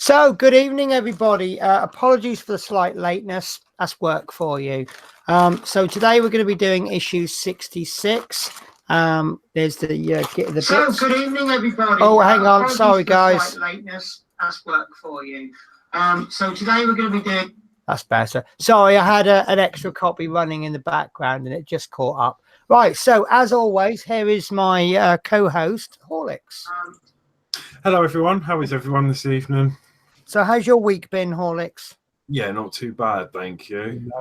So, good evening, everybody. Apologies for the slight lateness. That's work for you. So today we're going to be doing issue 66. There's the bits. So, good evening, everybody. Oh, hang on. Sorry, guys. Slight lateness. That's work for you. So today we're going to be doing. That's better. Sorry, I had an extra copy running in the background and it just caught up. Right. So, as always, here is my co-host, Horlicks. Hello, everyone. How is everyone this evening? So, how's your week been, Horlicks? Yeah, not too bad, thank you.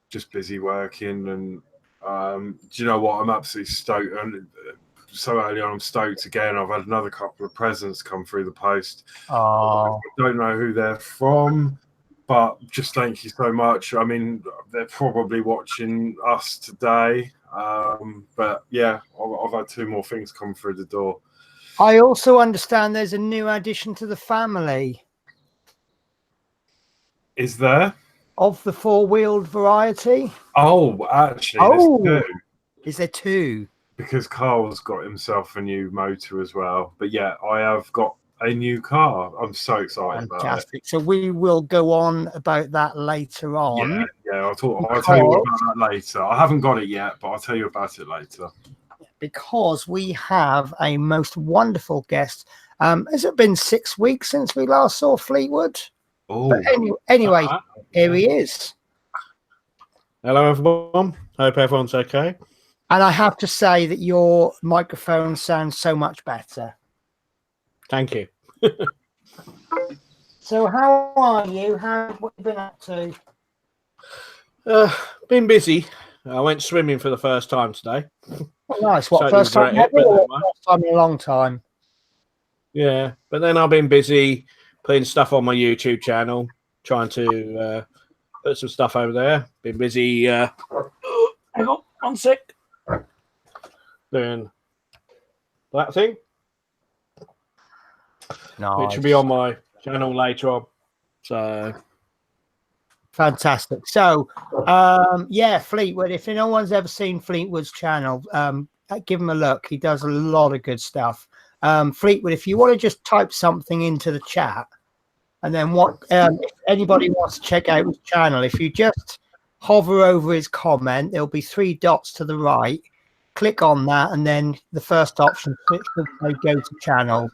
Just busy working, and do you know what? I'm absolutely stoked. And so early on, I'm stoked again. I've had another couple of presents come through the post. Oh, I don't know who they're from, but just thank you so much. I mean, they're probably watching us today. But yeah, I've had two more things come through the door. I also understand there's a new addition to the family. Is there? Of the four-wheeled variety? Oh, actually, there's two. Is there two? Because Carl's got himself a new motor as well. But yeah, I have got a new car. I'm so excited about it. So we will go on about that later on. Yeah, I'll tell you about that later. I haven't got it yet, but I'll tell you about it later. Because we have a most wonderful guest. Has it been 6 weeks since we last saw Fleetwood? Oh, but anyway, here he is. Hello, everyone. Hope everyone's okay. And I have to say that your microphone sounds so much better. Thank you. So, how are you? What have you been up to? Been busy. I went swimming for the first time today. Oh, nice. What, So first time ever or first time in a long time? Yeah, but then I've been busy putting stuff on my YouTube channel, trying to put some stuff over there. Been busy. Hang on, one sec. Doing that thing. Nice. Which will be on my channel later on. So fantastic. So, yeah, Fleetwood. If no one's ever seen Fleetwood's channel, give him a look. He does a lot of good stuff. Fleetwood, if you want to just type something into the chat, and then if anybody wants to check out his channel, if you just hover over his comment, there'll be 3 dots to the right. Click on that, and then the first option should say go to channel.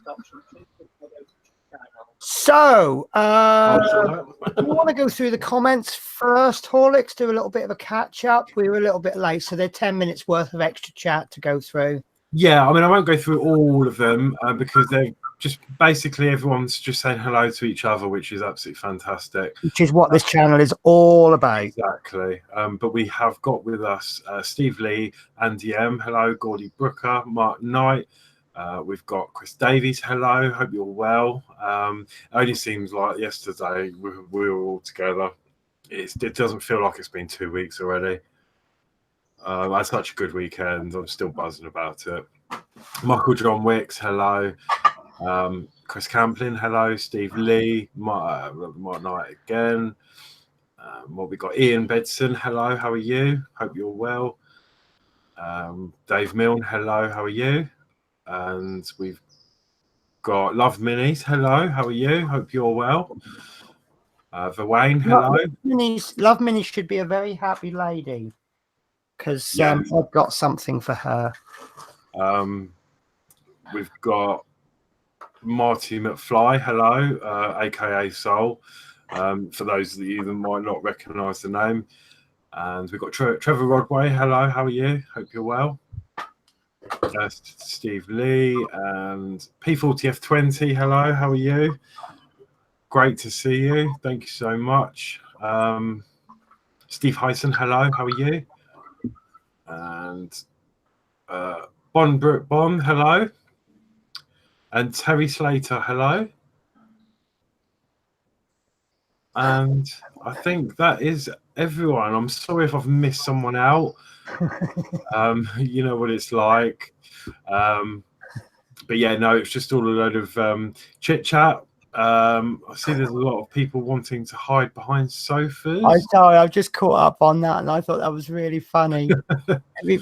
So, do you want to go through the comments first, Horlicks? Do a little bit of a catch up. We were a little bit late, so they're 10 minutes worth of extra chat to go through. Yeah, I mean, I won't go through all of them because they're just basically everyone's just saying hello to each other, which is absolutely fantastic. Which is what this channel is all about. Exactly. But we have got with us Steve Lee, Andy M. Hello, Gordy Brooker, Mark Knight. We've got Chris Davies. Hello, hope you're well. It only seems like yesterday we were all together. It doesn't feel like it's been 2 weeks already. I had such a good weekend. I'm still buzzing about it. Michael John Wicks, hello. Chris Camplin, hello. Steve Lee, Mark Knight again. What we got? Ian Bedson, hello. How are you? Hope you're well. Dave Milne, hello. How are you? And we've got Love Minis, hello. How are you? Hope you're well. Verwayne, hello. Love Minis should be a very happy lady because I've got something for her. We've got Marty McFly, hello, aka Soul, for those of you that might not recognise the name. And we've got Trevor Rodway, hello, how are you? Hope you're well. Steve Lee and P40F20, hello, how are you? Great to see you, thank you so much. Steve Hyson, hello, how are you? And Bonbrook Bon, hello. And Terry Slater, hello. And I think that is everyone. I'm sorry if I've missed someone out. You know what it's like. But yeah, no, it's just all a load of chit chat. I see there's a lot of people wanting to hide behind sofas. I'm sorry, I've just caught up on that and I thought that was really funny.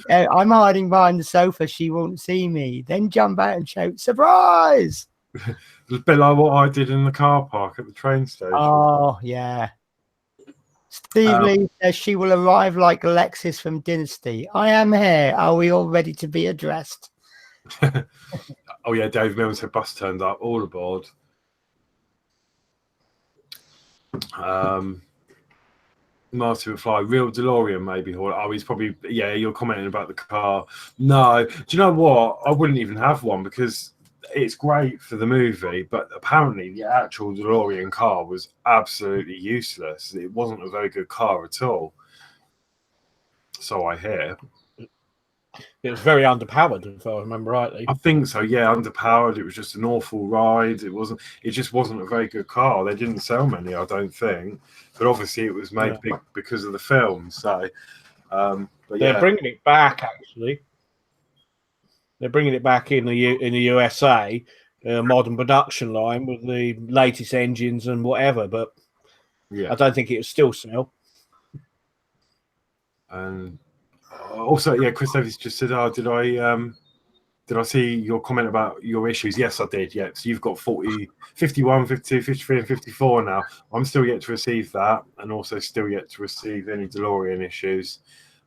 I'm hiding behind the sofa, she won't see me. Then jump out and shout, surprise! a bit like what I did in the car park at the train station. Oh, yeah. Steve Lee says she will arrive like Alexis from Dynasty. I am here. Are we all ready to be addressed? Oh, yeah, Dave Mills said bus turned up, all aboard. Martin McFly, real DeLorean maybe. Oh, he's probably, yeah, you're commenting about the car. No, do you know what? I wouldn't even have one because it's great for the movie, but apparently the actual DeLorean car was absolutely useless. It wasn't a very good car at all. So I hear. It was very underpowered, if I remember rightly. I think so, yeah, underpowered. It was just an awful ride. It just wasn't a very good car. They didn't sell many, I don't think. But obviously it was made big because of the film. So but they're bringing it back, actually. They're bringing it back in the USA, modern production line with the latest engines and whatever, but I don't think it will still sell. And also, yeah, Chris Davies just said, "Oh, did I see your comment about your issues?" Yes, I did. Yeah, so you've got 40, 51, 52, 53, and 54 now. I'm still yet to receive that, and also still yet to receive any DeLorean issues.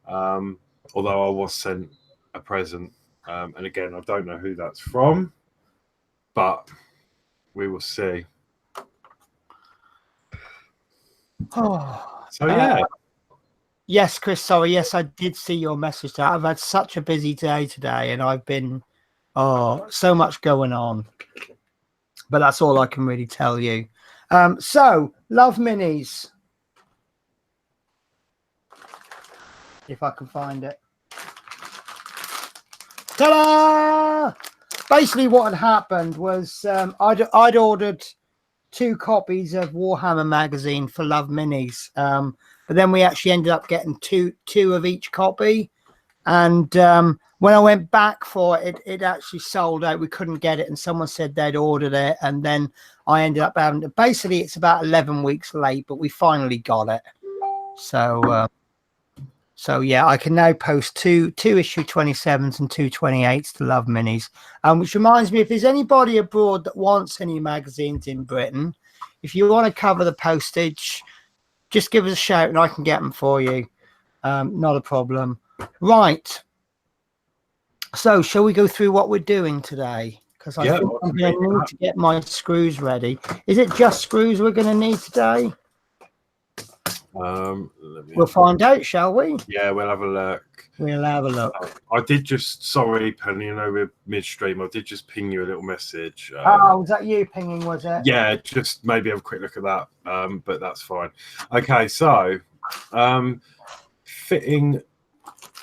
Although I was sent a present, and again, I don't know who that's from, but we will see. So yeah. Yes, Chris, sorry. Yes, I did see your message there. I've had such a busy day today and I've been, so much going on. But that's all I can really tell you. So, Love Minis. If I can find it. Ta-da! Basically what had happened was I'd ordered 2 copies of Warhammer magazine for Love Minis. But then we actually ended up getting two of each copy. And when I went back for it, it actually sold out. We couldn't get it. And someone said they'd ordered it. And then I ended up having to, basically it's about 11 weeks late, but we finally got it. So yeah, I can now post two issue 27s and 2 28s to Love Minis. Which reminds me, if there's anybody abroad that wants any magazines in Britain, if you want to cover the postage, just give us a shout and I can get them for you. Not a problem. Right. So shall we go through what we're doing today? Because I think I'm going to need to get my screws ready. Is it just screws we're going to need today? We'll find out, shall we? Yeah, we'll have a look. We'll have a look. I did just, sorry, Penny, we're midstream. I did just ping you a little message. Was that you pinging, was it? Yeah, just maybe have a quick look at that, but that's fine. Okay, so fitting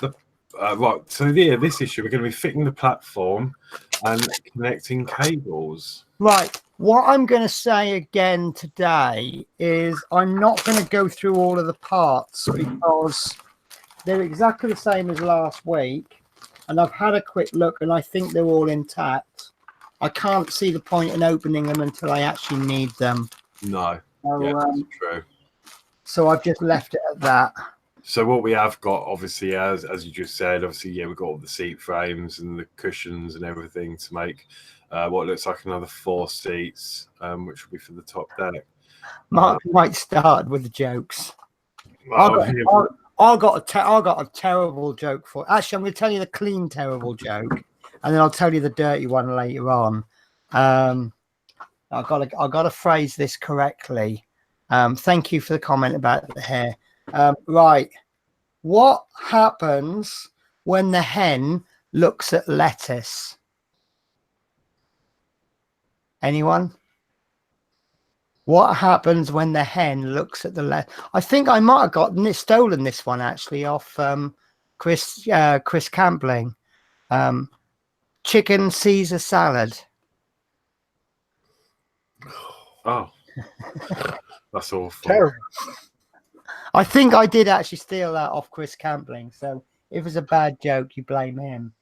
the right. So this issue, we're going to be fitting the platform and connecting cables. Right. What I'm going to say again today is I'm not going to go through all of the parts because they're exactly the same as last week. And I've had a quick look and I think they're all intact. I can't see the point in opening them until I actually need them. No. So, yeah, that's true. So I've just left it at that. So what we have got, obviously, as you just said, obviously, yeah, we've got all the seat frames and the cushions and everything to make what looks like another 4 seats, which will be for the top deck. Mark might start with the jokes. I got a terrible joke for. Actually, I'm going to tell you the clean terrible joke, and then I'll tell you the dirty one later on. I got to phrase this correctly. Thank you for the comment about the hair. Right. What happens when the hen looks at lettuce? Anyone? What happens when the hen looks at the lettuce? I think I might have stolen this one actually off Chris Campling. Chicken Caesar salad. Oh, that's awful. Terrible. I think I did actually steal that off Chris Campling. So if it's a bad joke, you blame him.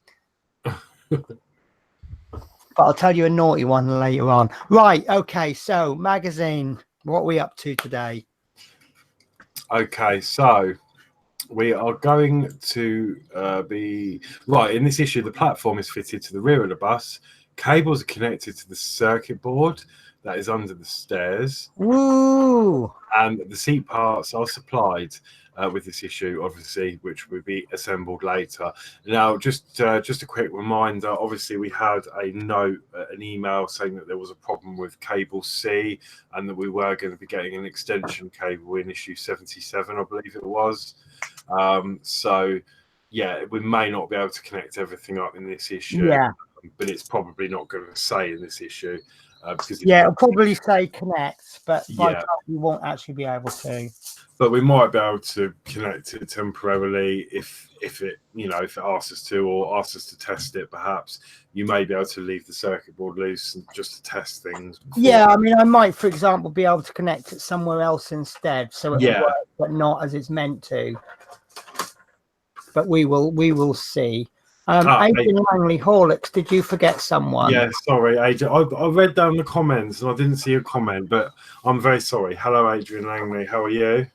But I'll tell you a naughty one later on. Right. Okay. So magazine, what are we up to today? Okay. So we are going to be right in this issue. The platform is fitted to the rear of the bus, Cables are connected to the circuit board that is under the stairs. Woo! And the seat parts are supplied with this issue, obviously, which will be assembled later. Now, just a quick reminder, obviously we had a note, an email saying that there was a problem with cable C and that we were going to be getting an extension cable in issue 77, I believe it was. So, yeah, we may not be able to connect everything up in this issue, but it's probably not going to say in this issue. Because it'll probably say connect, but by time you won't actually be able to. But we might be able to connect it temporarily if it if it asks us to, or asks us to test it. Perhaps you may be able to leave the circuit board loose and just to test things. Yeah, I mean, I might, for example, be able to connect it somewhere else instead, so it will work, but not as it's meant to. But we will see. Adrian Langley, Horlicks, did you forget someone? Yeah, sorry, Adrian. I read down the comments and I didn't see a comment, but I'm very sorry. Hello, Adrian Langley. How are you?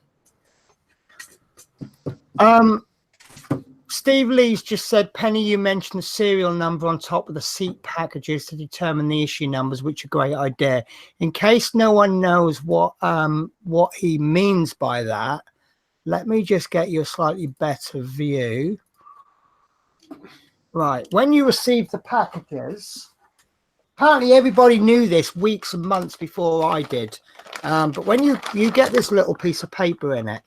Steve Lee's just said, Penny, you mentioned the serial number on top of the seat packages to determine the issue numbers, which is a great idea. In case no one knows what he means by that, let me just get you a slightly better view. Right, when you receive the packages, apparently everybody knew this weeks and months before I did, but when you get this little piece of paper in it,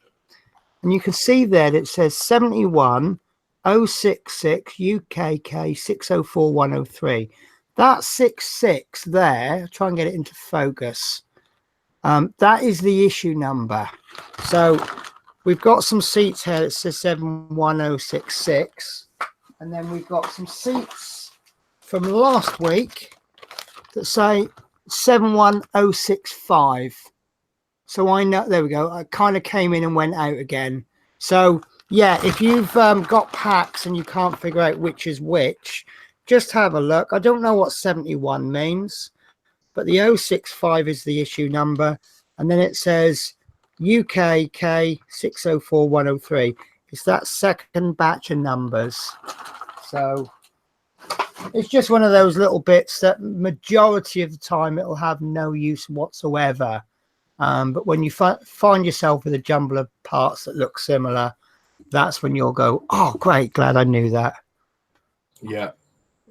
and you can see there that it says 71066 UKK 604103. That 66 there, try and get it into focus. That is the issue number. So we've got some seats here that says 71066. And then we've got some seats from last week that say 71065. So I know, there we go. I kind of came in and went out again. So yeah, if you've got packs and you can't figure out which is which, just have a look. I don't know what 71 means, but the 065 is the issue number. And then it says UKK 604103. It's that second batch of numbers. So it's just one of those little bits that majority of the time it'll have no use whatsoever. But when you find yourself with a jumble of parts that look similar, that's when you'll go, oh, great, glad I knew that. Yeah.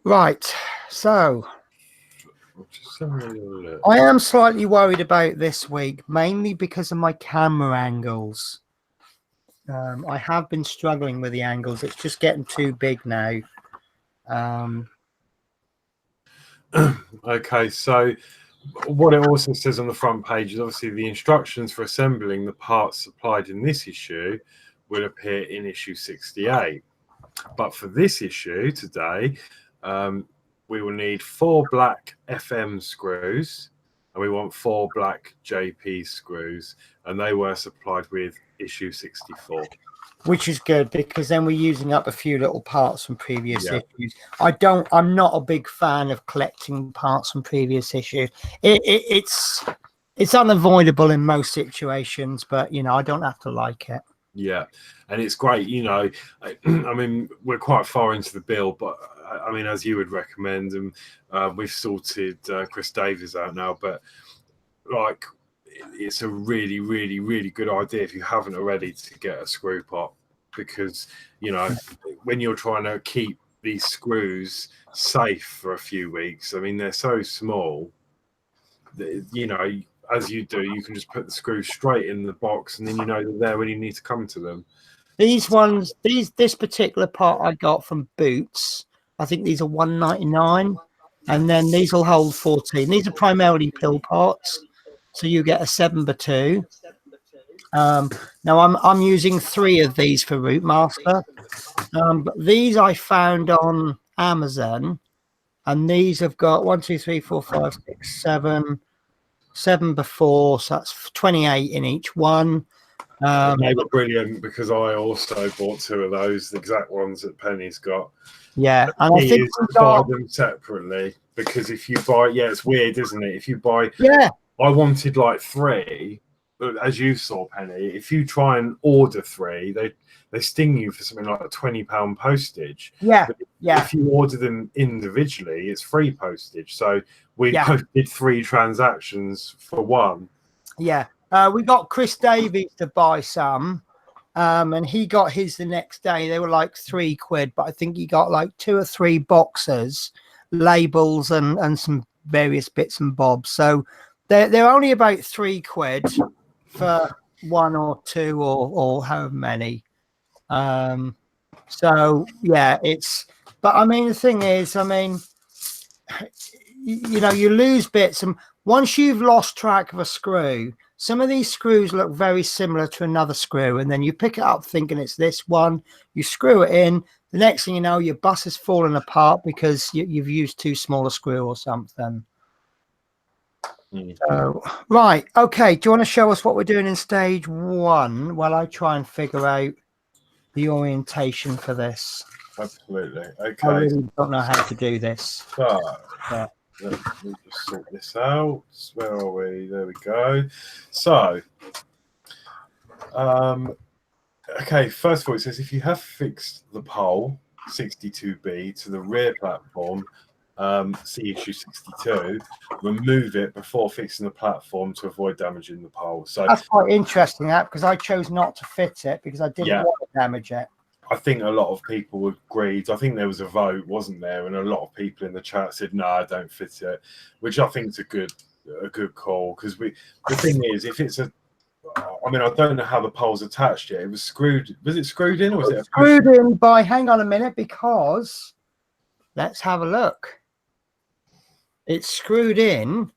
Right. So I am slightly worried about this week, mainly because of my camera angles. I have been struggling with the angles. It's just getting too big now. Okay, so what it also says on the front page is obviously the instructions for assembling the parts supplied in this issue will appear in issue 68. But for this issue today, we will need 4 black FM screws and we want 4 black JP screws, and they were supplied with issue 64. Which is good, because then we're using up a few little parts from previous issues. I'm not a big fan of collecting parts from previous issues. It's unavoidable in most situations, but I don't have to like it. Yeah, and it's great, I mean, we're quite far into the build, but I mean, as you would recommend, and we've sorted Chris Davies out now, but like, it's a really, really, really good idea if you haven't already to get a screw pot, because when you're trying to keep these screws safe for a few weeks, I mean, they're so small that, as you do, you can just put the screws straight in the box, and then they're there when you need to come to them. This particular part I got from Boots, I think these are $1.99, and then these will hold 14. These are primarily pill pots. So you get a 7x2. Now I'm using 3 of these for Routemaster. But these I found on Amazon, and these have got 1, 2, 3, 4, 5, 6, 7 before, so that's 28 in each one. They were brilliant, because I also bought 2 of those, the exact ones that Penny's got. Yeah, and I think we buy them separately, because if you buy, it's weird, isn't it? If you buy, I wanted like 3, as you saw, Penny, if you try and order 3, they sting you for something like £20 postage. Yeah, but yeah. If you order them individually, it's free postage. So we Yeah. posted 3 transactions for 1. Yeah, we got Chris Davies to buy some, and he got his the next day. They were like £3, but I think he got like 2 or 3 boxes, labels, and some various bits and bobs. So they're only about £3 for 1 or 2 or however many. So yeah, but I mean, the thing is, I mean, you know, you lose bits, and once you've lost track of a screw, some of these screws look very similar to another screw, and then you pick it up thinking it's this one, you screw it in, the next thing you know, your bus is falling apart because you've used too small a screw or something. So, right, okay, do you want to show us what we're doing in stage 1 while I try and figure out the orientation for this? Absolutely. Okay. I really don't know how to do this. So, Yeah. let me just sort this out. Where are we? There we go. So, okay, first of all, it says if you have fixed the pole 62B to the rear platform, see issue 62, remove it before fixing the platform to avoid damaging the pole. So that's quite interesting, that, because I chose not to fit it because I didn't want to damage it. I think a lot of people agreed. I think there was a vote, wasn't there? And a lot of people in the chat said, "No, I don't fit it," which I think is a good call, because the thing is, if it's I mean, I don't know how the pole's attached yet. It was screwed. Was it screwed in, or was it screwed in by? Hang on a minute, because let's have a look. It's screwed in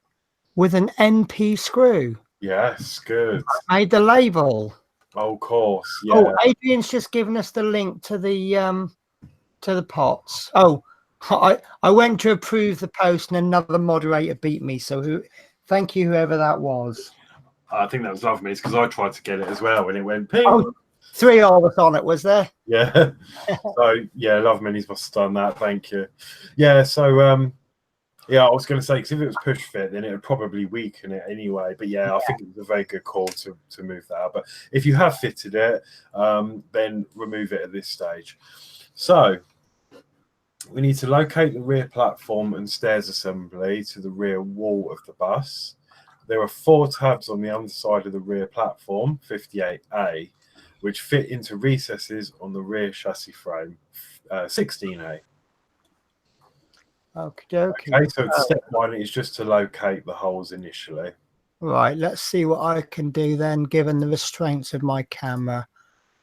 with an NP screw. Yes, good. I made the label. Oh, of course. Yeah. Oh, Adrian's just given us the link to the pots. Oh, I went to approve the post and another moderator beat me. So thank you, whoever that was. I think that was Love Minnie's, because I tried to get it as well and it went ping. Oh, 3 of us on it, was there? Yeah. So yeah, Love Minnie's must have done that. Thank you. Yeah. So yeah, I was going to say, because if it was push fit, then it would probably weaken it anyway. But yeah, I think it was a very good call to move that out. But if you have fitted it, then remove it at this stage. So we need to locate the rear platform and stairs assembly to the rear wall of the bus. There are 4 tabs on the underside of the rear platform, 58A, which fit into recesses on the rear chassis frame, 16A. Okay, so step 1 is just to locate the holes initially. Right, let's see what I can do then, given the restraints of my camera.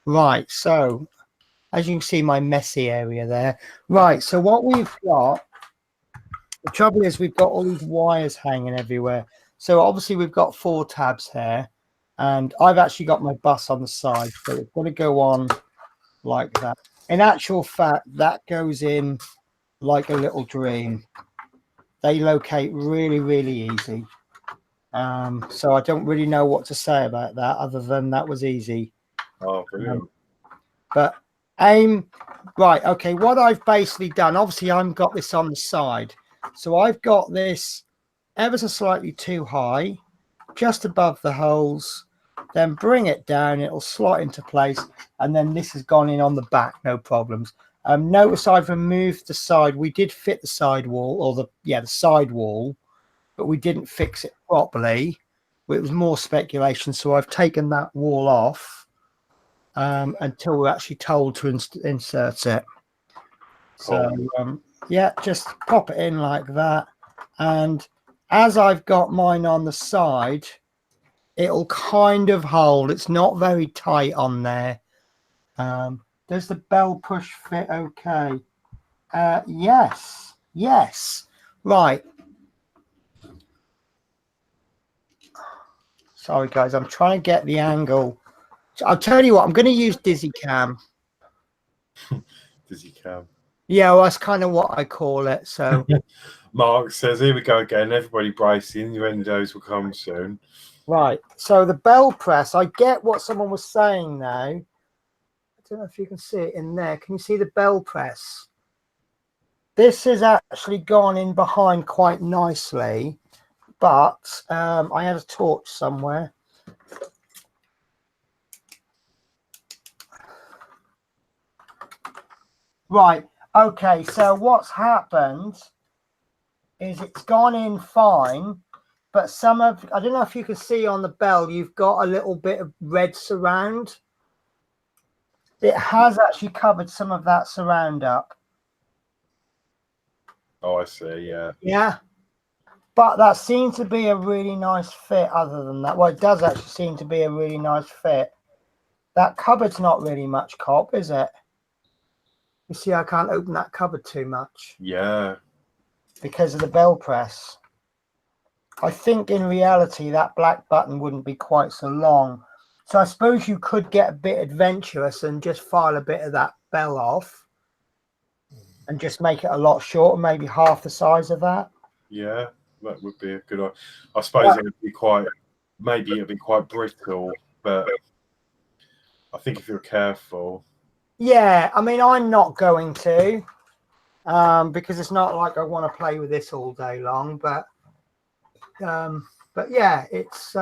Right, so as you can see, my messy area there. Right, so what we've got, the trouble is we've got all these wires hanging everywhere. So obviously we've got 4 tabs here, and I've actually got my bus on the side, so it's going to go on like that. In actual fact, that goes in like a little dream. They locate really, really easy. So I don't really know what to say about that, other than that was easy. Oh, brilliant. But right, okay, what I've basically done, obviously I've got this on the side. So I've got this ever so slightly too high, just above the holes, then bring it down, it'll slot into place, and then this has gone in on the back, no problems. Notice I've removed the side. We did fit the side wall, or the side wall, but we didn't fix it properly. It was more speculation, so I've taken that wall off until we're actually told to insert it. So yeah, just pop it in like that, and as I've got mine on the side, it'll kind of hold. It's not very tight on there. Does the bell push fit okay? Yes. Right. Sorry, guys. I'm trying to get the angle. I'll tell you what. I'm going to use Dizzy Cam. Dizzy Cam. Yeah, well, that's kind of what I call it. So Mark says, here we go again. Everybody bracing. Your endos will come soon. Right. So the bell press, I get what someone was saying now. I don't know if you can see it in there. Can you see the bell press? This has actually gone in behind quite nicely, but I had a torch somewhere. Right. Okay. So what's happened is it's gone in fine, but some of, I don't know if you can see on the bell, you've got a little bit of red surround. It has actually covered some of that surround up. Oh, I see. Yeah. Yeah. But that seems to be a really nice fit other than that. Well, it does actually seem to be a really nice fit. That cupboard's not really much cop, is it? You see, I can't open that cupboard too much. Yeah. Because of the bell press. I think in reality that black button wouldn't be quite so long. So I suppose you could get a bit adventurous and just file a bit of that bell off and just make it a lot shorter, maybe half the size of that. Yeah, that would be a good idea. I suppose it would be quite, maybe it'd be quite brittle, but I think if you're careful. Yeah, I mean, I'm not going to, because it's not like I want to play with this all day long, but yeah, it's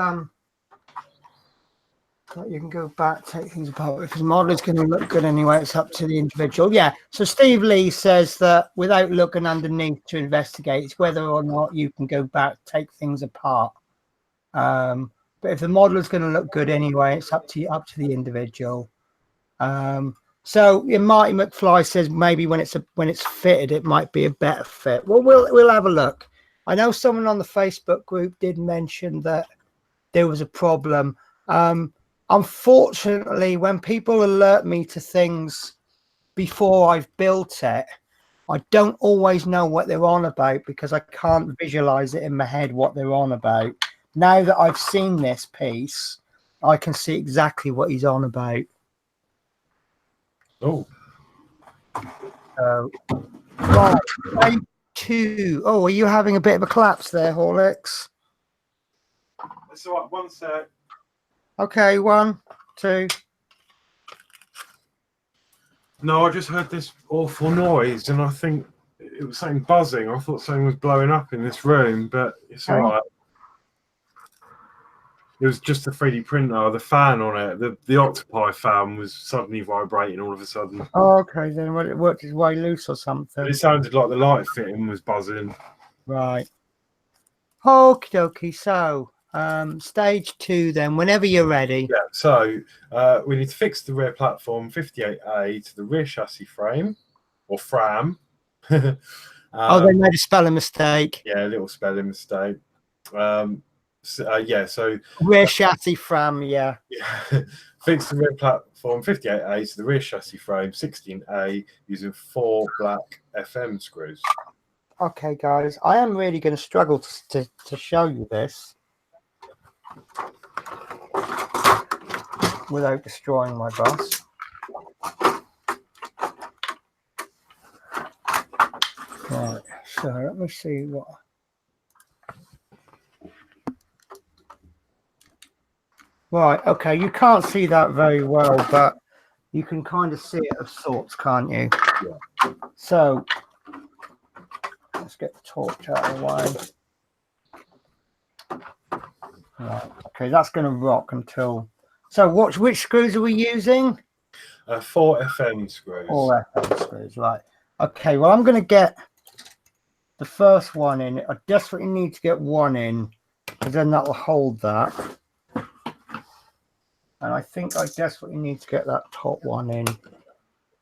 you can go back, take things apart. If the model is going to look good anyway, it's up to the individual. Yeah. So Steve Lee says that without looking underneath to investigate, it's whether or not you can go back, take things apart. But if the model is going to look good anyway, it's up to the individual. So Marty McFly says maybe when it's fitted, it might be a better fit. Well, we'll have a look. I know someone on the Facebook group did mention that there was a problem. Unfortunately, when people alert me to things before I've built it, I don't always know what they're on about because I can't visualize it in my head what they're on about. Now that I've seen this piece, I can see exactly what he's on about. Oh. Right. Day 2. Oh, are you having a bit of a collapse there, Horlicks? It's all right. One sec. Okay, 1, 2. No, I just heard this awful noise, and I think it was something buzzing. I thought something was blowing up in this room, but it's all right. It was just the 3D printer, the fan on it. The Octopi fan was suddenly vibrating all of a sudden. Oh, okay, then it worked its way loose or something. But it sounded like the light fitting was buzzing. Right. Okie dokie. So, stage 2 then, whenever you're ready. Yeah, so we need to fix the rear platform 58A to the rear chassis frame, or fram. They made a spelling mistake. Yeah, a little spelling mistake. So rear chassis frame, yeah. Fix the rear platform 58A to the rear chassis frame 16A using 4 black FM screws. Okay, guys, I am really going to struggle to show you this without destroying my bus. Right, so let me see what. Right, okay, you can't see that very well, but you can kind of see it of sorts, can't you? Yeah. So let's get the torch out of the way. Right, okay, that's going to rock until. So, which screws are we using? 4 FM screws. 4 FM screws, right. Okay, well, I'm going to get the first one in. I desperately need to get one in, because then that will hold that. And I think I desperately need to get that top one in.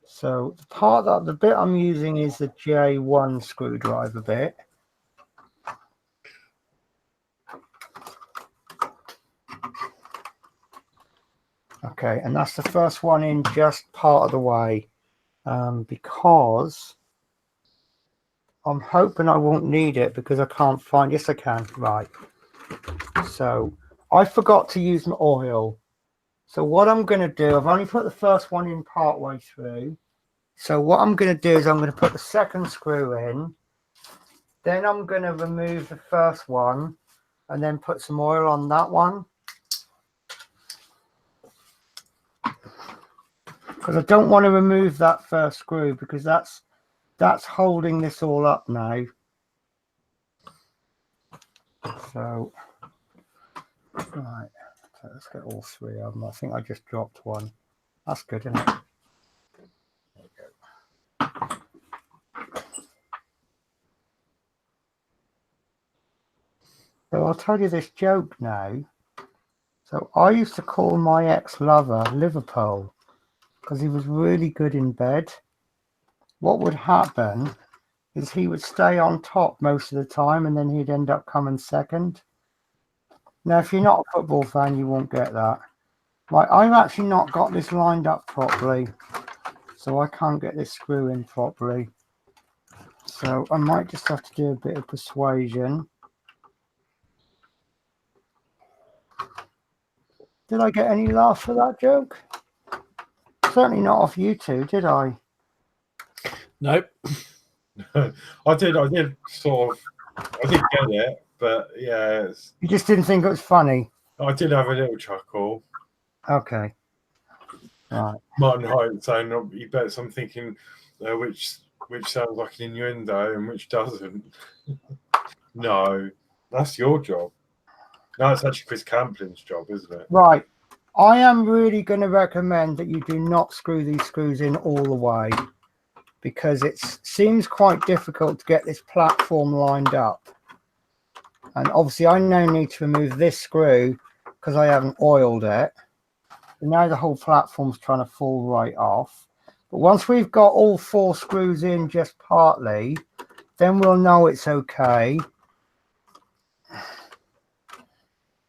So the bit I'm using is the J1 screwdriver bit. Okay, and that's the first one in just part of the way, because I'm hoping I won't need it because I can't find. Yes, I can. Right. So I forgot to use my oil. So what I'm going to do, I've only put the first one in part way through. So what I'm going to do is I'm going to put the second screw in. Then I'm going to remove the first one and then put some oil on that one. Because I don't want to remove that first screw because that's holding this all up now. So, right. So let's get all 3 of them. I think I just dropped one. That's good, isn't it? There we go. I'll tell you this joke now. So I used to call my ex-lover Liverpool because he was really good in bed. What would happen is he would stay on top most of the time and then he'd end up coming second. Now, if you're not a football fan, you won't get that. Right, I've actually not got this lined up properly, so I can't get this screw in properly. So I might just have to do a bit of persuasion. Did I get any laughs for that joke? Certainly not off you two, did I? Nope. I did sort of, I did get it, but yeah, You just didn't think it was funny? I did have a little chuckle. Okay. Right. Martin Hyde saying, "You bet." So I'm thinking, which sounds like an innuendo and which doesn't. No, that's your job. No, it's actually Chris Camplin's job, isn't it? Right. I am really going to recommend that you do not screw these screws in all the way, because it seems quite difficult to get this platform lined up. And obviously I now need to remove this screw because I haven't oiled it. And now the whole platform's trying to fall right off. But once we've got all 4 screws in just partly, then we'll know it's okay.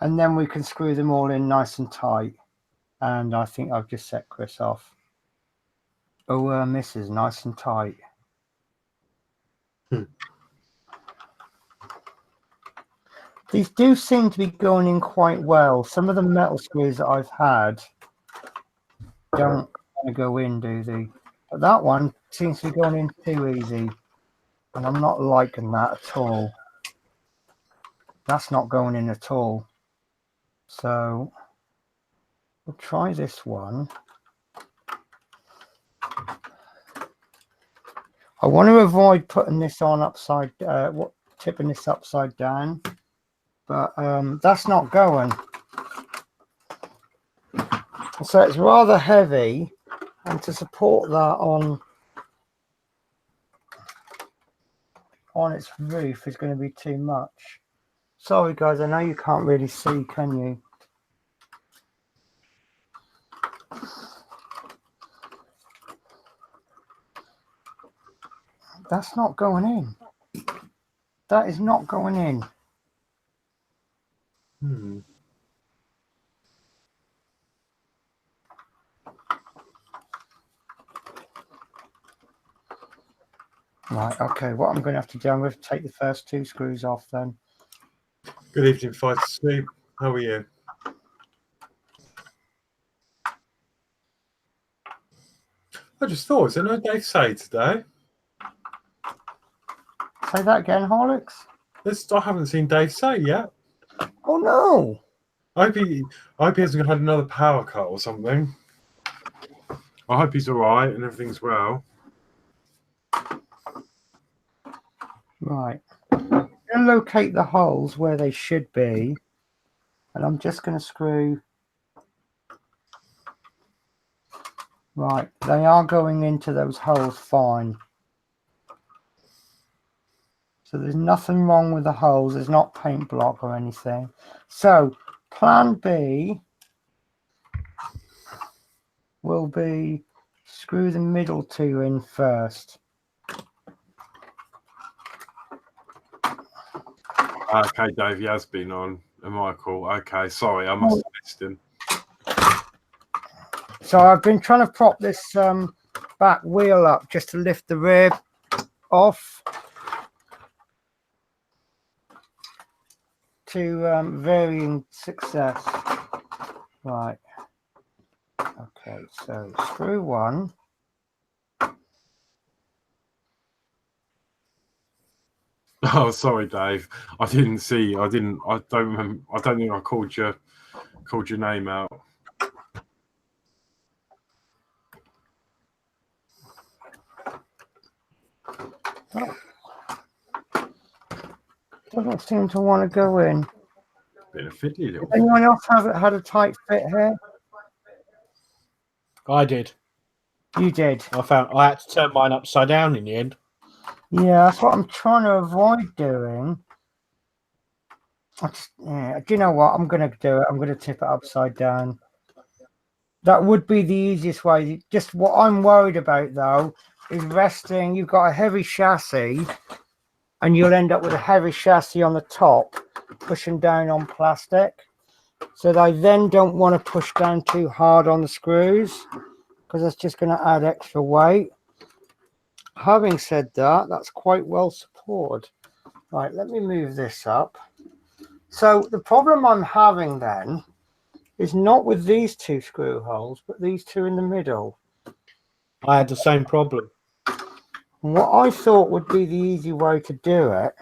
And then we can screw them all in nice and tight. And I think I've just set Chris off. Oh, misses, nice and tight. These do seem to be going in quite well. Some of the metal screws that I've had don't want to go in, do they? But that one seems to be going in too easy. And I'm not liking that at all. That's not going in at all. So we'll try this one. I want to avoid putting this on upside, tipping this upside down, but that's not going. So it's rather heavy, and to support that on its roof is going to be too much. Sorry guys, I know you can't really see, can you? That's not going in. That is not going in. Right, okay, what I'm going to have to do, I'm going to take the first 2 screws off then. Good evening, Fighter Steve. How are you? I just thought, is there no Dave Say today? Say that again, Horlicks? I haven't seen Dave Say yet. Oh no! I hope he hasn't had another power cut or something. I hope he's all right and everything's well. Right. I'm going to locate the holes where they should be. And I'm just going to screw. Right. They are going into those holes fine. So there's nothing wrong with the holes. There's not paint block or anything. So plan B will be screw the middle 2 in first. Okay, Dave, he has been on. Michael, okay, sorry, I must have missed him. So I've been trying to prop this back wheel up just to lift the rear off to varying success. Right. Okay, so screw 1. Oh, sorry, Dave. I didn't see. I don't remember. I don't think I called your name out. Oh. Doesn't seem to want to go in. Been a fiddly little. Anyone else had a tight fit here? I did. You did. I had to turn mine upside down in the end. Yeah, that's what I'm trying to avoid doing. Do you know what? I'm going to do it. I'm going to tip it upside down. That would be the easiest way. Just what I'm worried about, though, is resting. You've got a heavy chassis, and you'll end up with a heavy chassis on the top, pushing down on plastic. So I then don't want to push down too hard on the screws, because that's just going to add extra weight. Having said that, that's quite well supported. Right, let me move this up. So the problem I'm having then is not with these two screw holes, but these two in the middle. I had the same problem. And what I thought would be the easy way to do it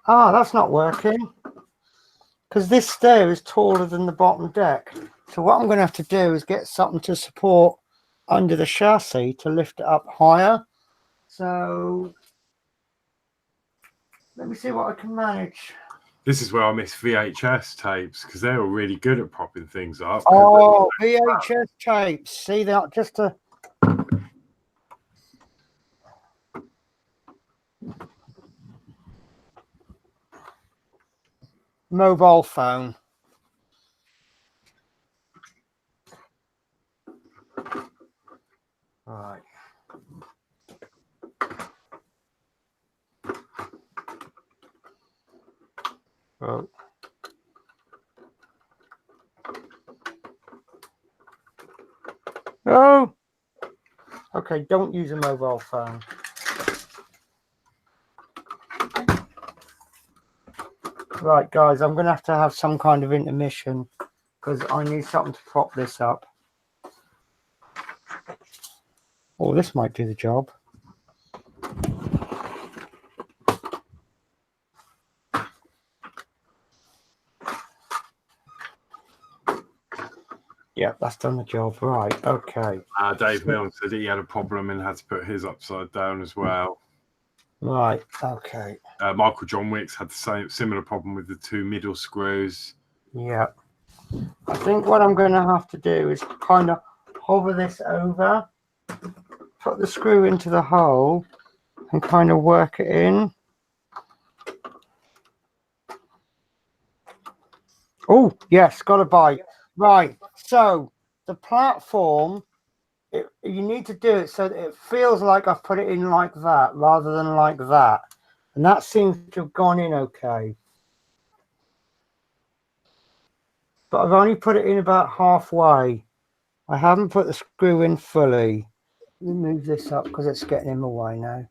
that's not working, because this stair is taller than the bottom deck. So what I'm going to have to do is get something to support under the chassis to lift it up higher. So let me see what I can manage. This is where I miss VHS tapes, because they were really good at propping things up. Oh, VHS tapes. See that? Just a mobile phone. Right. Oh. Oh. Okay, don't use a mobile phone. Right, guys, I'm going to have some kind of intermission, because I need something to prop this up. Oh, this might do the job. Yeah, that's done the job. Right, okay. Dave Milne said he had a problem and had to put his upside down as well. Right, okay. Michael John Wicks had the similar problem with the two middle screws. Yeah. I think what I'm going to have to do is kind of hover this over, put the screw into the hole, and kind of work it in. Oh, yes, got a bite. Right, so the platform, you need to do it so that it feels like I've put it in like that rather than like that. And that seems to have gone in okay. But I've only put it in about halfway. I haven't put the screw in fully. Let me move this up because it's getting in my way now.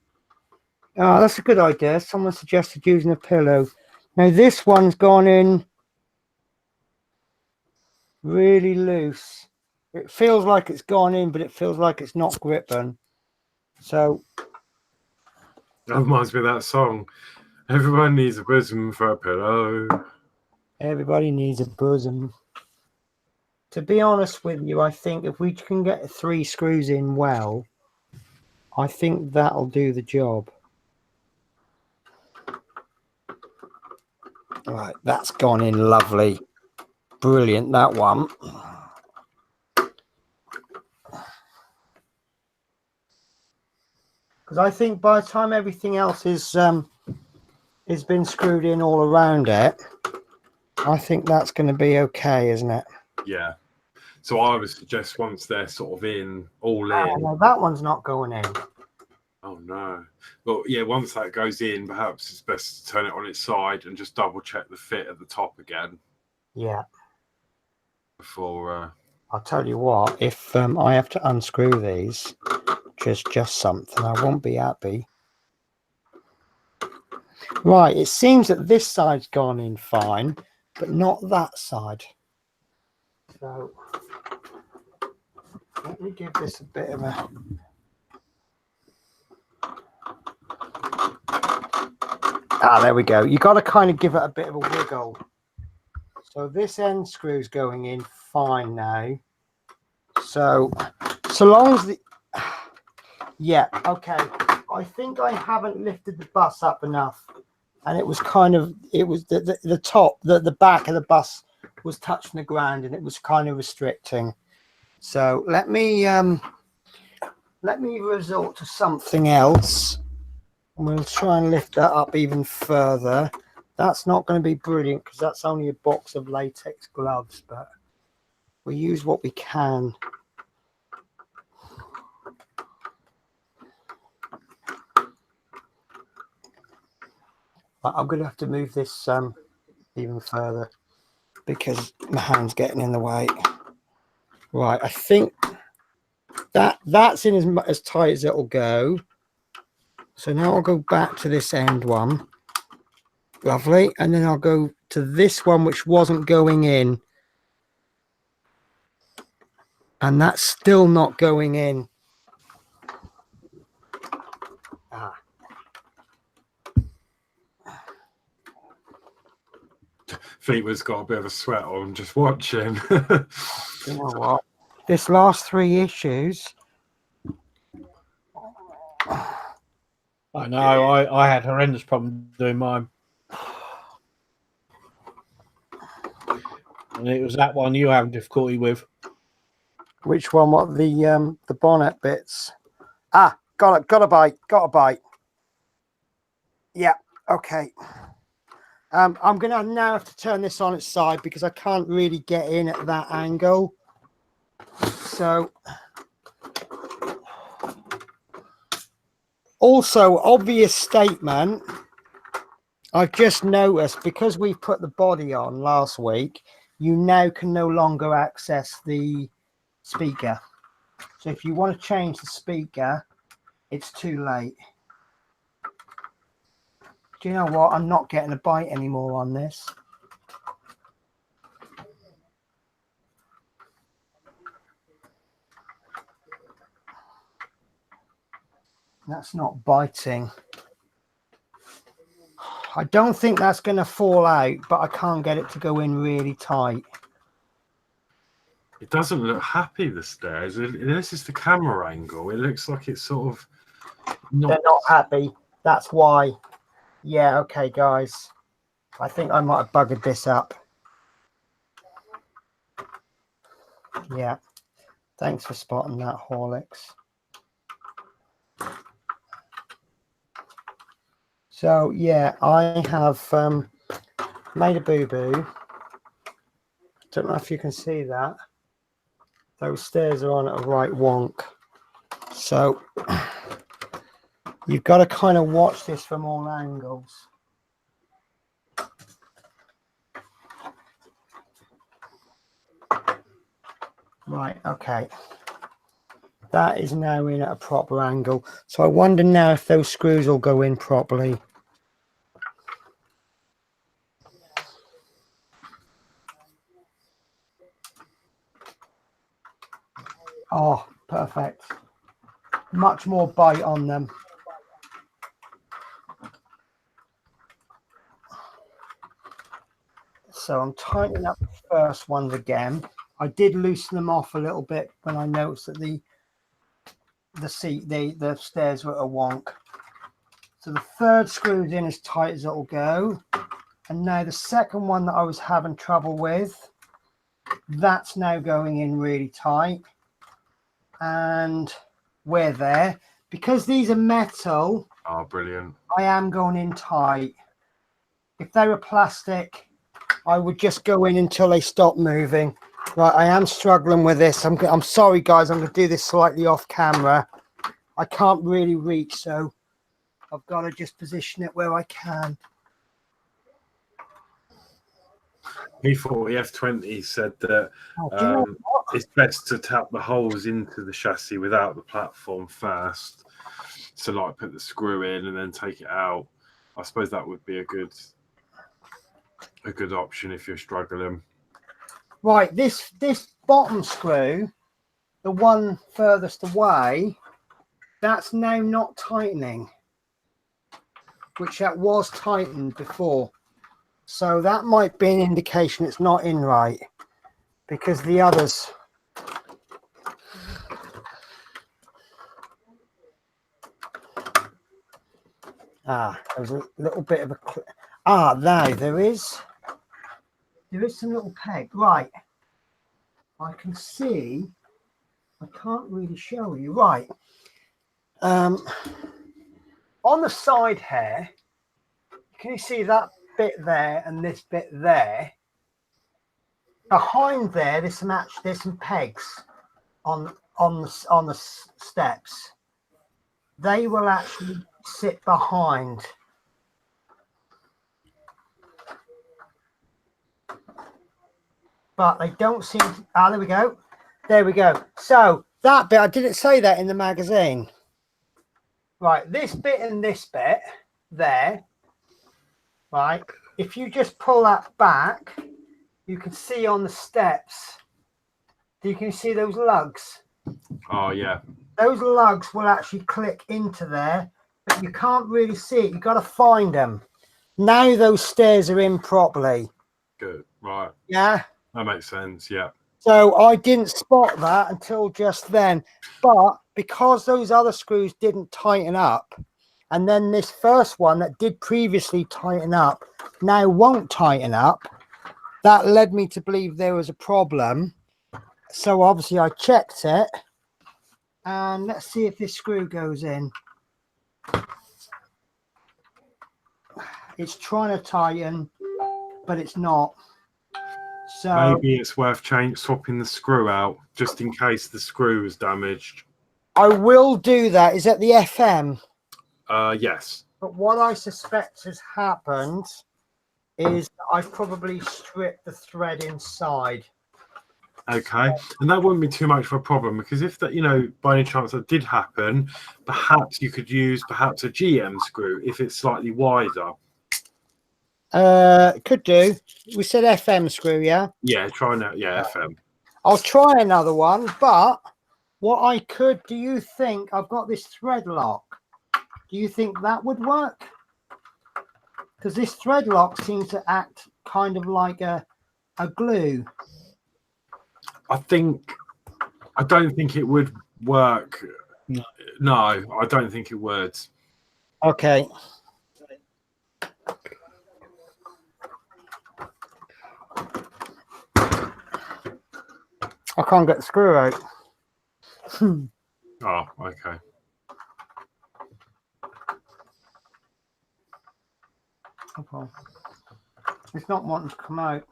Oh, that's a good idea. Someone suggested using a pillow. Now this one's gone in really loose. It feels like it's gone in, but it feels like it's not gripping. So that reminds me of that song. Everyone needs a bosom for a pillow. Everybody needs a bosom. To be honest with you, I think if we can get 3 screws in well, I think that'll do the job. Right, that's gone in lovely. Brilliant, that one. Because I think by the time everything else is been screwed in all around it, I think that's going to be okay, isn't it? Yeah. So I would suggest once they're sort of in, all in. Oh, no, that one's not going in. Oh no. Well, yeah, once that goes in, perhaps it's best to turn it on its side and just double check the fit at the top again. Yeah. Before I'll tell you what, if I have to unscrew these, just something, I won't be happy. Right, it seems that this side's gone in fine, but not that side. So let me give this a bit of a... there we go. You got to kind of give it a bit of a wiggle. So this end screw's going in fine now. So long as the... Yeah, okay. I think I haven't lifted the bus up enough. And it was kind of... It was the top, the back of the bus was touching the ground, and it was kind of restricting. So let me resort to something else. We'll try and lift that up even further. That's not going to be brilliant because that's only a box of latex gloves, but we use what we can. But I'm going to have to move this even further because my hand's getting in the way. Right, I think that's in as tight as it'll go. So now I'll go back to this end one. Lovely. And then I'll go to this one, which wasn't going in. And that's still not going in. Ah. Fleetwood's got a bit of a sweat on just watching. You know what? This last 3 issues. I know. I had horrendous problem doing mine. And it was that one you have difficulty with. Which one? What, the bonnet bits? Ah, got a bite. Yeah, okay. I'm gonna now have to turn this on its side because I can't really get in at that angle. So also, obvious statement, I've just noticed because we've put the body on last week, you now can no longer access the speaker. So if you want to change the speaker, it's too late. Do you know what? I'm not getting a bite anymore on this. That's not biting. I don't think that's going to fall out, but I can't get it to go in really tight. It doesn't look happy, the stairs. This is the camera angle. It looks like it's sort of not... They're not happy. That's why. Yeah, okay, guys. I think I might have buggered this up. Yeah. Thanks for spotting that, Horlicks. So, yeah, I have made a boo-boo. Don't know if you can see that. Those stairs are on at a right wonk. So... you've got to kind of watch this from all angles. Right, okay. That is now in at a proper angle. So I wonder now if those screws will go in properly. Oh, perfect. Much more bite on them. So I'm tightening up the first ones again. I did loosen them off a little bit when I noticed that the stairs were a wonk. So the third screw's in as tight as it'll go. And now the second one that I was having trouble with, that's now going in really tight. And we're there. Because these are metal, oh, brilliant. I am going in tight. If they were plastic, I would just go in until they stop moving. Right, I am struggling with this. I'm sorry, guys. I'm going to do this slightly off camera. I can't really reach, so I've got to just position it where I can. P40F20 said that it's best to tap the holes into the chassis without the platform first. So, like, put the screw in and then take it out. I suppose that would be a good option if you're struggling. Right, this bottom screw, the one furthest away, that's now not tightening, which that was tightened before. So that might be an indication it's not in right, because the others... there's a little bit of a... there is some little peg. Right. I can see. I can't really show you. Right. on the side here, can you see that bit there and this bit there? Behind there, there's some pegs on the steps. They will actually sit behind. But they don't seem to, there we go. There we go. So that bit, I didn't say that in the magazine. Right, this bit and this bit there, right? If you just pull that back, you can see on the steps, you can see those lugs. Oh, yeah. Those lugs will actually click into there, but you can't really see it. You've got to find them. Now those stairs are in properly. Good, right. Yeah. That makes sense, yeah. So I didn't spot that until just then. But because those other screws didn't tighten up, and then this first one that did previously tighten up now won't tighten up, that led me to believe there was a problem. So obviously I checked it, and let's see if this screw goes in. It's trying to tighten, but it's not. So maybe it's worth swapping the screw out just in case the screw is damaged. I will do that. Is that the FM? Yes. But what I suspect has happened is I've probably stripped the thread inside. Okay, and that wouldn't be too much of a problem, because if that, you know, by any chance that did happen, perhaps you could use perhaps a GM screw if it's slightly wider. Could do. We said FM screw, yeah? Yeah, try now. Yeah, FM. I'll try another one, but what I could, do you think, I've got this thread lock. Do you think that would work? Because this thread lock seems to act kind of like a glue. I don't think it would work. No, I don't think it would. Okay. I can't get the screw out. Oh, okay. Okay. It's not wanting to come out.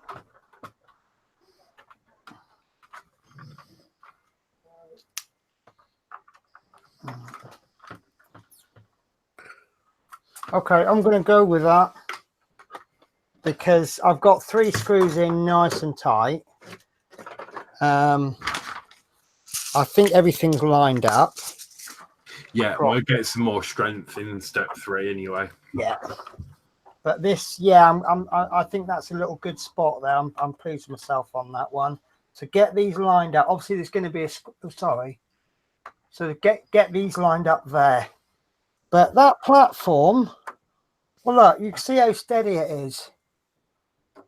Okay, I'm going to go with that because I've got 3 screws in nice and tight. I think everything's lined up. Yeah, we'll get some more strength in step 3 anyway. Yeah, but this, yeah, I think that's a little good spot there. I'm pleased with myself on that one. So get these lined up. Obviously, there's going to be so get these lined up there. But that platform, well, look, you can see how steady it is. You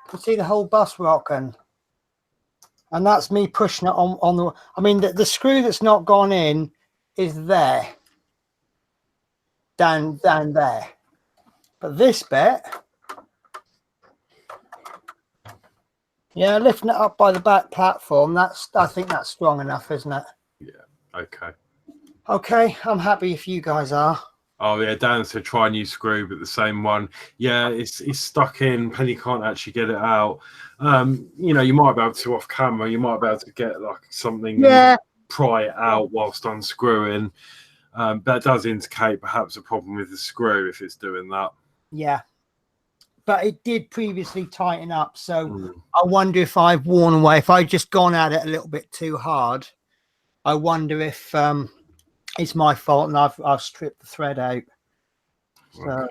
can see the whole bus rocking. And that's me pushing it on the... I mean, the screw that's not gone in is there. Down there. But this bit... Yeah, lifting it up by the back platform, I think that's strong enough, isn't it? Yeah, okay. Okay, I'm happy if you guys are. Oh yeah, Dan said try a new screw, but the same one. Yeah, it's stuck in. Penny can't actually get it out. You know, you might be able to off camera. You might be able to get like something. Yeah. Pry it out whilst unscrewing. That does indicate perhaps a problem with the screw if it's doing that. Yeah. But it did previously tighten up, so I wonder if I've worn away. If I'd just gone at it a little bit too hard, I wonder if it's my fault and I've stripped the thread out. So,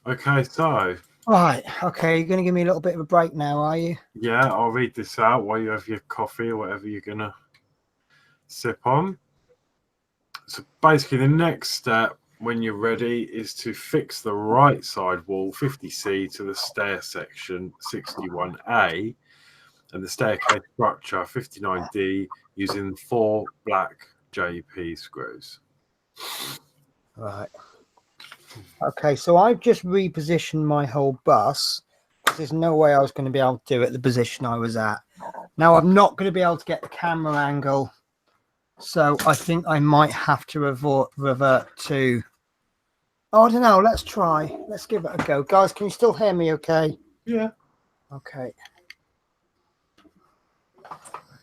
okay, so right, okay, you're going to give me a little bit of a break now, are you? Yeah, I'll read this out while you have your coffee or whatever you're going to sip on. So basically, the next step when you're ready is to fix the right side wall 50C to the stair section 61A and the staircase structure 59D using 4 black JP screws. Right. Okay, so I've just repositioned my whole bus. There's no way I was going to be able to do it the position I was at. Now I'm not going to be able to get the camera angle So I think I might have to revert to, oh, I don't know, let's try. Let's give it a go. Guys, can you still hear me okay? Yeah. Okay.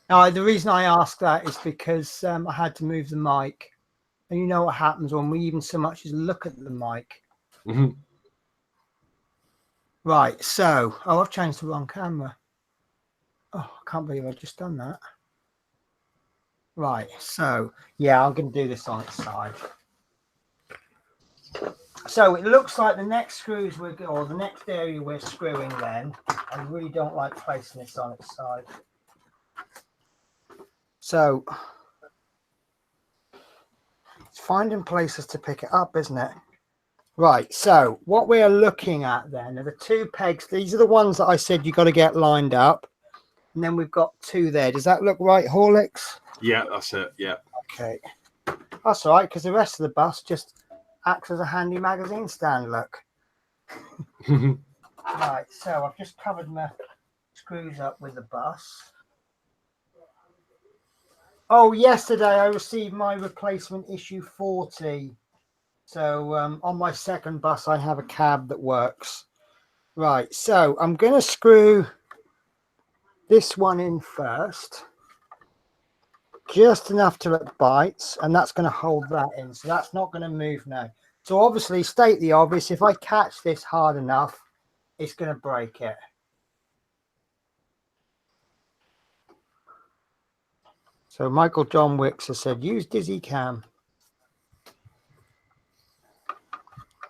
Now, the reason I asked that is because I had to move the mic. And you know what happens when we even so much as look at the mic. Mhm. Right, so, oh, I've changed the wrong camera. Oh, I can't believe I've just done that. Right, so, yeah, I'm going to do this on its side. So it looks like the next screws or the next area we're screwing then, I really don't like placing this on its side. So it's finding places to pick it up, isn't it? Right, so what we are looking at then are the two pegs. These are the ones that I said you got to get lined up. And then we've got two there. Does that look right, Horlicks? Yeah, that's it. Yeah. Okay. That's all right, because the rest of the bus just acts as a handy magazine stand, look. Right, so I've just covered my screws up with the bus. Oh, yesterday I received my replacement issue 40. So on my second bus, I have a cab that works. Right, so I'm going to screw this one in first. Just enough till it bites, and that's going to hold that in. So that's not going to move now. So obviously, state the obvious, if I catch this hard enough, it's going to break it. So Michael John Wicks has said, use Dizzy Cam.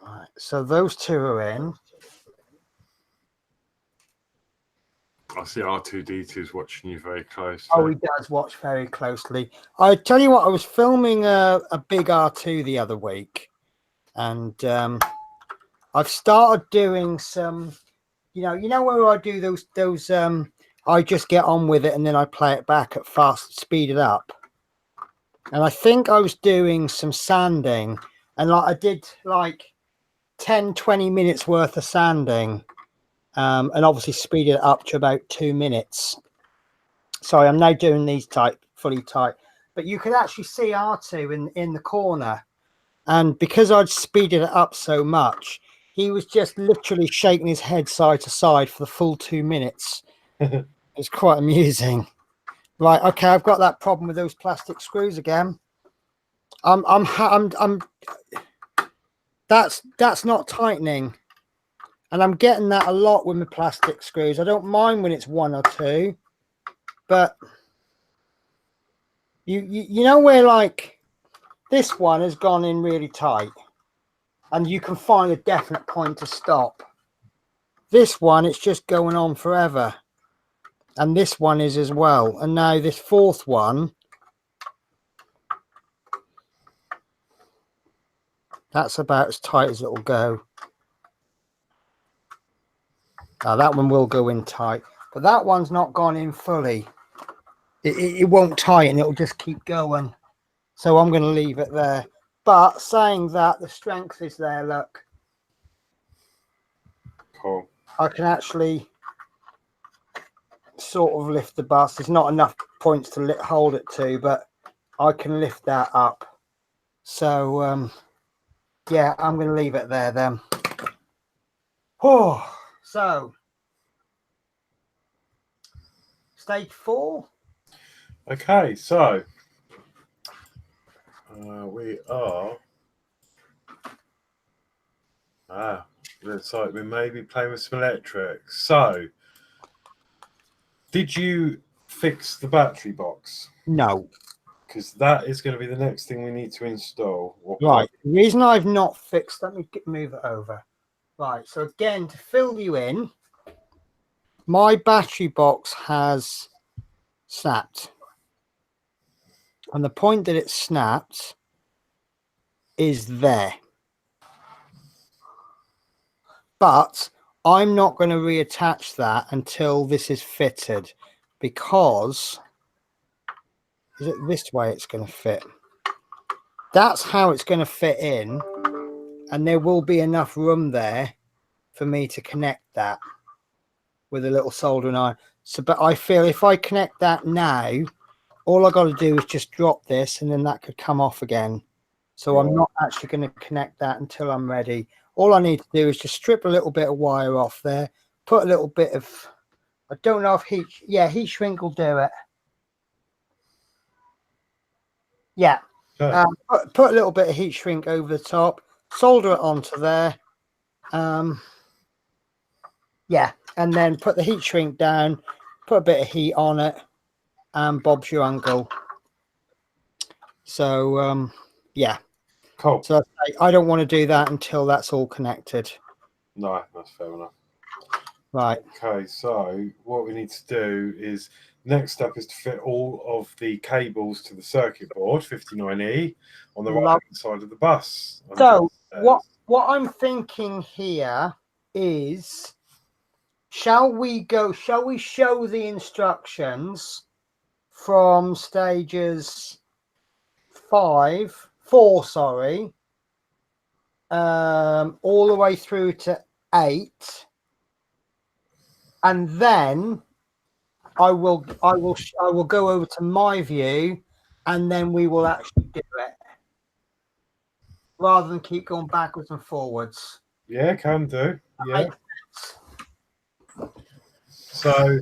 Right, so those two are in. I see R2D2's watching you very closely. Oh, he does watch very closely. I tell you what, I was filming a big R2 the other week, and I've started doing some, you know where I do those I just get on with it and then I play it back at fast, speed it up. And I think I was doing some sanding, and like I did like 10-20 minutes worth of sanding, and obviously speed it up to about 2 minutes. Sorry, I'm now doing these fully tight, but you could actually see R2 in the corner, and because I'd speeded it up so much, he was just literally shaking his head side to side for the full 2 minutes. It's quite amusing. Right, okay, I've got that problem with those plastic screws again. That's not tightening, and I'm getting that a lot with my plastic screws. I don't mind when it's one or two, but you know where like this one has gone in really tight, and you can find a definite point to stop. This one, it's just going on forever, and this one is as well. And now this fourth one, that's about as tight as it'll go. Now that one will go in tight, but that one's not gone in fully. It won't tighten, it'll just keep going. So I'm going to leave it there. But saying that, the strength is there, look. Cool. I can actually sort of lift the bus. There's not enough points to hold it to, but I can lift that up. So, yeah, I'm going to leave it there then. Oh, so, stage 4. Okay, so we are. Looks like we may be playing with some electrics. So, did you fix the battery box? No. Because that is going to be the next thing we need to install. Right. The reason I've not fixed, let me move it over. Right. So again, to fill you in, my battery box has snapped. And the point that it snapped is there. But I'm not going to reattach that until this is fitted, because is it this way it's going to fit? That's how it's going to fit in, and there will be enough room there for me to connect that with a little soldering iron. So, but I feel if I connect that now, all I got to do is just drop this, and then that could come off again. So I'm not actually going to connect that until I'm ready. All I need to do is just strip a little bit of wire off there, put a little bit of, I don't know if heat shrink will do it. Yeah. Put a little bit of heat shrink over the top, solder it onto there. Yeah, and then put the heat shrink down, put a bit of heat on it, and Bob's your uncle. So, yeah. Cool. So I don't want to do that until that's all connected. No, that's fair enough. Right. Okay, so what we need to do is, next step is to fit all of the cables to the circuit board 59E on the right side of the bus. So what I'm thinking here is, shall we show the instructions from stages 4, all the way through to 8, and then I will go over to my view, and then we will actually do it rather than keep going backwards and forwards. Yeah, can do. Yeah. So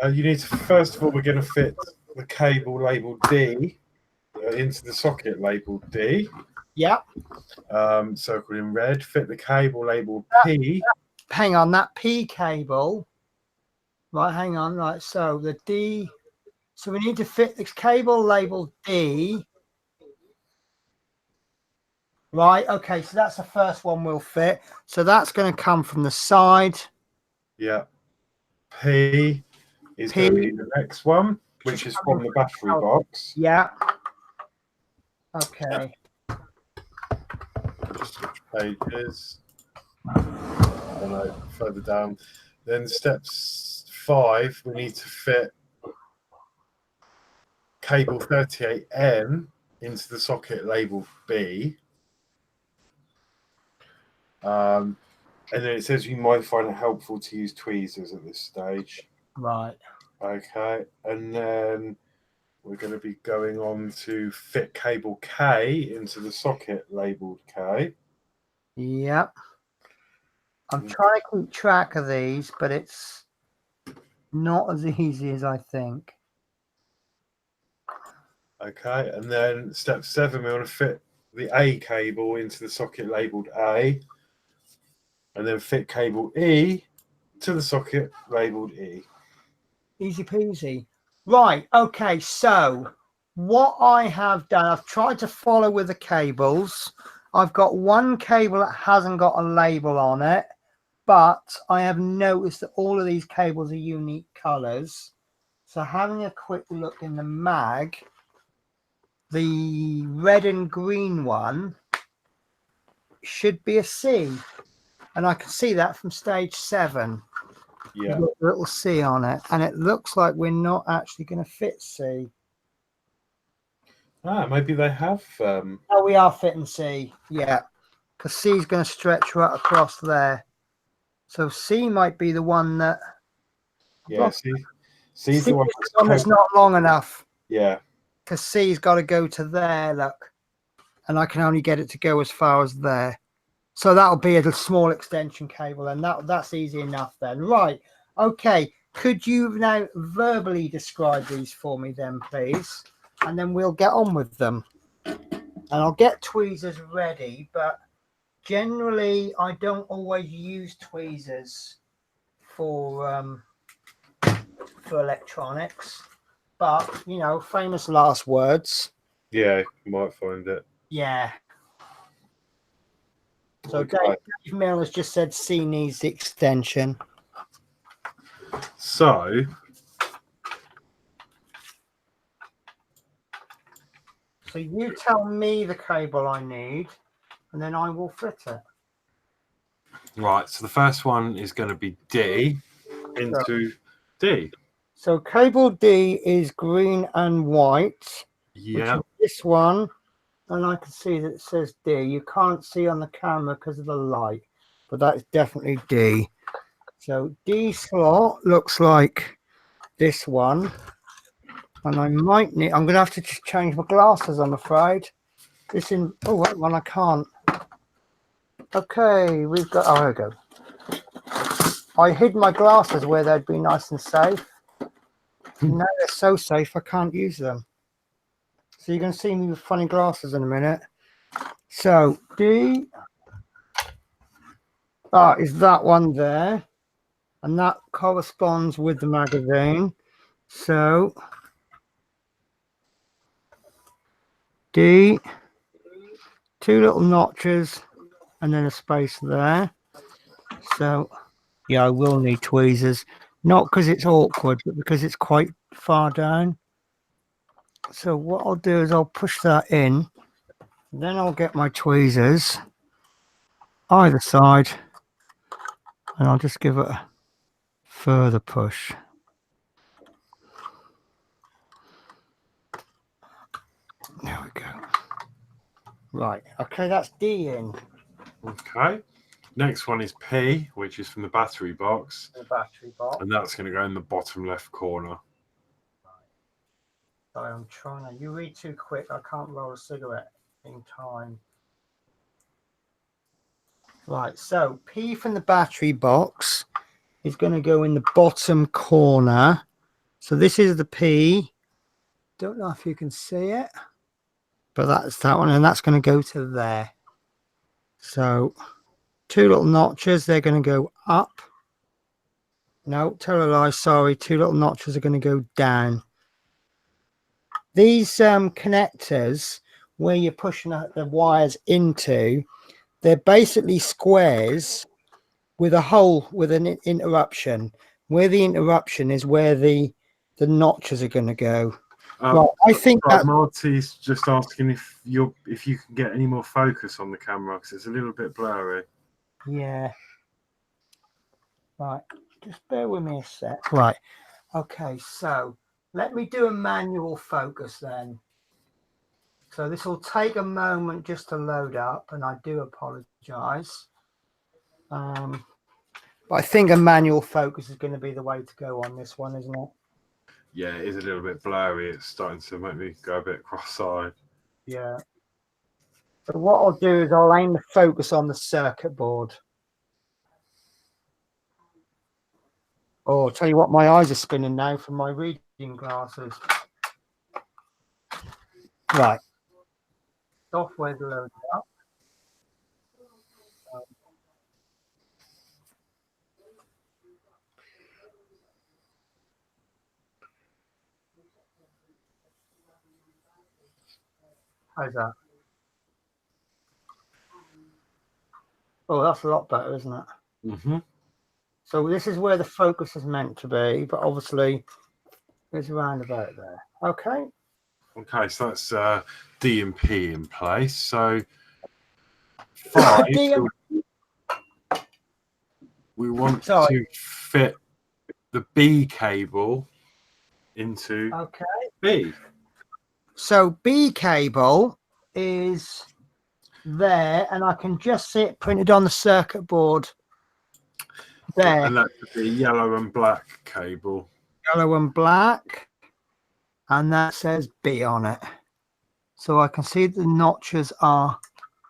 you need to, first of all, we're going to fit the cable labeled D into the socket labeled D. Yeah. Circled in red. Fit the cable labeled P. Hang on, that P cable. Right, hang on. Right, so the D. So we need to fit this cable labeled D. Right, okay, so that's the first one we'll fit. So that's going to come from the side. Yeah. P is going to be the next one, which is from the battery box. Yeah. Okay. Just switch pages. Oh, no, further down. Then steps 5, we need to fit cable 38N into the socket labeled B. And then it says you might find it helpful to use tweezers at this stage. Right. Okay. And then we're going to be going on to fit cable K into the socket labeled K. Yep. I'm trying to keep track of these, but it's not as easy as I think. Okay. And then step 7, we want to fit the A cable into the socket labeled A. And then fit cable E to the socket labeled E. Easy peasy. Right. Okay. So what I have done, I've tried to follow with the cables. I've got one cable that hasn't got a label on it, but I have noticed that all of these cables are unique colors. So having a quick look in the mag, the red and green one should be a C. And I can see that from stage 7. Yeah. A little C on it. And it looks like we're not actually going to fit C. Ah, maybe they have. Oh, we are fitting C. Yeah. Because C is going to stretch right across there. So C might be the one that. Yeah, C's the one that's not long enough. Yeah. Because C's got to go to there, look. And I can only get it to go as far as there. So that'll be a small extension cable, and that's easy enough then. Right. Okay. Could you now verbally describe these for me then, please? And then we'll get on with them. And I'll get tweezers ready, but generally I don't always use tweezers for electronics. But, you know, famous last words. Yeah, you might find it. Yeah. So Okay. Dave Mill has just said C needs the extension. So you tell me the cable I need, and then I will fit it. right, so the first one is going to be D into D. So cable D is green and white. Yeah. This one, and I can see that it says D. You can't see on the camera because of the light, but that's definitely D. So D slot looks like this one. And I might need, I'm going to have to just change my glasses, I'm afraid. This in, oh, wait, well, I can't. Okay, we've got, oh, there we go. I hid my glasses where they'd be nice and safe. Now they're so safe, I can't use them. So you're going to see me with funny glasses in a minute. So D is that one there, and that corresponds with the magazine. So D, 2 little notches, and then a space there. So yeah, I will need tweezers, not because it's awkward, but because it's quite far down. So what I'll do is I'll push that in, then I'll get my tweezers either side, and I'll just give it a further push. There we go. Right, okay, that's D in. Okay. Next one is P, which is from the battery box. The battery box. And that's going to go in the bottom left corner. Sorry, I'm trying to. You read too quick. I can't roll a cigarette in time. Right, so P from the battery box is going to go in the bottom corner. So this is the P. Don't know if you can see it, but that's that one, and that's going to go to there. So 2 little notches, they're going to go up. No, tell a lie, sorry. 2 little notches are going to go down. These connectors, where you're pushing the wires into, they're basically squares with a hole with an interruption. Where the interruption is where the notches are going to go. Well, I think that Marty's just asking if you can get any more focus on the camera because it's a little bit blurry. Yeah. Right. Just bear with me a sec. Right. Okay. So let me do a manual focus then. So this will take a moment just to load up, and I do apologize. But I think a manual focus is going to be the way to go on this one, isn't it? Yeah, it is a little bit blurry. It's starting to make me go a bit cross-eyed. Yeah. So what I'll do is I'll aim the focus on the circuit board. Oh, I'll tell you what, my eyes are spinning now from my reading glasses. Right. Software's loaded up. How's that? Oh, that's a lot better, isn't it? Mm-hmm. So this is where the focus is meant to be, but obviously it's around about there. Okay. Okay, so that's D and P in place. So 5, we want to fit the B cable into B. So B cable is there, and I can just see it printed on the circuit board there. And that's the yellow and black cable. Yellow and black, and that says B on it. So I can see the notches are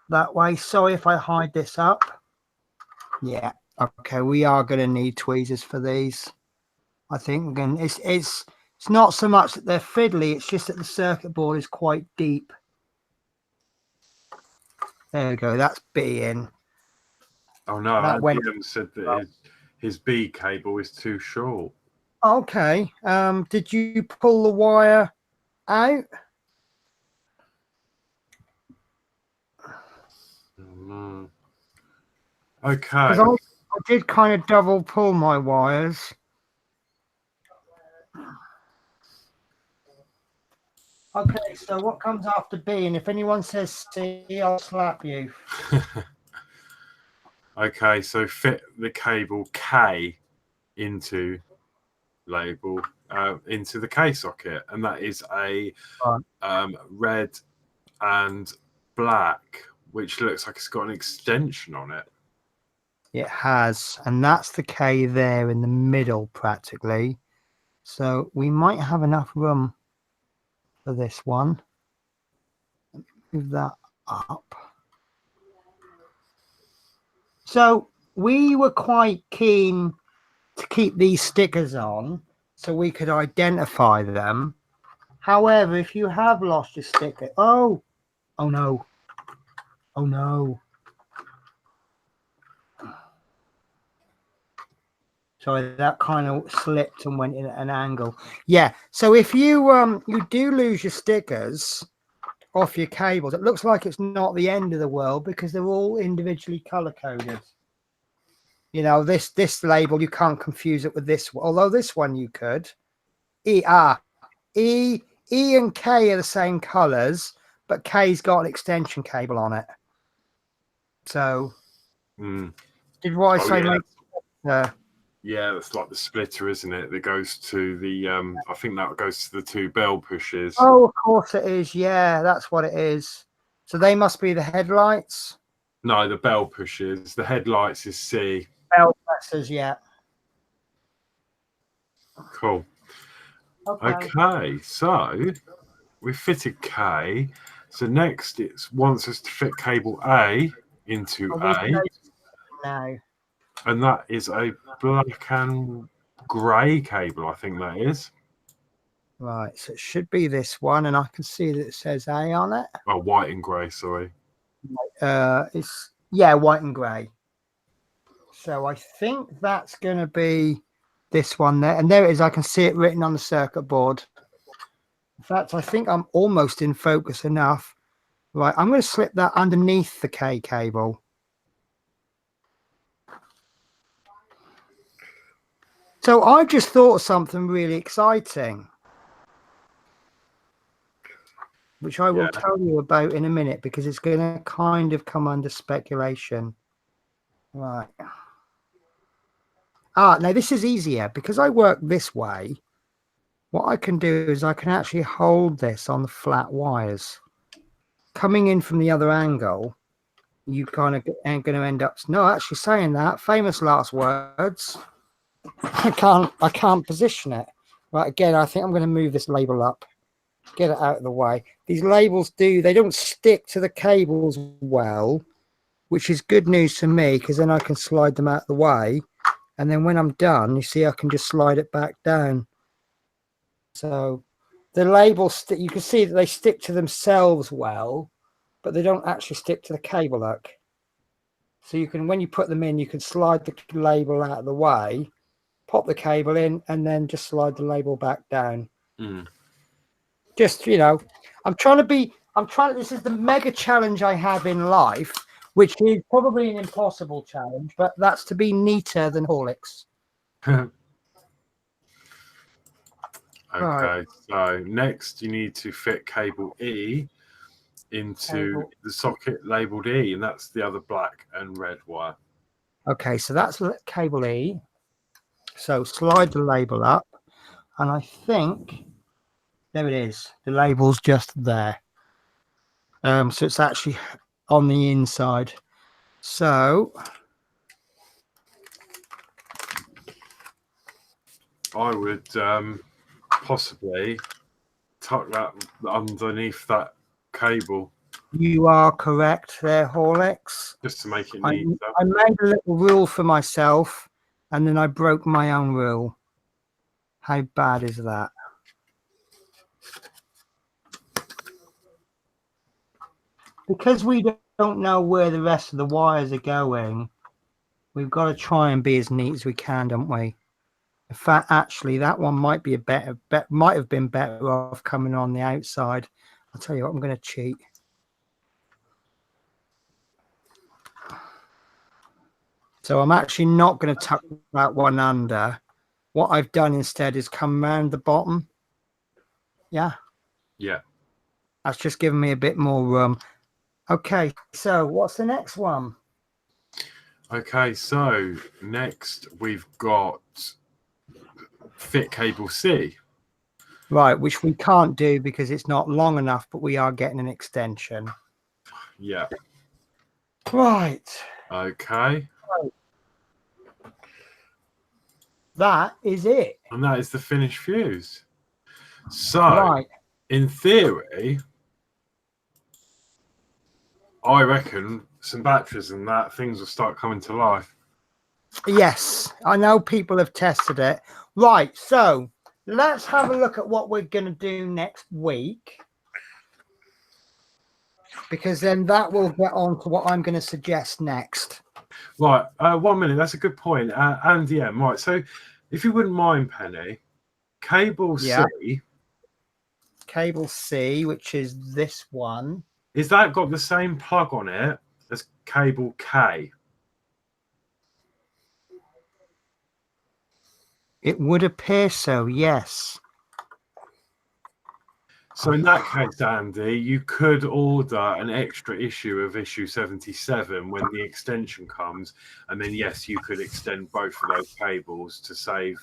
that way. Sorry if I hide this up. Yeah. Okay, we are going to need tweezers for these. I think it's not so much that they're fiddly, it's just that the circuit board is quite deep. There we go, that's B in. Oh no, Adam said that his B cable is too short. Okay, did you pull the wire out? Oh no. Okay. I did kind of double pull my wires. Okay, so what comes after B? And if anyone says C, I'll slap you. Okay, so fit the cable K into into the K socket, and that is a red and black, which looks like it's got an extension on it. It has, and that's the K there in the middle practically. So we might have enough room for this one. Move that up. So we were quite keen to keep these stickers on so we could identify them. However, if you have lost your sticker, oh no, oh no. Sorry, that kind of slipped and went in at an angle. Yeah, so if you you do lose your stickers off your cables, it looks like it's not the end of the world because they're all individually color coded. You know, this label, you can't confuse it with this one, although this one you could. E and K are the same colors, but K's got an extension cable on it. So did what I say make yeah, it's like the splitter, isn't it? That goes to the I think that goes to the two bell pushes. Oh, of course it is. Yeah, that's what it is. So they must be the headlights. No, the bell pushes. The headlights is C. Bell pressers, yeah. Cool. Okay, So we fitted K. So next it wants us to fit cable A into A. No. And that is a black and grey cable, I think that is. Right, so it should be this one, and I can see that it says A on it. Oh, white and grey, sorry. It's white and grey. So I think that's going to be this one there, and there it is. I can see it written on the circuit board. In fact, I think I'm almost in focus enough. Right, I'm going to slip that underneath the K cable. So I just thought of something really exciting, which I will tell you about in a minute because it's going to kind of come under speculation. Right. Now this is easier because I work this way. What I can do is I can actually hold this on the flat wires. Coming in from the other angle, you kind of ain't going to end up. No, actually saying that, famous last words. I can't position it. Right, again, I think I'm going to move this label up. Get it out of the way. These labels they don't stick to the cables well, which is good news to me because then I can slide them out of the way. And then when I'm done, you see, I can just slide it back down. So the labels, you can see that they stick to themselves well, but they don't actually stick to the cable hook. So you can, when you put them in, you can slide the label out of the way, pop the cable in, and then just slide the label back down. Just, you know, this is the mega challenge I have in life, which is probably an impossible challenge, but that's to be neater than Horlicks. Okay, Right. so next you need to fit cable E into the socket labeled E, and that's the other black and red wire. Okay, so that's cable E. So slide the label up, and I think there it is. The label's just there. So it's actually on the inside. So I would possibly tuck that underneath that cable. You are correct there, Horlicks. Just to make it neat. I made a little rule for myself, and then I broke my own rule. How bad is that? Because we don't know where the rest of the wires are going, we've got to try and be as neat as we can, don't we? In fact, actually, that one might be might have been better off coming on the outside. I'll tell you what, I'm going to cheat. So I'm actually not going to tuck that one under. What I've done instead is come around the bottom. Yeah. Yeah. That's just giving me a bit more room. Okay, so what's the next one? Okay, so next we've got fit cable C. Right, which we can't do because it's not long enough, but we are getting an extension. Yeah. Right. Okay. That is it. And that is the finished fuse. So right. in theory, I reckon some batteries and that things will start coming to life. Yes, I know people have tested it. Right, so let's have a look at what we're going to do next week, because then that will get on to what I'm going to suggest next. Right, 1 minute. That's a good point. Andy M. Right, so if you wouldn't mind, Penny, cable C. Cable C, which is this one. Is that got the same plug on it as cable K? It would appear so, yes. So in that case, Andy, you could order an extra issue of issue 77 when the extension comes, and then yes, you could extend both of those cables to save.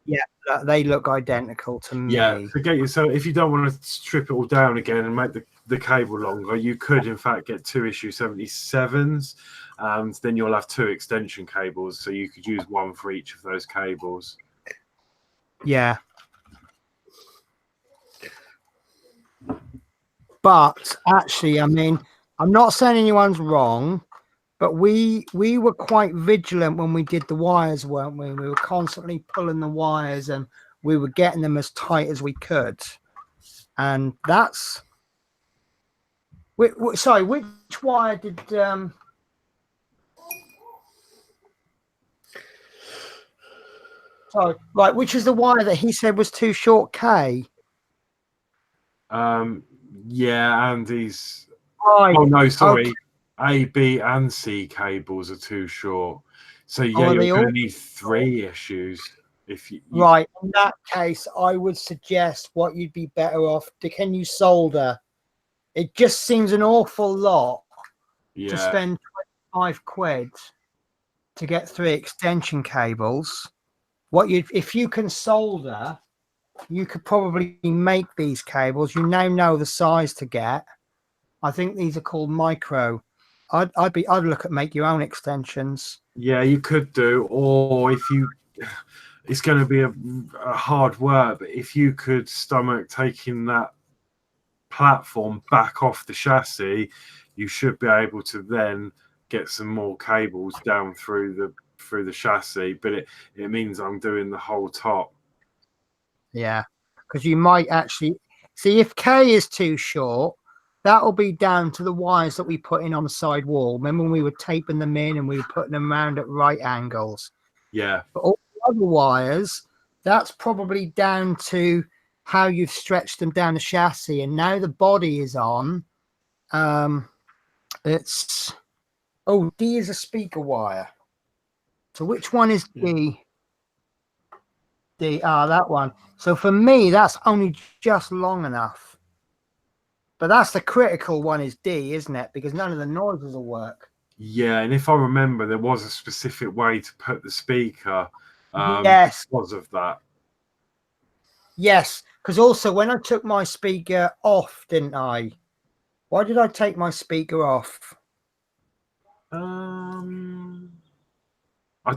Yeah, they look identical to me. Yeah, forget you. So if you don't want to strip it all down again and make the cable longer, you could in fact get 2 issue 77s, and then you'll have 2 extension cables, so you could use one for each of those cables. Yeah. But actually, I mean, I'm not saying anyone's wrong, but we were quite vigilant when we did the wires, weren't we? We were constantly pulling the wires and we were getting them as tight as we could. And that's... sorry, which wire did... Sorry, right, which is the wire that he said was too short, K? Yeah, Andy's... Right. Oh, no, sorry. Okay. A, B, and C cables are too short. So, yeah, Oh, you're going to need 3 issues. If you... Right. In that case, I would suggest what you'd be better off. Can you solder? It just seems an awful lot to spend 25 quid to get 3 extension cables. If you can solder, you could probably make these cables. You now know the size to get. I think these are called micro. I'd look at make your own extensions. Yeah, you could do, or if you, it's going to be a hard work, but if you could stomach taking that platform back off the chassis, you should be able to then get some more cables down through the chassis. But it means I'm doing the whole top. Yeah, because you might actually see if K is too short. That'll be down to the wires that we put in on the side wall. Remember when we were taping them in and we were putting them around at right angles? Yeah. But all the other wires, that's probably down to how you've stretched them down the chassis. And now the body is on. It's... Oh, D is a speaker wire. So which one is D? D. That one. So for me, that's only just long enough. But that's the critical one is D, isn't it? Because none of the noises will work. Yeah, and if I remember, there was a specific way to put the speaker yes. Because of that. Yes, because also when I took my speaker off, didn't I? Why did I take my speaker off? I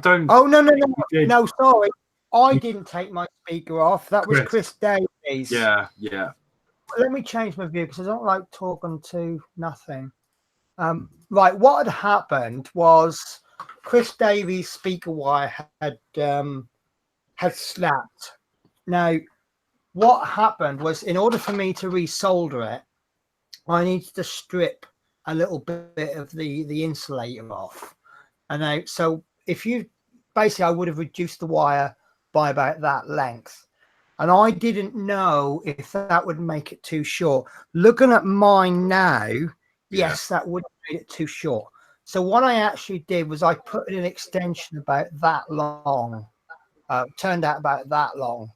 don't... Oh, no, sorry. I didn't take my speaker off. That was Chris Davies. Yeah. Let me change my view because I don't like talking to nothing. Right, what had happened was Chris Davies' speaker wire had snapped. Now, what happened was in order for me to resolder it, I needed to strip a little bit of the insulator off. And so if you basically, I would have reduced the wire by about that length. And I didn't know if that would make it too short. Looking at mine now, yes, that would have made it too short. So what I actually did was I put in an extension about that long, turned out about that long,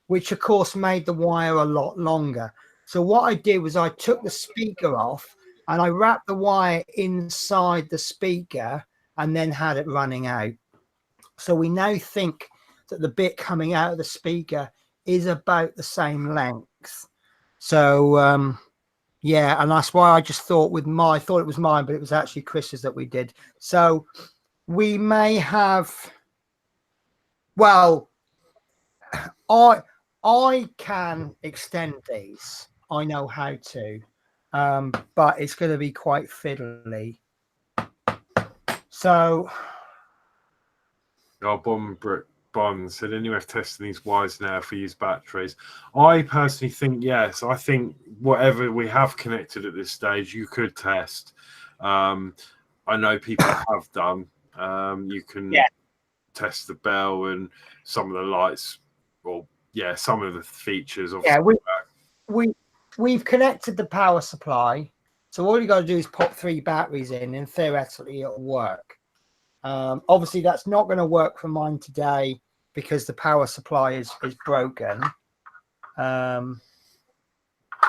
which of course made the wire a lot longer. So what I did was I took the speaker off and I wrapped the wire inside the speaker and then had it running out. So we now think that the bit coming out of the speaker is about the same length. So yeah, and that's why I just thought I thought it was mine, but it was actually Chris's that we did. So we may have, well, I can extend these. I know how to, but it's going to be quite fiddly. So, Bond said, anyway, testing these wires now for used batteries. I personally think yes. I think whatever we have connected at this stage, you could test. I know people have done. You can test the bell and some of the lights, or some of the features. we've connected the power supply, so all you got to do is pop 3 batteries in, and theoretically it'll work. Obviously, that's not going to work for mine today because the power supply is broken,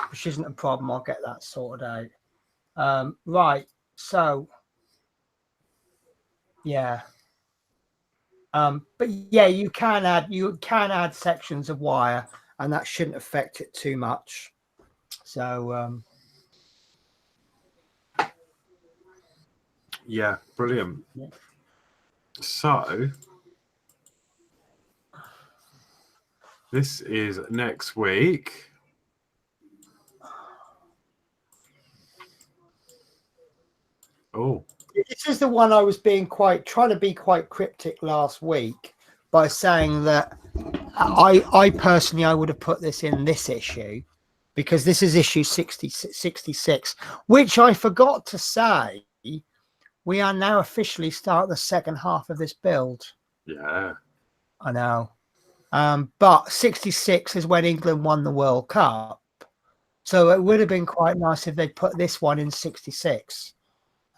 which isn't a problem. I'll get that sorted out. Right, so but yeah, you can add sections of wire, and that shouldn't affect it too much. So yeah, brilliant. Yeah. So this is next week. Oh, this is the one I was trying to be quite cryptic last week by saying that I personally would have put this in this issue, because this is issue 66, which I forgot to say. We are now officially starting the second half of this build. Yeah, I know. But 66 is when England won the World Cup. So it would have been quite nice if they'd put this one in 66.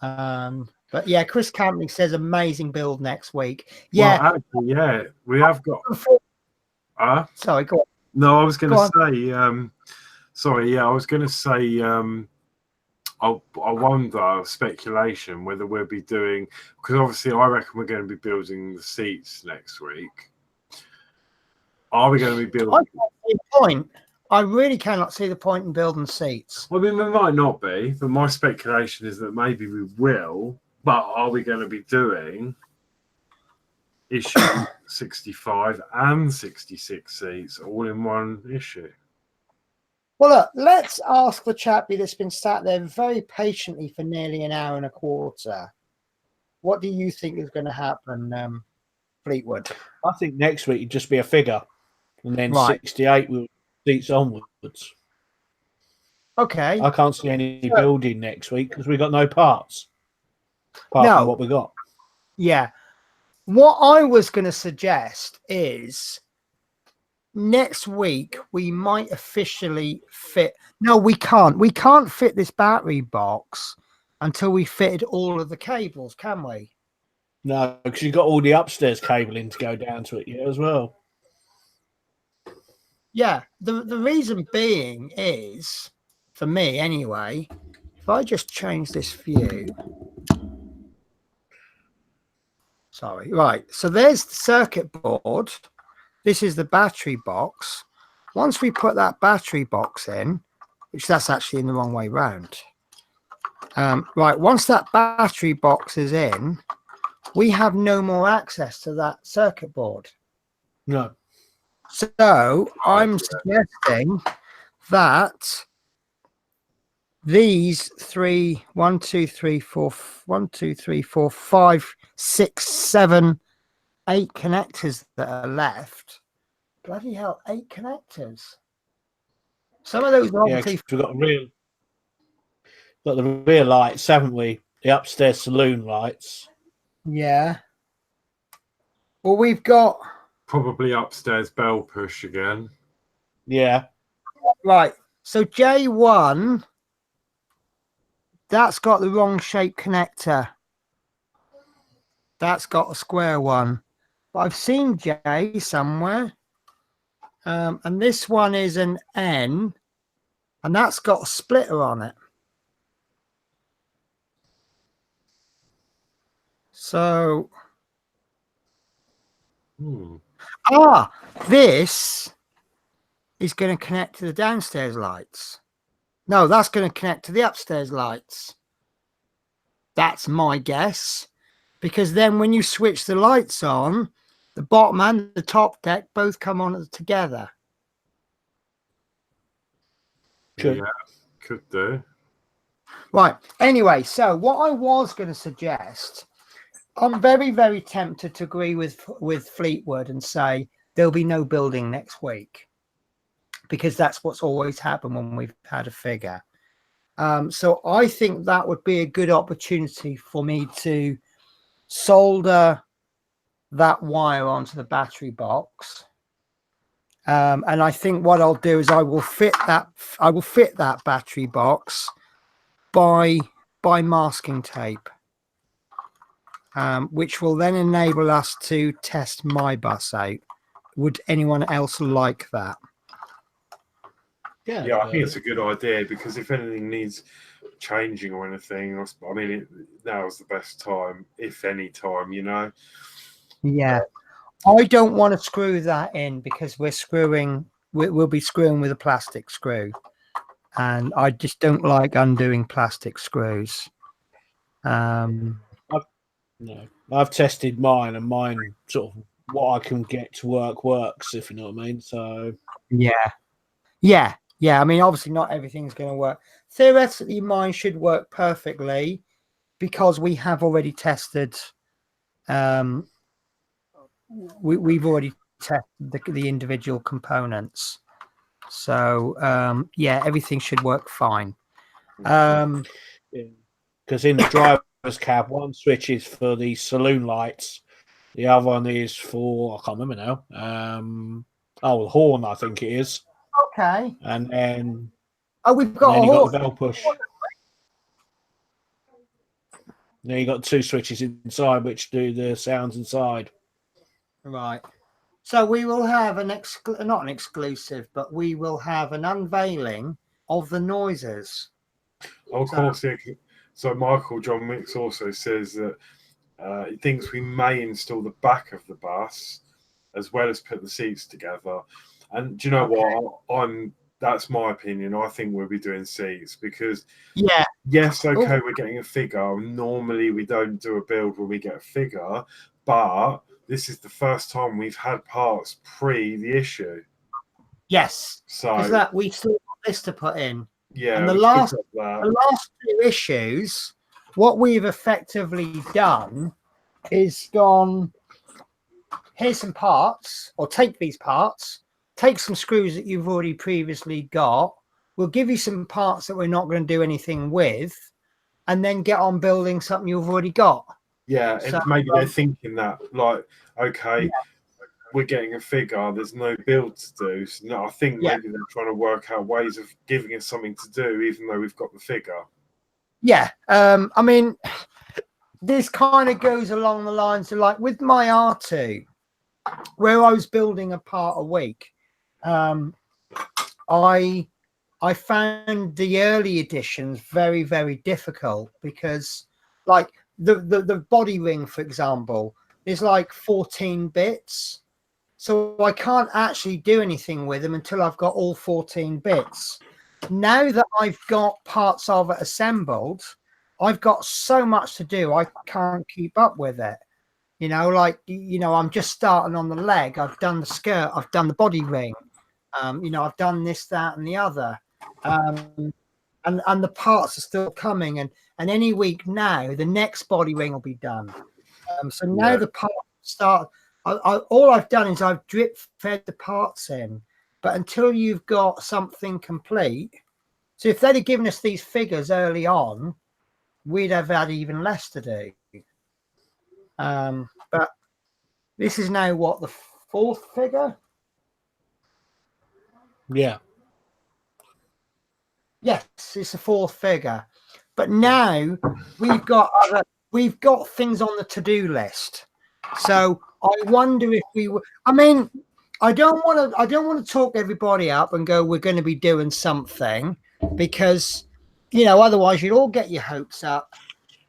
But yeah, Chris Campney says amazing build next week. Yeah. Well, actually, we have got. Sorry, go on. No, I was going to say. Sorry, I was going to say. I wonder, speculation, whether we'll be doing, because obviously I reckon we're going to be building the seats next week. Are we going to be building? I can't see the point. I really cannot see the point in building seats. I mean, we might not be, but my speculation is that maybe we will. But are we going to be doing issue 65 and 66 seats all in one issue? Well, look, let's ask the chappie that's been sat there very patiently for nearly an hour and a quarter. What do you think is going to happen, Fleetwood? I think next week it'd just be a figure, and then 68 will seats onwards. Okay. I can't see any building next week because we've got no parts apart from what we got. Yeah. What I was going to suggest is, next week we might officially fit. No, we can't. We can't fit this battery box until we fitted all of the cables, can we? No, because you've got all the upstairs cabling to go down to it as well. Yeah. The reason being is, for me anyway, if I just change this view. Sorry. Right. So there's the circuit board. This is the battery box. Once we put that battery box in, which that's actually in the wrong way round. Right, once that battery box is in, we have no more access to that circuit board. No. So I'm suggesting that these 5, 6, 7, 8 connectors that are left. Bloody hell, 8 connectors. Some of those are obviously. We've got the rear lights, haven't we? The upstairs saloon lights. Yeah. Well, we've got probably upstairs bell push again. Yeah. Right. So J1, that's got the wrong shape connector. That's got a square one. But I've seen J somewhere. And this one is an N, and that's got a splitter on it. So, this is going to connect to the downstairs lights. No, that's going to connect to the upstairs lights. That's my guess. Because then when you switch the lights on, the bottom and the top deck both come on together. Should. Yeah, could do. Right. Anyway, so what I was going to suggest, I'm very, very tempted to agree with Fleetwood and say there'll be no building next week, because that's what's always happened when we've had a figure. So I think that would be a good opportunity for me to solder that wire onto the battery box. And I think what I'll do is I will fit that battery box by masking tape, which will then enable us to test my bus out. Would anyone else like that? Yeah, I think it's a good idea, because if anything needs changing or anything, I mean, now's the best time, if any time, you know. Yeah, I don't want to screw that in, because we'll be screwing with a plastic screw, and I just don't like undoing plastic screws. No, I've tested mine, and mine sort of what I can get to works, if you know what I mean. So yeah. I mean, obviously not everything's going to work. Theoretically, mine should work perfectly, because we have already tested. We've already tested the individual components. So yeah, everything should work fine. because in the driver's cab, one switch is for the saloon lights, the other one is for, I can't remember now. The horn, I think it is. Okay. And then we've got you got the bell push. Then you got 2 switches inside which do the sounds inside. Right. So we will have not an exclusive, but we will have an unveiling of the noises. Of course, yeah. So Michael John Mix also says that he thinks we may install the back of the bus as well as put the seats together. And do you know what? That's my opinion. I think we'll be doing seats, because yes, okay, we're getting a figure. Normally we don't do a build when we get a figure, but this is the first time we've had parts pre the issue. Yes. So because that we still got this to put in. Yeah. And the last 2 issues, what we've effectively done is gone, here's some parts, or take these parts, take some screws that you've already previously got. We'll give you some parts that we're not going to do anything with, and then get on building something you've already got. Yeah, so, maybe they're thinking that, like, okay, we're getting a figure, there's no build to do. So no, I think maybe they're trying to work out ways of giving us something to do, even though we've got the figure. Yeah, I mean, this kind of goes along the lines of, like, with my R2, where I was building a part a week. I found the early editions very, very difficult, because, like, the body ring, for example, is like 14 bits. So I can't actually do anything with them until I've got all 14 bits. Now that I've got parts of it assembled, I've got so much to do, I can't keep up with it. You know, like, you know, I'm just starting on the leg. I've done the skirt. I've done the body ring. You know, I've done this, that, and the other. And the parts are still coming. And any week now, the next body ring will be done. So now the parts start. All I've done is I've drip fed the parts in. But until you've got something complete, so if they'd have given us these figures early on, we'd have had even less to do. But this is now what, the 4th figure? Yeah. Yes, it's the 4th figure. But now we've got things on the to-do list. So I wonder if we were. I mean, I don't want to talk everybody up and go, we're going to be doing something, because, you know, otherwise you'd all get your hopes up,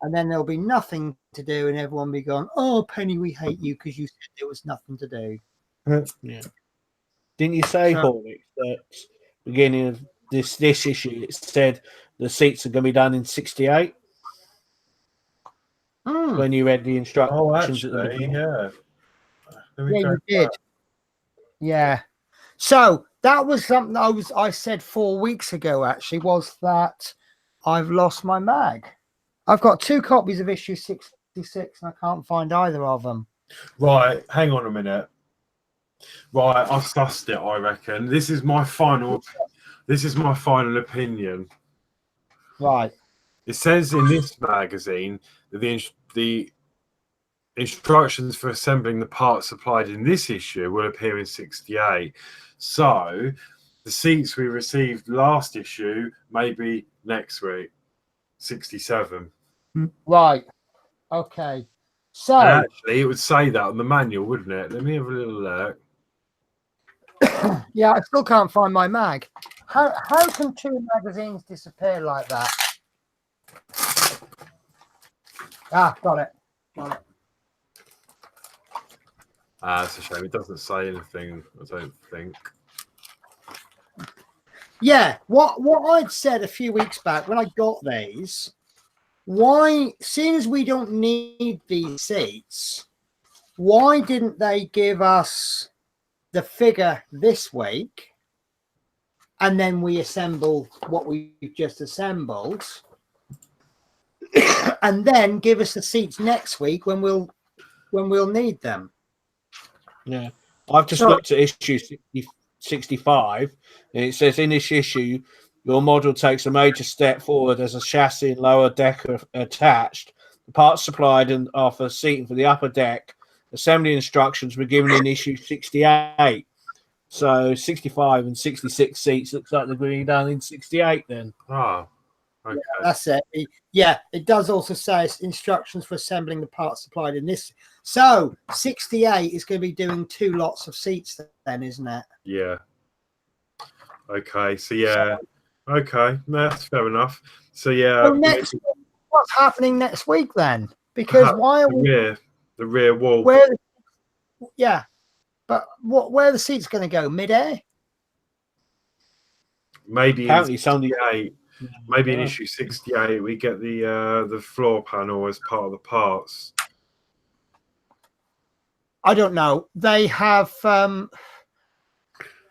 and then there'll be nothing to do, and everyone will be going, "Oh, Penny, we hate you because you said there was nothing to do." Yeah. Didn't you say, Horlicks, that beginning of this issue, it said the seats are going to be done in 68? When you read the instructions. Oh, actually, yeah. Yeah, you did. Yeah. So that was something I said 4 weeks ago. Actually, was that I've lost my mag. I've got 2 copies of issue 66, and I can't find either of them. Right, hang on a minute. Right, I've sussed it. I reckon this is my final. This is my final opinion. Right. It says in this magazine that the instructions for assembling the parts supplied in this issue will appear in 68. So the seats we received last issue maybe next week, 67. Right. Okay. So And actually, it would say that on the manual, wouldn't it? Let me have a little look. yeah, I still can't find my mag. How can 2 magazines disappear like that? Ah, got it. It's a shame. It doesn't say anything, I don't think. Yeah, what I'd said a few weeks back when I got these, why, seeing as we don't need these seats, why didn't they give us the figure this week and then we assemble what we've just assembled and then give us the seats next week when we'll need them? Yeah, I've just looked at issue 65, and it says in this issue, your model takes a major step forward as a chassis and lower deck are attached. The parts supplied and are for seating for the upper deck. Assembly instructions were given in issue 68. So 65 and 66 seats looks like they're being done in 68 then. Ah, okay. Yeah, that's it. Yeah, it does also say instructions for assembling the parts supplied in this. So 68 is going to be doing 2 lots of seats then, isn't it? Yeah. Okay. So yeah. Okay. No, that's fair enough. So yeah. So what's happening next week then? Because why are we the rear wall? Where are the seats going to go? Mid-air? Maybe Apparently in 68. Maybe in issue 68 we get the floor panel as part of the parts. I don't know. They have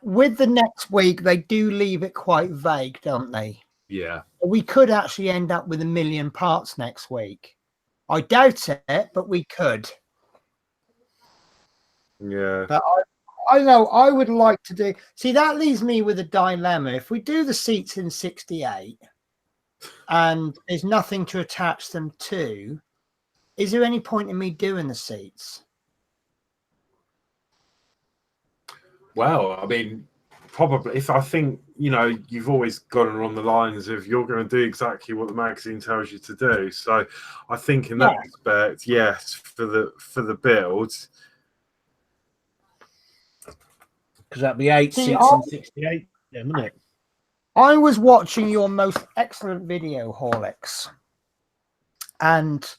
with the next week they do leave it quite vague, don't they? Yeah. We could actually end up with 1 million parts next week. I doubt it, but we could. Yeah. But I know I would like to do. See, that leaves me with a dilemma. If we do the seats in 68 and there's nothing to attach them to, is there any point in me doing the seats? Well, I mean, probably. If I think, you've always gone along the lines of you're going to do exactly what the magazine tells you to do. So I think in that respect, yes, for the build. Because that'd be 8 seats and 68, wouldn't it? I was watching your most excellent video, Horlicks, and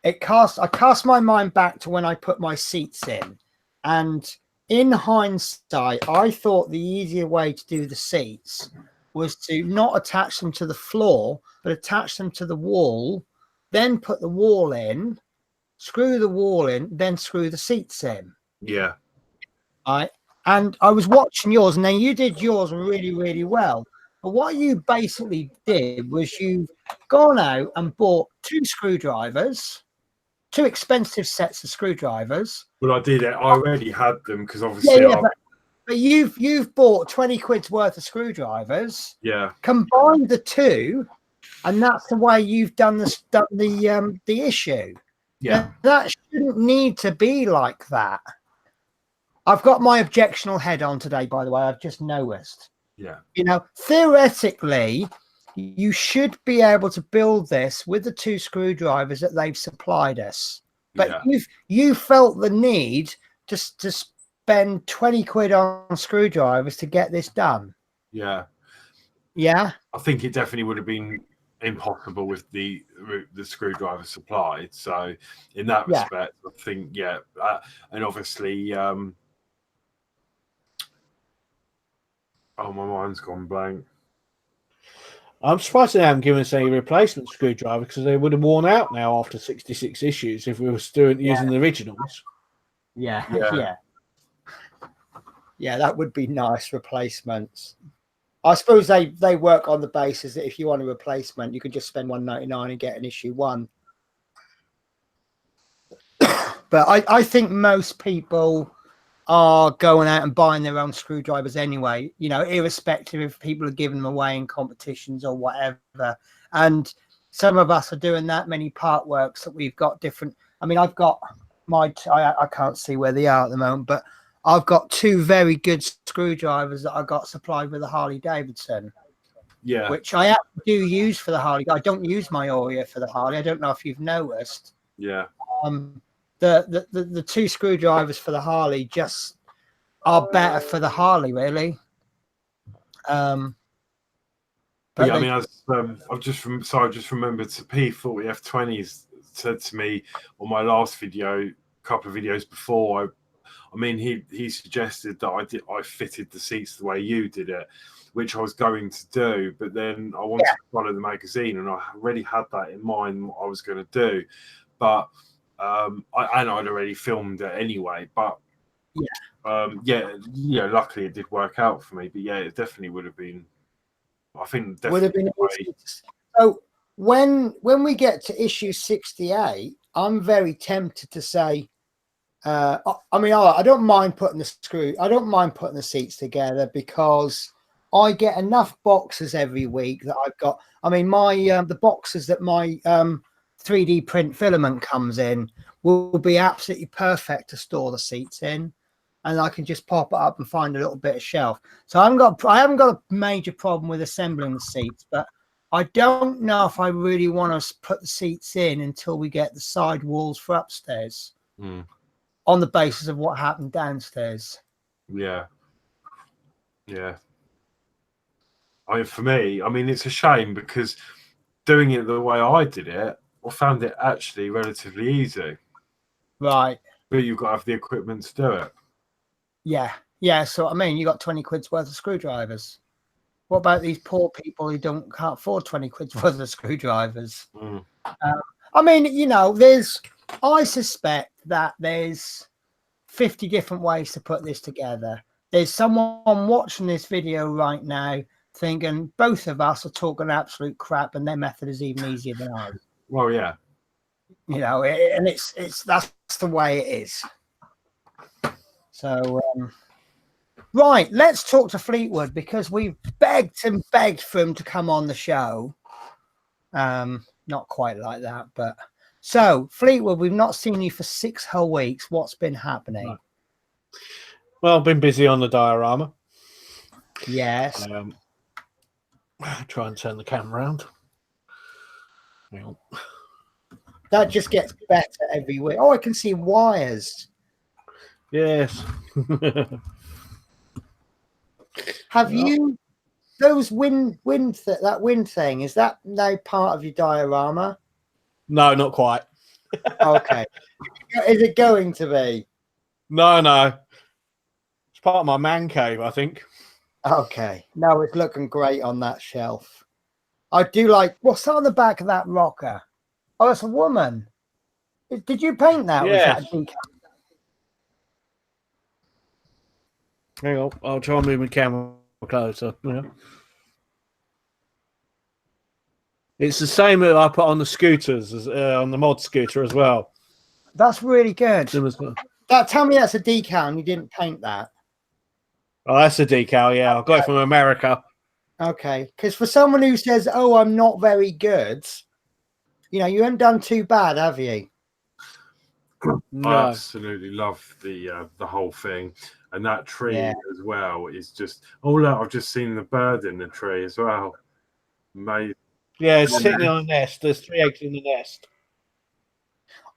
I cast my mind back to when I put my seats in, and in hindsight, I thought the easier way to do the seats was to not attach them to the floor, but attach them to the wall, then put the wall in, screw the wall in, then screw the seats in. Yeah. And I was watching yours, and then you did yours really, really well. But what you basically did was you've gone out and bought 2 screwdrivers, 2 expensive sets of screwdrivers. Well, I did it. I already had them because obviously. But you've bought 20 quid's worth of screwdrivers. Yeah. Combined the 2, and that's the way you've done the issue. Yeah. Now, that shouldn't need to be like that. I've got my objectional head on today, by the way. I've just noticed. Yeah. Theoretically, you should be able to build this with the 2 screwdrivers that they've supplied us. But you felt the need to spend 20 quid on screwdrivers to get this done. Yeah. Yeah. I think it definitely would have been impossible with the screwdriver supplied. So in that respect, I think, and obviously, oh, my mind's gone blank. I'm surprised they haven't given us any replacement screwdriver because they would have worn out now after 66 issues if we were still using the originals. Yeah. Yeah, that would be nice replacements. I suppose they work on the basis that if you want a replacement, you can just spend $1.99 and get an issue 1. But I think most people are going out and buying their own screwdrivers anyway, you know, irrespective if people are giving them away in competitions or whatever. And some of us are doing that many part works that we've got different. I mean, I've got I can't see where they are at the moment, but I've got 2 very good screwdrivers that I got supplied with a Harley Davidson. Yeah. Which I do use for the Harley. I don't use my Oreo for the Harley. I don't know if you've noticed. Yeah. The 2 screwdrivers for the Harley just are better for the Harley, really. But yeah, I mean, I've just remembered the P40 F20s said to me on my last video, a couple of videos before. I mean, he suggested that I fitted the seats the way you did it, which I was going to do, but then I wanted to follow the magazine, and I already had that in mind what I was going to do, but I'd already filmed it anyway. But luckily it did work out for me. But yeah, it definitely would have been. I think would have been. So when we get to issue 68, I'm very tempted to say. I mean, I don't mind putting the seats together because I get enough boxes every week that I've got. I mean, my the boxes that my 3D print filament comes in will be absolutely perfect to store the seats in, and I can just pop it up and find a little bit of shelf. So I haven't got a major problem with assembling the seats, but I don't know if I really want to put the seats in until we get the side walls for upstairs. On the basis of what happened downstairs. Yeah. For me, I mean, it's a shame because doing it the way I did it, I found it actually relatively easy. Right. But you've got to have the equipment to do it. Yeah. So I mean, you got 20 quid's worth of screwdrivers. What about these poor people who can't afford 20 quid's worth of screwdrivers? I mean, you know, I suspect that there's 50 different ways to put this together. There's someone watching this video right now thinking both of us are talking absolute crap and their method is even easier than ours. Well, yeah. You know, and that's the way it is. So, right, let's talk to Fleetwood because we've begged for him to come on the show. Not quite like that, but so Fleetwood, we've not seen you for 6 whole weeks. What's been happening? Well, I've been busy on the diorama. Yes. Try and turn the camera around. That just gets better every week. Oh, I can see wires. Yes. Have you those wind thing? Is that now part of your diorama? No, not quite. Okay. Is it going to be? No. It's part of my man cave, I think. Okay. No, it's looking great on that shelf. I do like what's that on the back of that rocker? Oh, that's a woman. Did you paint that? Yes. Was that a decal? Hang on, I'll try and move my camera closer. Yeah. It's the same that I put on the scooters, on the mod scooter as well. That's really good. Tell me that's a decal and you didn't paint that. Oh, that's a decal, yeah. I got it from America. Okay, because for someone who says, "Oh, I'm not very good," you know, you haven't done too bad, have you? No. I absolutely love the whole thing, and that tree as well is just. Oh look, I've just seen the bird in the tree as well. Mate. Yeah, it's sitting on a nest. There's 3 eggs in the nest.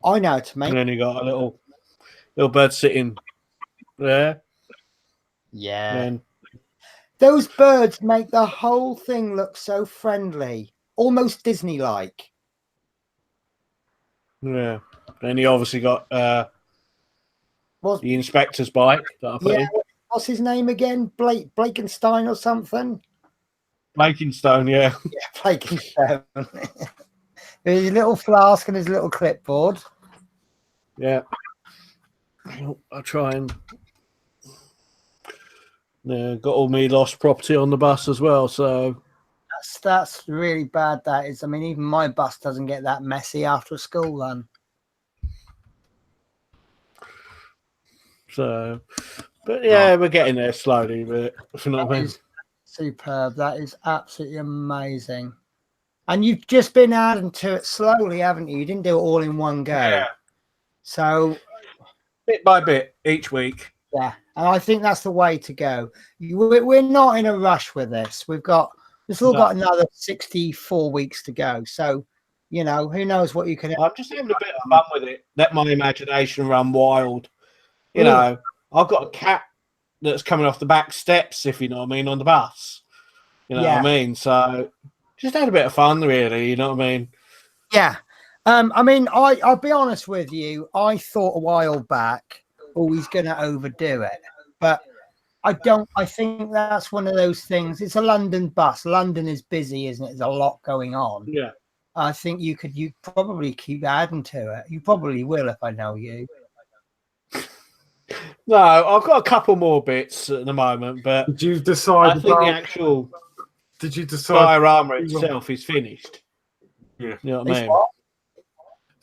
I know to make. And then you got a little bird sitting there. Yeah. And those birds make the whole thing look so friendly, almost Disney-like. Yeah. Then you obviously got the inspector's bike that I put in. What's his name again? Blakenstein or something? Blakenstone, yeah. Yeah, Blakenstone. There's his little flask and his little clipboard. Yeah. I'll try and... Yeah, got all me lost property on the bus as well. So that's really bad. That is. I mean, even my bus doesn't get that messy after a school run. So, but yeah, we're getting there slowly. But if you know what I mean. Superb. That is absolutely amazing. And you've just been adding to it slowly, haven't you? You didn't do it all in one go. Yeah. So Bit by bit each week. Yeah, and I think that's the way to go. We're not in a rush with this. We've still got another 64 weeks to go. So, you know, who knows what you can. I'm just having a bit of fun with it. Let my imagination run wild. You know, I've got a cat that's coming off the back steps, if you know what I mean, on the bus. You know what I mean? So just had a bit of fun, really. You know what I mean? Yeah. I mean, I'll be honest with you. I thought a while back, he's going to overdo it. But I don't. I think that's one of those things. It's a London bus. London is busy, isn't it? There's a lot going on. Yeah. I think you probably keep adding to it. You probably will if I know you. No, I've got a couple more bits at the moment, but did you decide? I think the actual diorama itself is finished. Yeah. You know what I mean?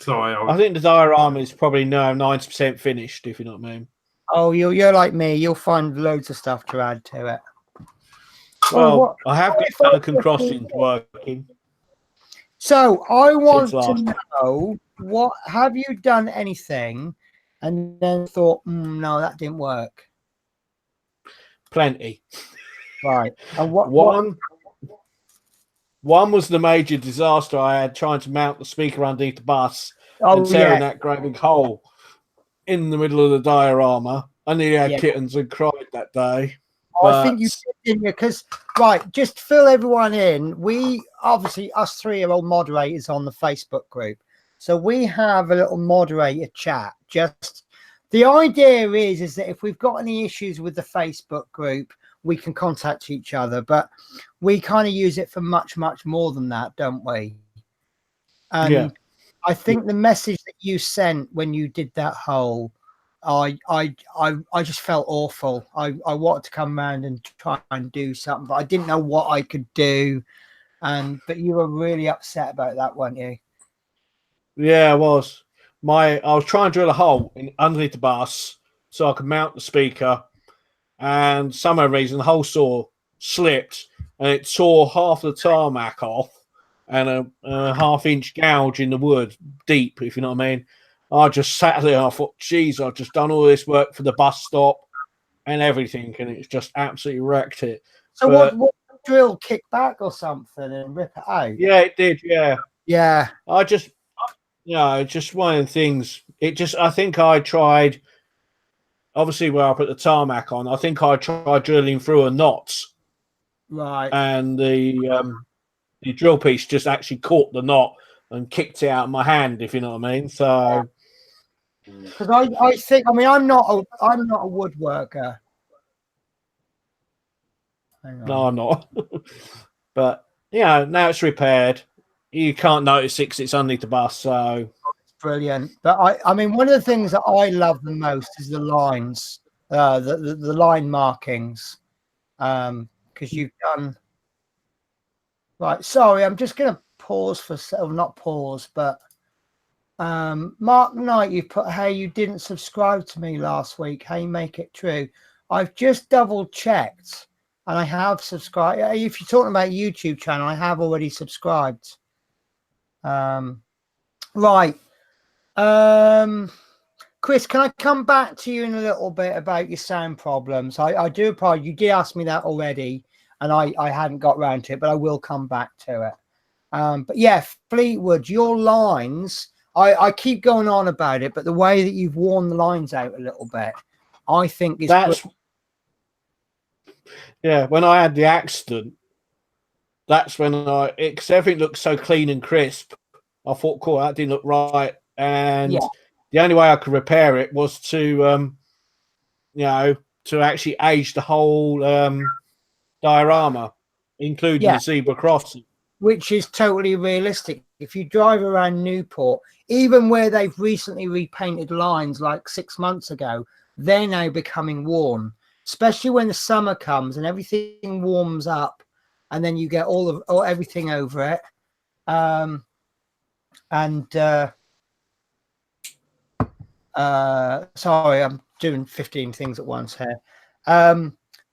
Sorry, I think the diorama is probably 90% finished, if you know what I mean. Oh, you're like me. You'll find loads of stuff to add to it. Well, I have got Pelican Crossing working. So I want to know, have you done anything and then thought, no, that didn't work? Plenty. Right. And one was the major disaster I had trying to mount the speaker underneath the bus and tearing that great big hole in the middle of the diorama. I nearly had kittens and cried that day. I think you did, didn't you? Because, just to fill everyone in, we obviously, us three are all moderators on the Facebook group. So we have a little moderator chat. Just the idea is that if we've got any issues with the Facebook group, we can contact each other. But we kind of use it for much, much more than that, don't we? And I think the message that you sent when you did that hole, I just felt awful. I wanted to come around and try and do something, but I didn't know what I could do. But you were really upset about that, weren't you? Yeah, I was. I was trying to drill a hole underneath the bus so I could mount the speaker, and some reason the hole saw slipped and it tore half the tarmac off and a half-inch gouge in the wood deep, if you know what I mean. I just sat there and I thought, geez, I've just done all this work for the bus stop and everything, and it's just absolutely wrecked it. So what drill kick back or something and rip it out? Yeah, it did, yeah. Yeah. Just one of the things. I think I tried, obviously where I put the tarmac on, I think I tried drilling through a knot. Right. And the drill piece just actually caught the knot and kicked it out of my hand, if you know what I mean. So, because I think, I'm not a woodworker. No, I'm not. But now it's repaired. You can't notice it 'cause it's underneath the bus. So brilliant. But I mean, one of the things that I love the most is the lines, the line markings, because you've done. Right, sorry, I'm just going to pause not pause, but Mark Knight, you put, hey, you didn't subscribe to me last week. Hey, make it true. I've just double checked and I have subscribed. If you're talking about YouTube channel, I have already subscribed. Right. Chris, can I come back to you in a little bit about your sound problems? I do apologize. You did ask me that already and I hadn't got round to it, but I will come back to it. But yeah, Fleetwood, your lines, I keep going on about it, but the way that you've worn the lines out a little bit, I think is when I had the accident, that's when because everything looked so clean and crisp. I thought, cool, that didn't look right. And the only way I could repair it was to actually age the whole diorama, including the zebra crossing. Which is totally realistic. If you drive around Newport, even where they've recently repainted lines like 6 months ago, they're now becoming worn. especially when the summer comes and everything warms up, and then you get everything over it. Sorry, I'm doing 15 things at once here.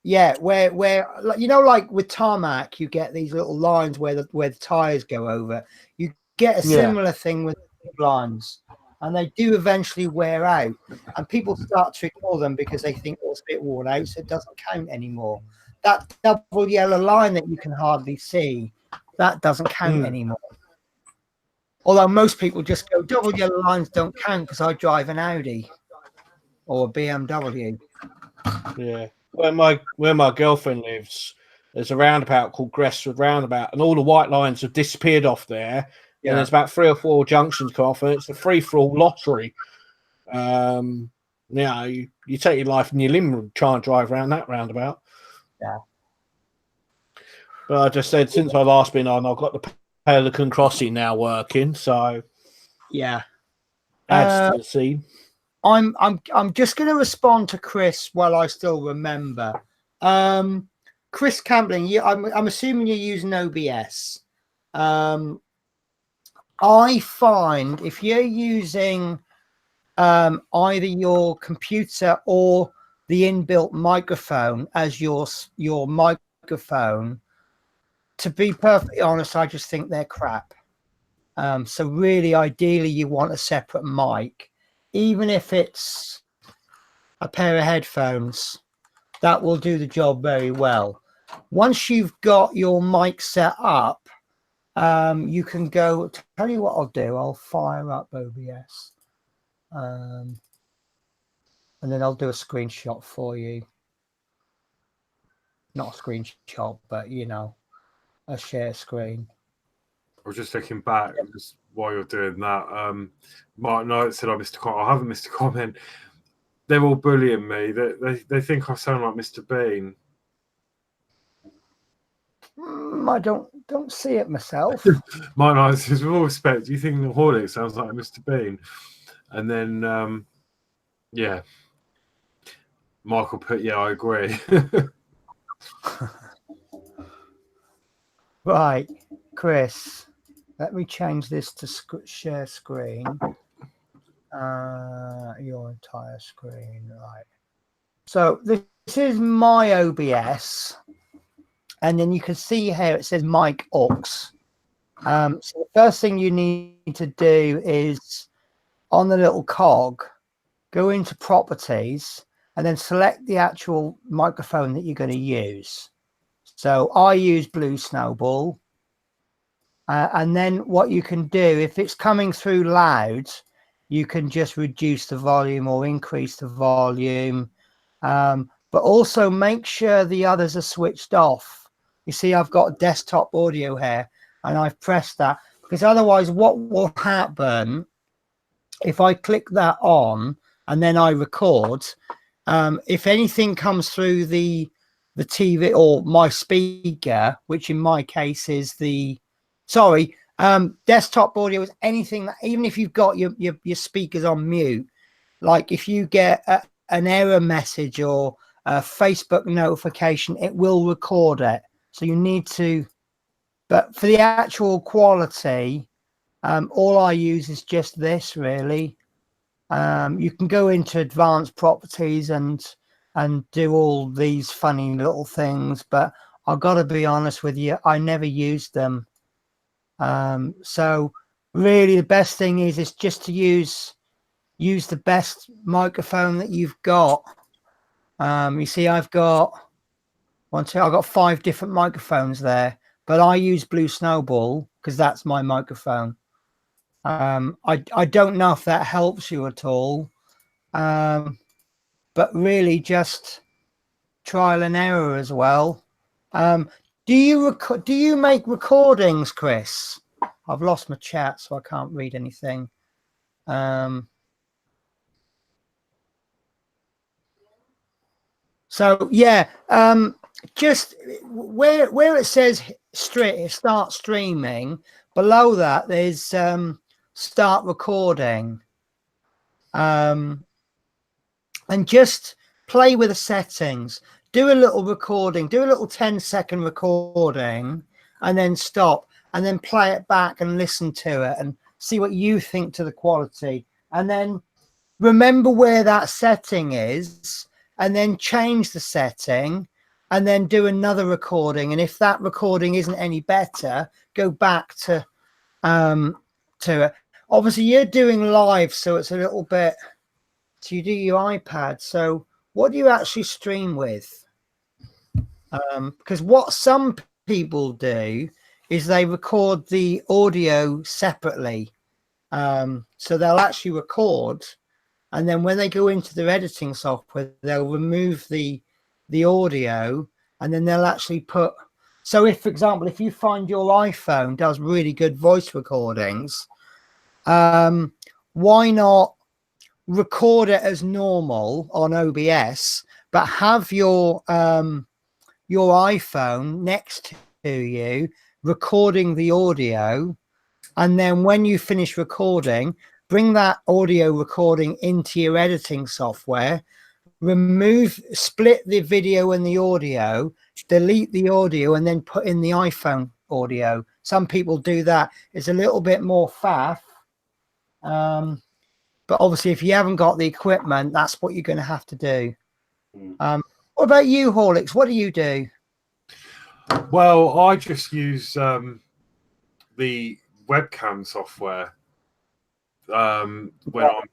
Yeah, where like with tarmac, you get these little lines where the tires go over. You get a similar thing with lines, and they do eventually wear out, and people start to ignore them because they think it's a bit worn out, so it doesn't count anymore. That double yellow line that you can hardly see, that doesn't count anymore. Although most people just go, double yellow lines don't count because I drive an Audi or a BMW. Yeah. Where my girlfriend lives, there's a roundabout called Gresswood Roundabout, and all the white lines have disappeared off there. Yeah. And there's about 3 or 4 junctions come off, and it's a free-for-all lottery. You take your life in your limb and try and drive around that roundabout. Yeah. But I just said, since I've last been on, I've got the Pelican Crossing now working, so yeah, adds to the scene. I'm just going to respond to Chris while I still remember. Chris Campbell, I'm assuming you're using OBS. I find if you're using either your computer or the inbuilt microphone as your microphone, to be perfectly honest, I just think they're crap. So really, ideally, you want a separate mic. Even if it's a pair of headphones, that will do the job very well. Once you've got your mic set up, you can go. Tell you what I'll do. I'll fire up OBS, and then I'll do a screenshot for you. Not a screenshot, but a share screen. I was just looking back just while you're doing that. Mark Knight said I missed a comment. I haven't missed a comment. They're all bullying me. They think I sound like Mr. Bean. I don't see it myself. Mark Knight says, with all respect, do you think the Horlicks sounds like Mr. Bean? And then, yeah, Michael put, yeah, I agree. Right, Chris. Let me change this to share screen. Your entire screen, right? So this is my OBS, and then you can see here it says mic aux. So the first thing you need to do is on the little cog, go into properties, and then select the actual microphone that you're going to use. So I use Blue Snowball. And then what you can do, if it's coming through loud, you can just reduce the volume or increase the volume. But also make sure the others are switched off. You see, I've got desktop audio here, and I've pressed that, because otherwise what will happen if I click that on and then I record, if anything comes through the TV or my speaker, which in my case is desktop audio, is anything that, even if you've got your speakers on mute, like if you get an error message or a Facebook notification, it will record it. So you need to, but for the actual quality, all I use is just this, really. You can go into advanced properties and do all these funny little things, but I've got to be honest with you, I never used them. So really the best thing is just to use the best microphone that you've got. You see, I've got 5 different microphones there, but I use Blue Snowball because that's my microphone. I don't know if that helps you at all, but really just trial and error as well. Do you make recordings, Chris? I've lost my chat, so I can't read anything. So yeah, just where it says start streaming, below that there's start recording, and just play with the settings, do a little recording, do a little 10-second recording, and then stop, and then play it back and listen to it and see what you think to the quality, and then remember where that setting is, and then change the setting, and then do another recording. And if that recording isn't any better, go back to it. Obviously you're doing live, so it's a little bit, so you do your iPad. So what do you actually stream with? Because what some people do is they record the audio separately. So they'll actually record, and then when they go into their editing software, they'll remove the audio, and then they'll actually put, so if, for example, if you find your iPhone does really good voice recordings, why not record it as normal on OBS, but have your iPhone next to you recording the audio, and then when you finish recording, bring that audio recording into your editing software, split the video and the audio, delete the audio, and then put in the iPhone audio. Some people do that. It's a little bit more faff, but obviously if you haven't got the equipment, that's what you're going to have to do. What about you, Horlicks? What do you do? Well, I just use the webcam software when I'm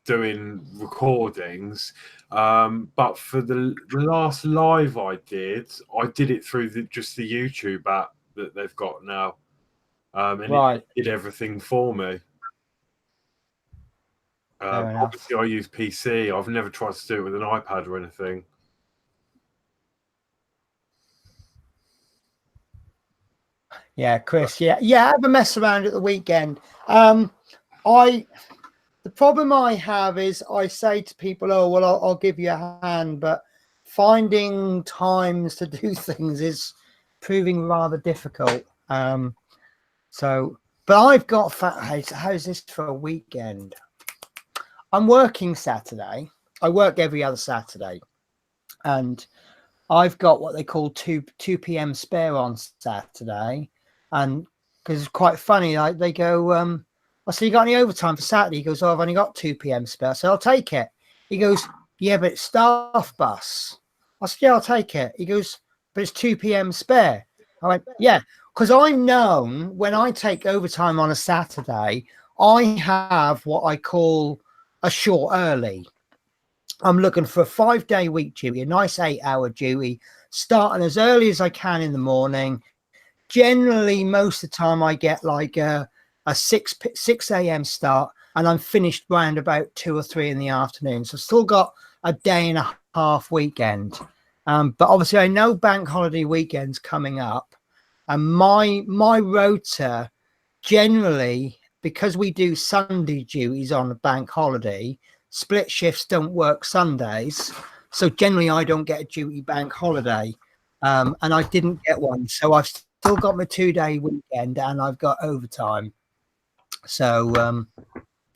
doing recordings, but for the last live I did it through just the YouTube app that they've got now, and it did everything for me. Obviously I use PC. I've never tried to do it with an iPad or anything. Yeah, Chris. Yeah, have a mess around at the weekend. The problem I have is I say to people, oh, well, I'll give you a hand, but finding times to do things is proving rather difficult. But I've got, how's this for a weekend? I'm working Saturday. I work every other Saturday, and I've got what they call 2 p.m. spare on Saturday. And because it's quite funny, like they go, I said, you got any overtime for Saturday? He goes, oh, I've only got 2 p.m. spare. So I'll take it. He goes, yeah, but it's staff bus. I said, yeah, I'll take it. He goes, but it's 2 p.m. spare. I went, yeah, because I'm known when I take overtime on a Saturday, I have what I call a short early. I'm looking for a 5-day week duty, a nice 8-hour duty, starting as early as I can in the morning. Generally, most of the time I get like a 6 a.m. start, and I'm finished around about 2 or 3 in the afternoon. So I've still got a day and a half weekend. But obviously I know bank holiday weekends coming up, and my rota generally, because we do Sunday duties on a bank holiday, split shifts don't work Sundays. So generally I don't get a duty bank holiday. And I didn't get one. So I've still got my 2-day weekend, and I've got overtime. So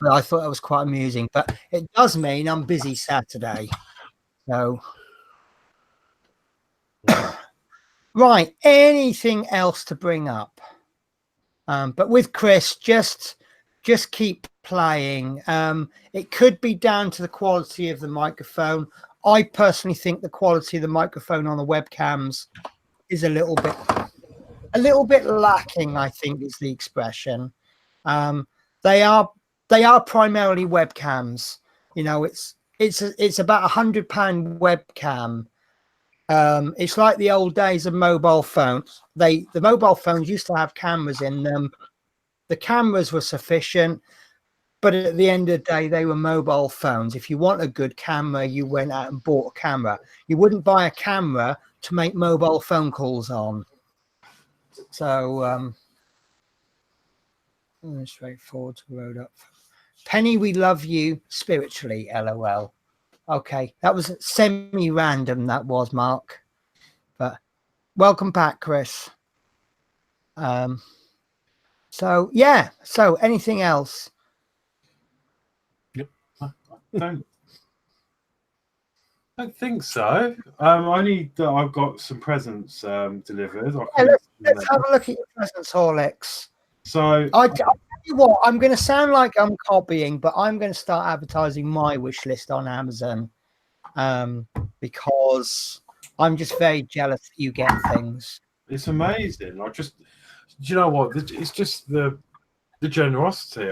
but I thought that was quite amusing. But it does mean I'm busy Saturday. So right, anything else to bring up? But with Chris, just keep playing. It could be down to the quality of the microphone. I personally think the quality of the microphone on the webcams is a little bit lacking, I think is the expression. They are primarily webcams. You know, it's about £100 webcam. It's like the old days of mobile phones. The mobile phones used to have cameras in them. The cameras were sufficient, but at the end of the day, they were mobile phones. If you want a good camera, you went out and bought a camera. You wouldn't buy a camera to make mobile phone calls on. So straightforward to road up. Penny, we love you spiritually, LOL. Okay, that was semi-random, that was, Mark. But welcome back, Chris. So yeah, so anything else? Yep. No. I don't think so. I need. I've got some presents delivered. Yeah, let's have a look at your presents, Horlicks. So I tell you what, I'm going to sound like I'm copying, but I'm going to start advertising my wish list on Amazon, because I'm just very jealous that you get things. it's amazing. Do you know what? It's just the generosity.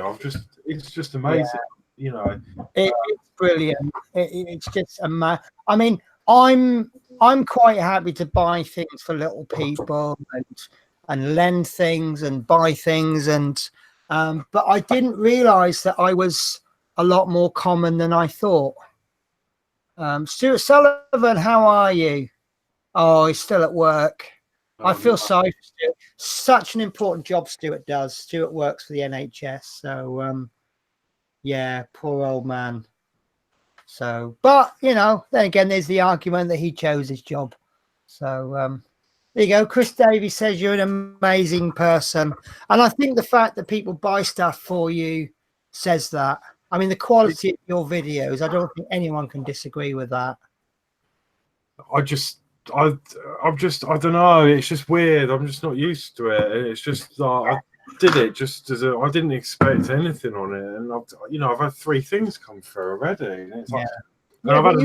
It's just amazing. Yeah. You know, It's brilliant. It's just I mean, I'm quite happy to buy things for little people and lend things and buy things, and but I didn't realize that I was a lot more common than I thought. Stuart Sullivan, how are you? Oh, he's still at work. I feel sorry for Stuart. Such an important job Stuart does. Stuart works for the NHS, so yeah, poor old man. So, but you know, then again, there's the argument that he chose his job. So there you go. Chris Davies says you're an amazing person, and I think the fact that people buy stuff for you says that. I mean, the quality of your videos, I don't think anyone can disagree with that. I don't know. It's just weird. I'm just not used to it. It's just I did it just as I didn't expect anything on it, and I've had 3 things come through already. And it's like, and I've had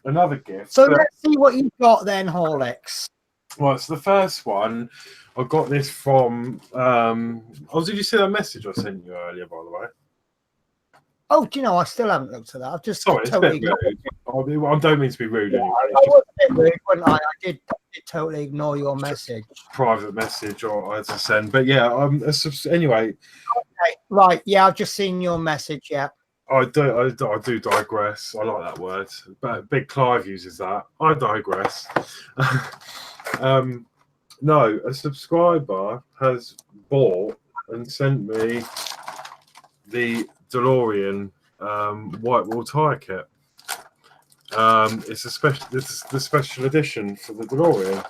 another gift. So let's see what you've got then, Horlicks. Well, so the first one, I got this from. Did you see that message I sent you earlier, by the way? Oh, do you know, I still haven't looked at that. I've just Sorry, totally it's a bit rude. I don't mean to be rude anyway. I was a bit rude, wasn't I? I did totally ignore your message. Private message I had to send, but yeah. Anyway. Okay, right. Yeah, I've just seen your message. Yeah. I do digress. I like that word, but Big Clive uses that. I digress. No, a subscriber has bought and sent me the DeLorean white wall tire kit. It's the special edition for the DeLorean,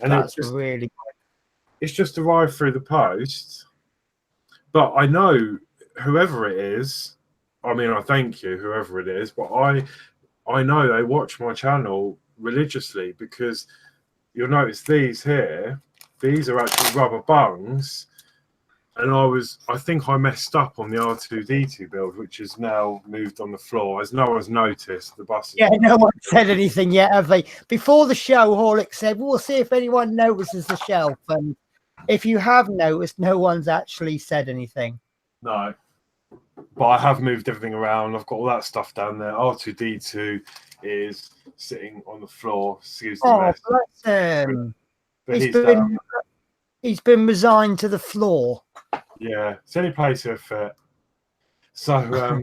and that's really good. It's just arrived through the post. But I know whoever it is. I mean, I thank you, whoever it is. But I know they watch my channel religiously, because you'll notice these here. These are actually rubber bungs. And I think I messed up on the R2D2 build, which is now moved on the floor, as no one's noticed. The bus. Yeah, no one said anything yet, have they? Before the show, Horlicks said, "We'll see if anyone notices the shelf." And if you have noticed, no one's actually said anything. No, but I have moved everything around. I've got all that stuff down there. R2D2 is sitting on the floor. Excuse the mess. Bless him. He's been resigned to the floor. Yeah, it's the only place he'll fit. So,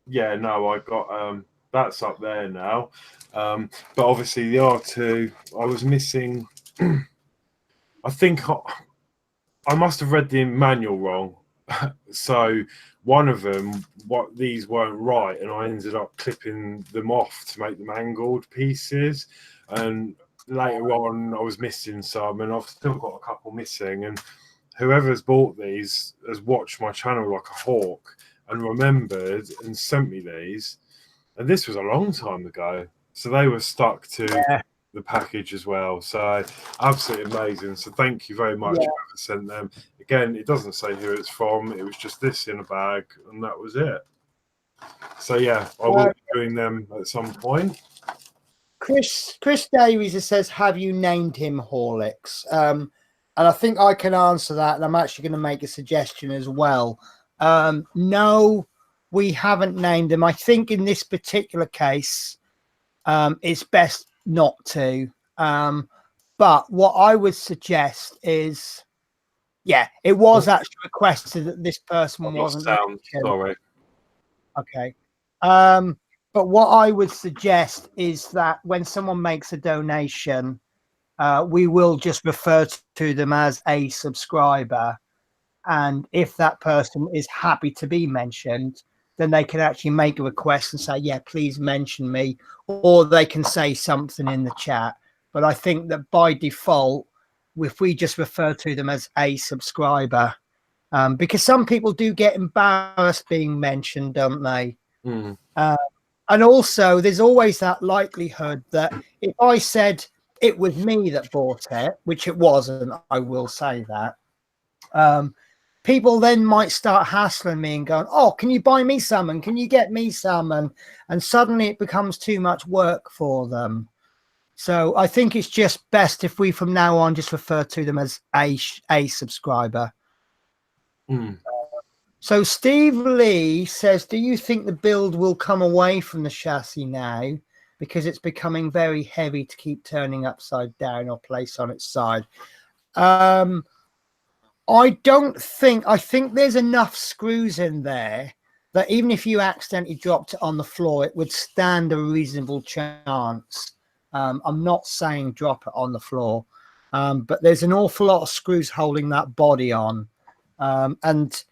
yeah, no, I got that's up there now. But obviously the R2, I was missing. I think I must have read the manual wrong. So one of them, these weren't right, and I ended up clipping them off to make them angled pieces. And later on, I was missing some, and I've still got a couple missing. And whoever's bought these has watched my channel like a hawk and remembered and sent me these. And this was a long time ago, so they were stuck to the package as well. So absolutely amazing. So thank you very much for sending them. Again, it doesn't say who it's from. It was just this in a bag, and that was it. So yeah, I will be doing them at some point. Chris Davies says, "Have you named him Horlicks?" And I think I can answer that. And I'm actually going to make a suggestion as well. No, we haven't named him. I think in this particular case, it's best not to. But what I would suggest is, it was actually requested that this person wasn't. Sorry. Okay. But what I would suggest is that when someone makes a donation, we will just refer to them as a subscriber. And if that person is happy to be mentioned, then they can actually make a request and say, yeah, please mention me, or they can say something in the chat. But I think that by default, if we just refer to them as a subscriber, because some people do get embarrassed being mentioned, don't they? And also, there's always that likelihood that if I said it was me that bought it, which it wasn't, I will say that, people then might start hassling me and going, oh, can you buy me some? And can you get me some? And suddenly it becomes too much work for them. So I think it's just best if we from now on just refer to them as a subscriber. So Steve Lee says, do you think the build will come away from the chassis now because it's becoming very heavy to keep turning upside down or place on its side? I think there's enough screws in there that even if you accidentally dropped it on the floor, it would stand a reasonable chance. I'm not saying drop it on the floor, but there's an awful lot of screws holding that body on. And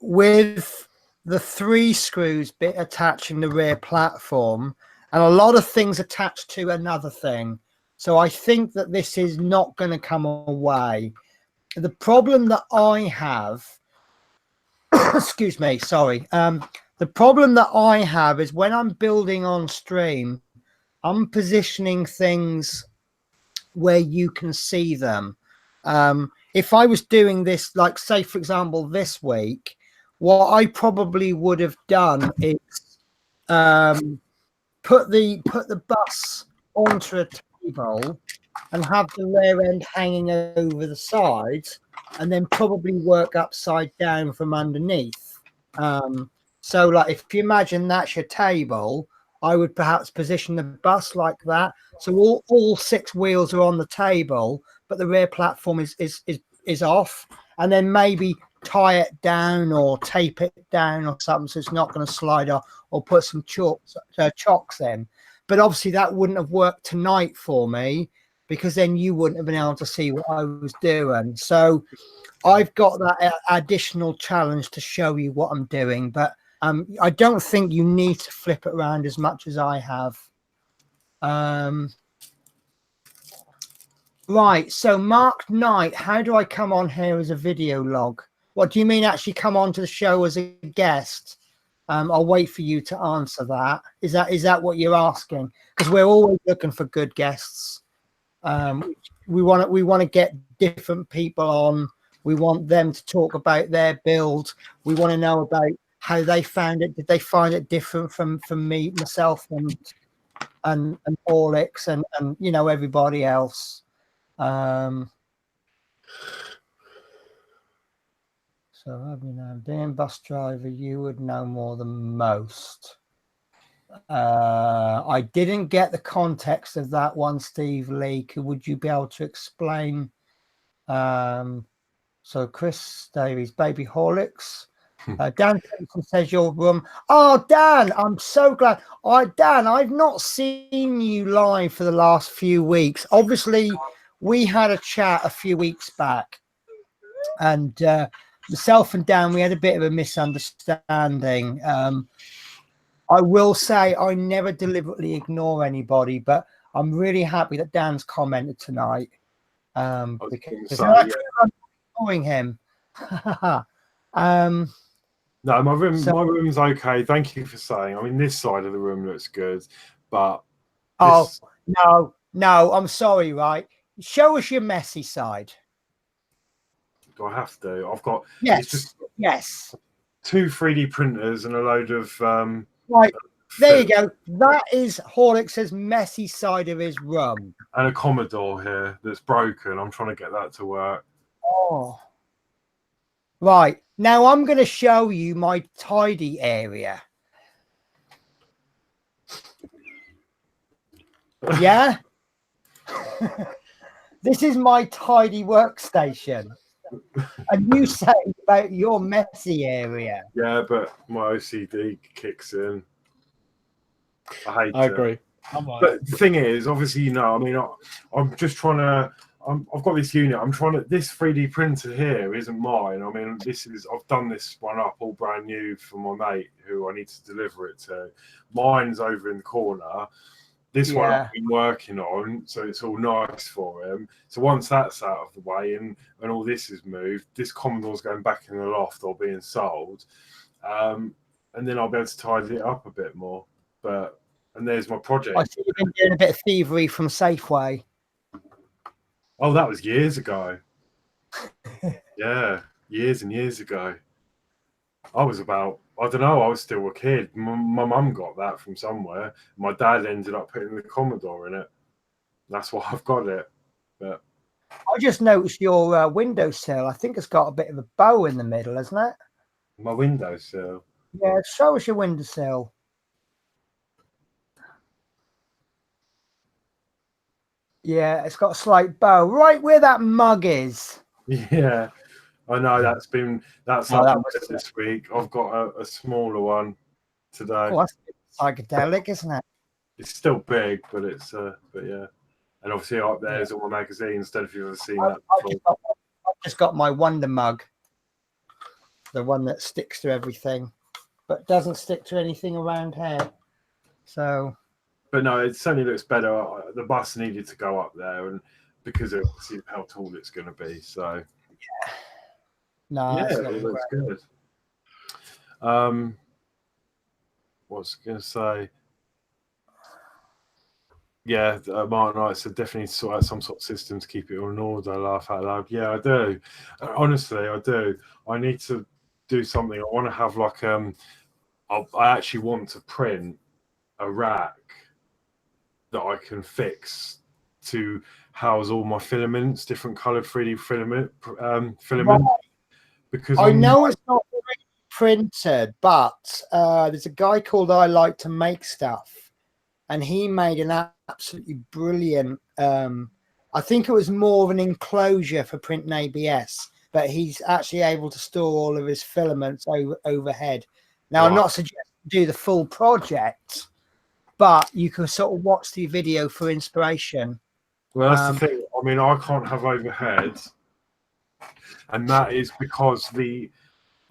with the 3 screws bit attaching the rear platform and a lot of things attached to another thing. So I think that this is not going to come away. The problem that I have, excuse me, sorry. The problem that I have is when I'm building on stream, I'm positioning things where you can see them. If I was doing this, like say, for example, this week, what I probably would have done is put the bus onto a table and have the rear end hanging over the sides, and then probably work upside down from underneath. So like if you imagine that's your table, I would perhaps position the bus like that. So all 6 wheels are on the table, but the rear platform is off, and then maybe tie it down or tape it down or something so it's not going to slide off, or put some chocks in. But obviously that wouldn't have worked tonight for me, because then you wouldn't have been able to see what I was doing. So I've got that additional challenge to show you what I'm doing, but I don't think you need to flip it around as much as I have. Right, so Mark Knight, how do I come on here as a video log? What do you mean actually come on to the show as a guest? I'll wait for you to answer that. Is that what you're asking? Because we're always looking for good guests. We want to get different people on. We want them to talk about their build. We want to know about how they found it. Did they find it different from me, myself, and Horlicks and you know, everybody else? So I mean, being bus driver, you would know more than most. I didn't get the context of that one, Steve Lee. Would you be able to explain? So Chris Davies, baby Horlicks. Dan says your room. Oh, Dan, I'm so glad. Dan, I've not seen you live for the last few weeks. Obviously, we had a chat a few weeks back, and myself and Dan, we had a bit of a misunderstanding. I will say I never deliberately ignore anybody, but I'm really happy that Dan's commented tonight. Because I'm ignoring him. No, my room's okay. Thank you for saying. I mean, this side of the room looks good, but no, I'm sorry. Right, show us your messy side. Do I have to? I've got yes. 2 3D printers and a load of right. There you go. That is Horlicks' messy side of his room. And a Commodore here that's broken. I'm trying to get that to work. Oh. Right. Now I'm going to show you my tidy area. Yeah? This is my tidy workstation. And you say about your messy area. Yeah, but my OCD kicks in. I agree. But the thing is, obviously, you know, I mean, I'm just trying to. I've got this unit. I'm trying to. This 3D printer here isn't mine. I mean, I've done this one up all brand new for my mate who I need to deliver it to. Mine's over in the corner. This one I've been working on, so it's all nice for him. So once that's out of the way and all this is moved, this Commodore's going back in the loft or being sold, and then I'll be able to tidy it up a bit more. But and there's my project. I see you've been doing a bit of thievery from Safeway. Oh, that was years ago. Yeah, years and years ago. I was about, I don't know, I was still a kid. My mum got that from somewhere. My dad ended up putting the Commodore in it. That's why I've got it. But I just noticed your windowsill. I think it's got a bit of a bow in the middle, hasn't it? my windowsill. Yeah, show us your windowsill. Yeah, it's got a slight bow right where that mug is. Yeah, I know that's Oh, up that was- this week. I've got a smaller one today. Oh, that's psychedelic, isn't it? It's still big, but it's but yeah. And obviously up there is all my magazines. Don't know if you've ever seen that before. I've just got my Wonder mug, the one that sticks to everything, but doesn't stick to anything around here. So, But no, it certainly looks better. The bus needed to go up there, and because of how tall it's going to be. So no, yeah, it's it not looks great. good. What was I going to say? Yeah, Martin Wright said definitely sort out some sort of system to keep it all in order. I laugh out loud. Yeah, I do. Honestly, I do. I need to do something. I want to have like I actually want to print a rack that I can fix to house all my filaments, different coloured 3D filament. Because I know it's not printed, but there's a guy called I Like to Make Stuff, and he made an absolutely brilliant. I think it was more of an enclosure for printing ABS, but he's actually able to store all of his filaments overhead. Now, Right. I'm not suggesting do the full project, but you can sort of watch the video for inspiration. Well, that's the thing. I mean, I can't have overhead, and that is because the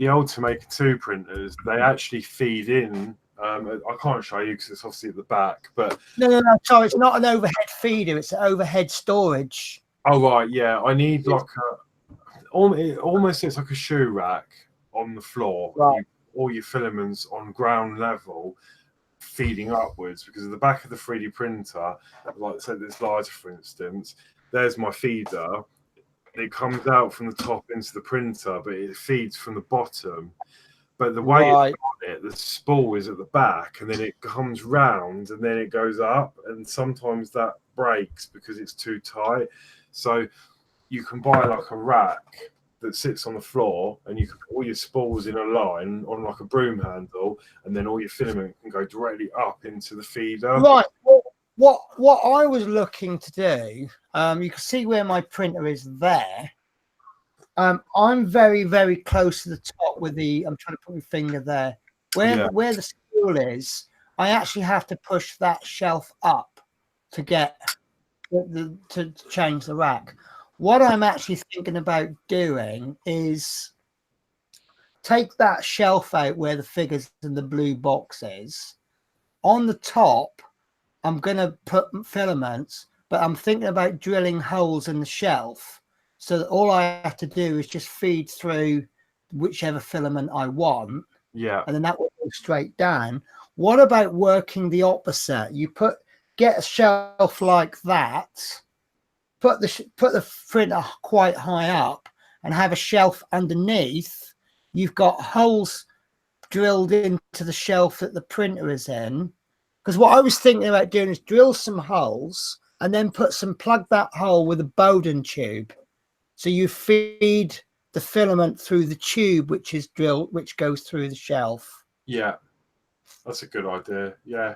Ultimaker 2 printers, they actually feed in. I can't show you because it's obviously at the back, but No. Sorry, it's not an overhead feeder; it's an overhead storage. oh right, yeah. I need like almost it's like a shoe rack on the floor. Right. All your filaments on ground level, feeding upwards, because at the back of the 3D printer, like say this larger, for instance, there's my feeder. It comes out from the top into the printer, but it feeds from the bottom. But the way it's got it, the spool is at the back, and then it comes round, and then it goes up, and sometimes that breaks because it's too tight. So you can buy like a rack that sits on the floor, and you can put all your spools in a line on like a broom handle, and then all your filament can go directly up into the feeder. Right. Well, what I was looking to do, you can see where my printer is there. I'm very, very close to the top with the. I'm trying to put my finger there. Where the spool is, I actually have to push that shelf up to get to change the rack. What I'm actually thinking about doing is take that shelf out where the figures in the blue box is. On the top, I'm going to put filaments, but I'm thinking about drilling holes in the shelf so that all I have to do is just feed through whichever filament I want. Yeah. And then that will go straight down. What about working the opposite? You get a shelf like that, put the printer quite high up and have a shelf underneath. You've got holes drilled into the shelf that the printer is in. Because what I was thinking about doing is drill some holes and then plug that hole with a Bowden tube. So you feed the filament through the tube, which is drilled, which goes through the shelf. Yeah, that's a good idea. Yeah,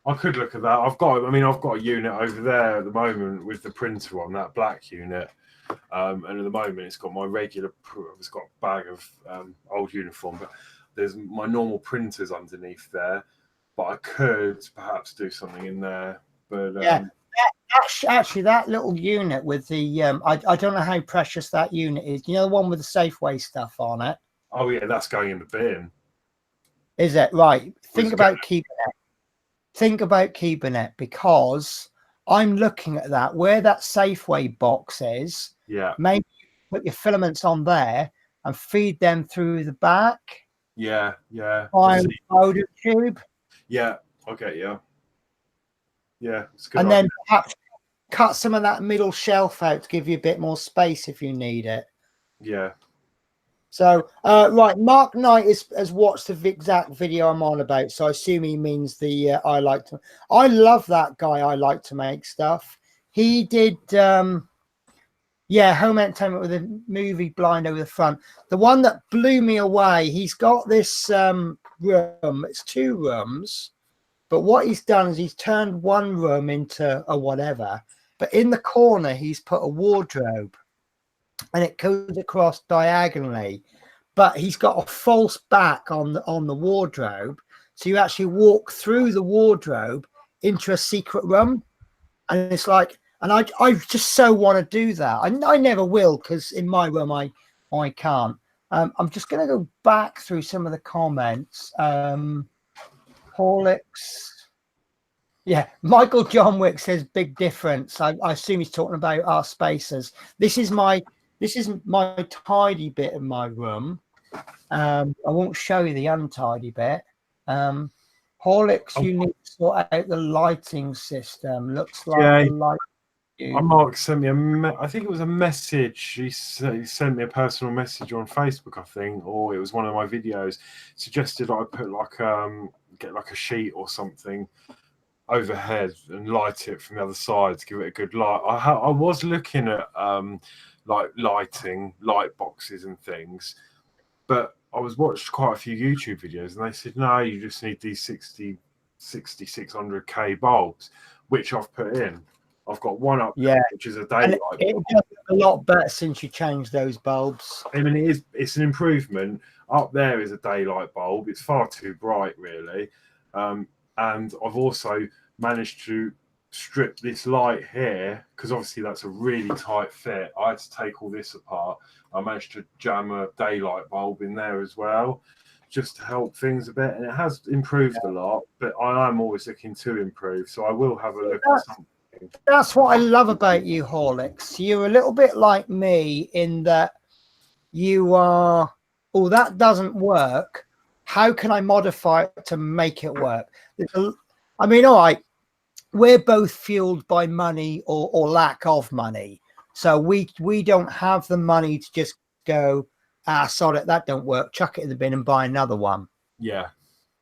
I could look at that. I've got a unit over there at the moment with the printer on, that black unit. And at the moment it's got my regular, it's got a bag of old uniform, but there's my normal printers underneath there. But I could perhaps do something in there. But yeah, actually, that little unit with the I don't know how precious that unit is. You know, the one with the Safeway stuff on it. Oh yeah, that's going in the bin. Is it right? Think about keeping it. Think about keeping it, because I'm looking at that where that Safeway box is. Yeah. Maybe put your filaments on there and feed them through the back. Yeah. By a Bowden tube. Yeah, I'll get you. Yeah, it's a good And idea. then perhaps cut some of that middle shelf out to give you a bit more space if you need it. Yeah. So, right, Mark Knight has watched the exact video I'm on about, so I assume he means the I love that guy. I like to make stuff. He did, home entertainment with a movie blind over the front. The one that blew me away, he's got this room. It's 2 rooms, but what he's done is he's turned one room into a whatever, but in the corner he's put a wardrobe, and it goes across diagonally, but he's got a false back on the wardrobe, so you actually walk through the wardrobe into a secret room, and it's like, and I just so want to do that. I never will, because in my room I can't. I'm just going to go back through some of the comments. Horlicks. Yeah, Michael John Wick says big difference. I assume he's talking about our spaces. This is my tidy bit of my room. I won't show you the untidy bit. Horlicks, you need to sort out the lighting system. Looks like the light. Mark sent me I think it was a message. He sent me a personal message on Facebook, I think, or it was one of my videos. Suggested I put get like a sheet or something overhead and light it from the other side to give it a good light. I was looking at like light boxes and things, but I watched quite a few YouTube videos and they said no, you just need these 600K bulbs, which I've put in. I've got one up there, which is a daylight bulb. It does a lot better since you changed those bulbs. I mean, it's an improvement. Up there is a daylight bulb. It's far too bright, really. And I've also managed to strip this light here, because obviously that's a really tight fit. I had to take all this apart. I managed to jam a daylight bulb in there as well, just to help things a bit. And it has improved a lot, but I am always looking to improve. So I will have a look at something. That's what I love about you, Horlicks. You're a little bit like me in that you are, oh, that doesn't work. How can I modify it to make it work? I mean, all right, we're both fueled by money or lack of money. So we don't have the money to just go, sorry, that don't work. Chuck it in the bin and buy another one. Yeah.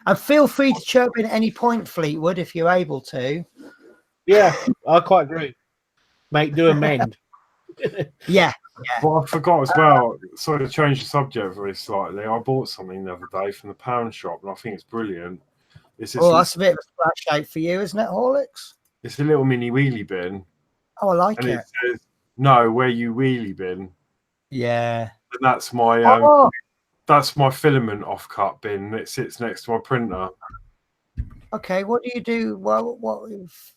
And feel free to chirp in at any point, Fleetwood, if you're able to. Yeah, I quite agree. Make do amend. Yeah. Well, I forgot as well. Sorry to change the subject very slightly. I bought something the other day from the pound shop, and I think it's brilliant. That's a bit of a splash out for you, isn't it, Horlicks? It's a little mini wheelie bin. Oh, I like it. It says, "No, where you wheelie bin." Yeah. And that's my filament offcut bin. It sits next to my printer. Okay, what do you do? Well, what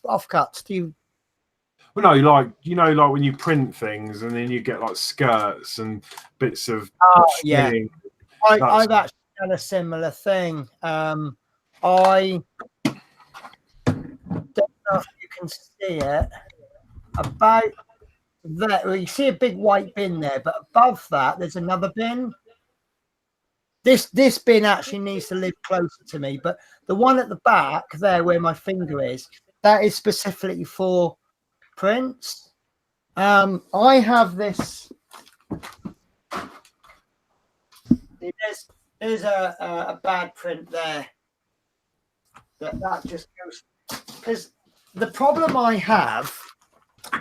offcuts do you? Well, no, like when you print things and then you get like skirts and bits of. Yeah. I've actually done a similar thing. I don't know if you can see it. About there, well, you see a big white bin there, but above that, there's another bin. This bin actually needs to live closer to me, but the one at the back there where my finger is, that is specifically for prints. I have this. There's a bad print there. That just goes, because the problem I have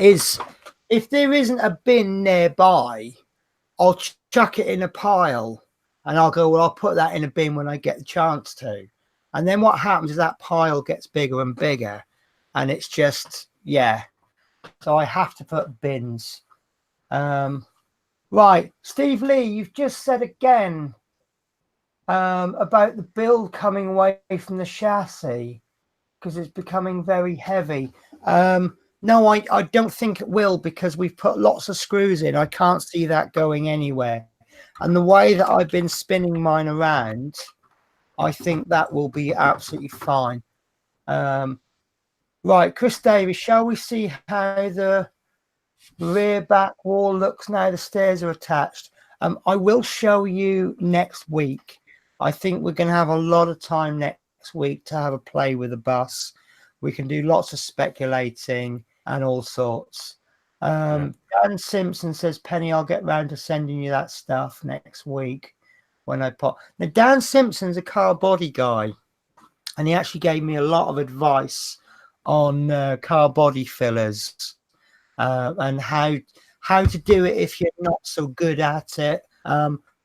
is if there isn't a bin nearby, I'll chuck it in a pile. And I'll go, well, I'll put that in a bin when I get the chance to. And then what happens is that pile gets bigger and bigger. And it's just, yeah. So I have to put bins. Right. Steve Lee, you've just said again about the build coming away from the chassis because it's becoming very heavy. No, I don't think it will, because we've put lots of screws in. I can't see that going anywhere. And the way that I've been spinning mine around, I think that will be absolutely fine. Right, Chris Davis, shall we see how the rear back wall looks now the stairs are attached? I will show you next week. I think we're going to have a lot of time next next week to have a play with the bus. We can do lots of speculating and all sorts. Dan Simpson says, Penny, I'll get round to sending you that stuff next week when I pop. Now, Dan Simpson's a car body guy, and he actually gave me a lot of advice on car body fillers and how to do it if you're not so good at it.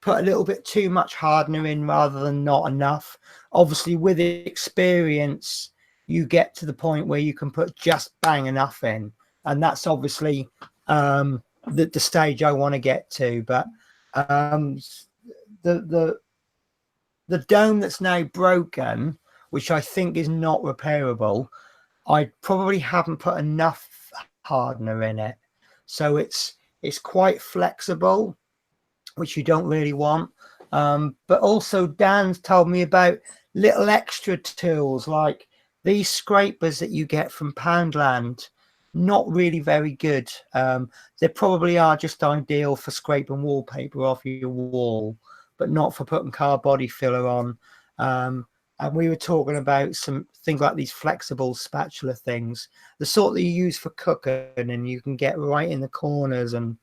Put a little bit too much hardener in rather than not enough. Obviously, with experience, you get to the point where you can put just bang enough in, and that's obviously the stage I want to get to. But the dome that's now broken, which I think is not repairable, I probably haven't put enough hardener in it, so it's quite flexible, which you don't really want. But also Dan's told me about little extra tools like these scrapers that you get from Poundland. Not really very good. They probably are just ideal for scraping wallpaper off your wall, but not for putting car body filler on. And we were talking about some things like these flexible spatula things, the sort that you use for cooking and you can get right in the corners and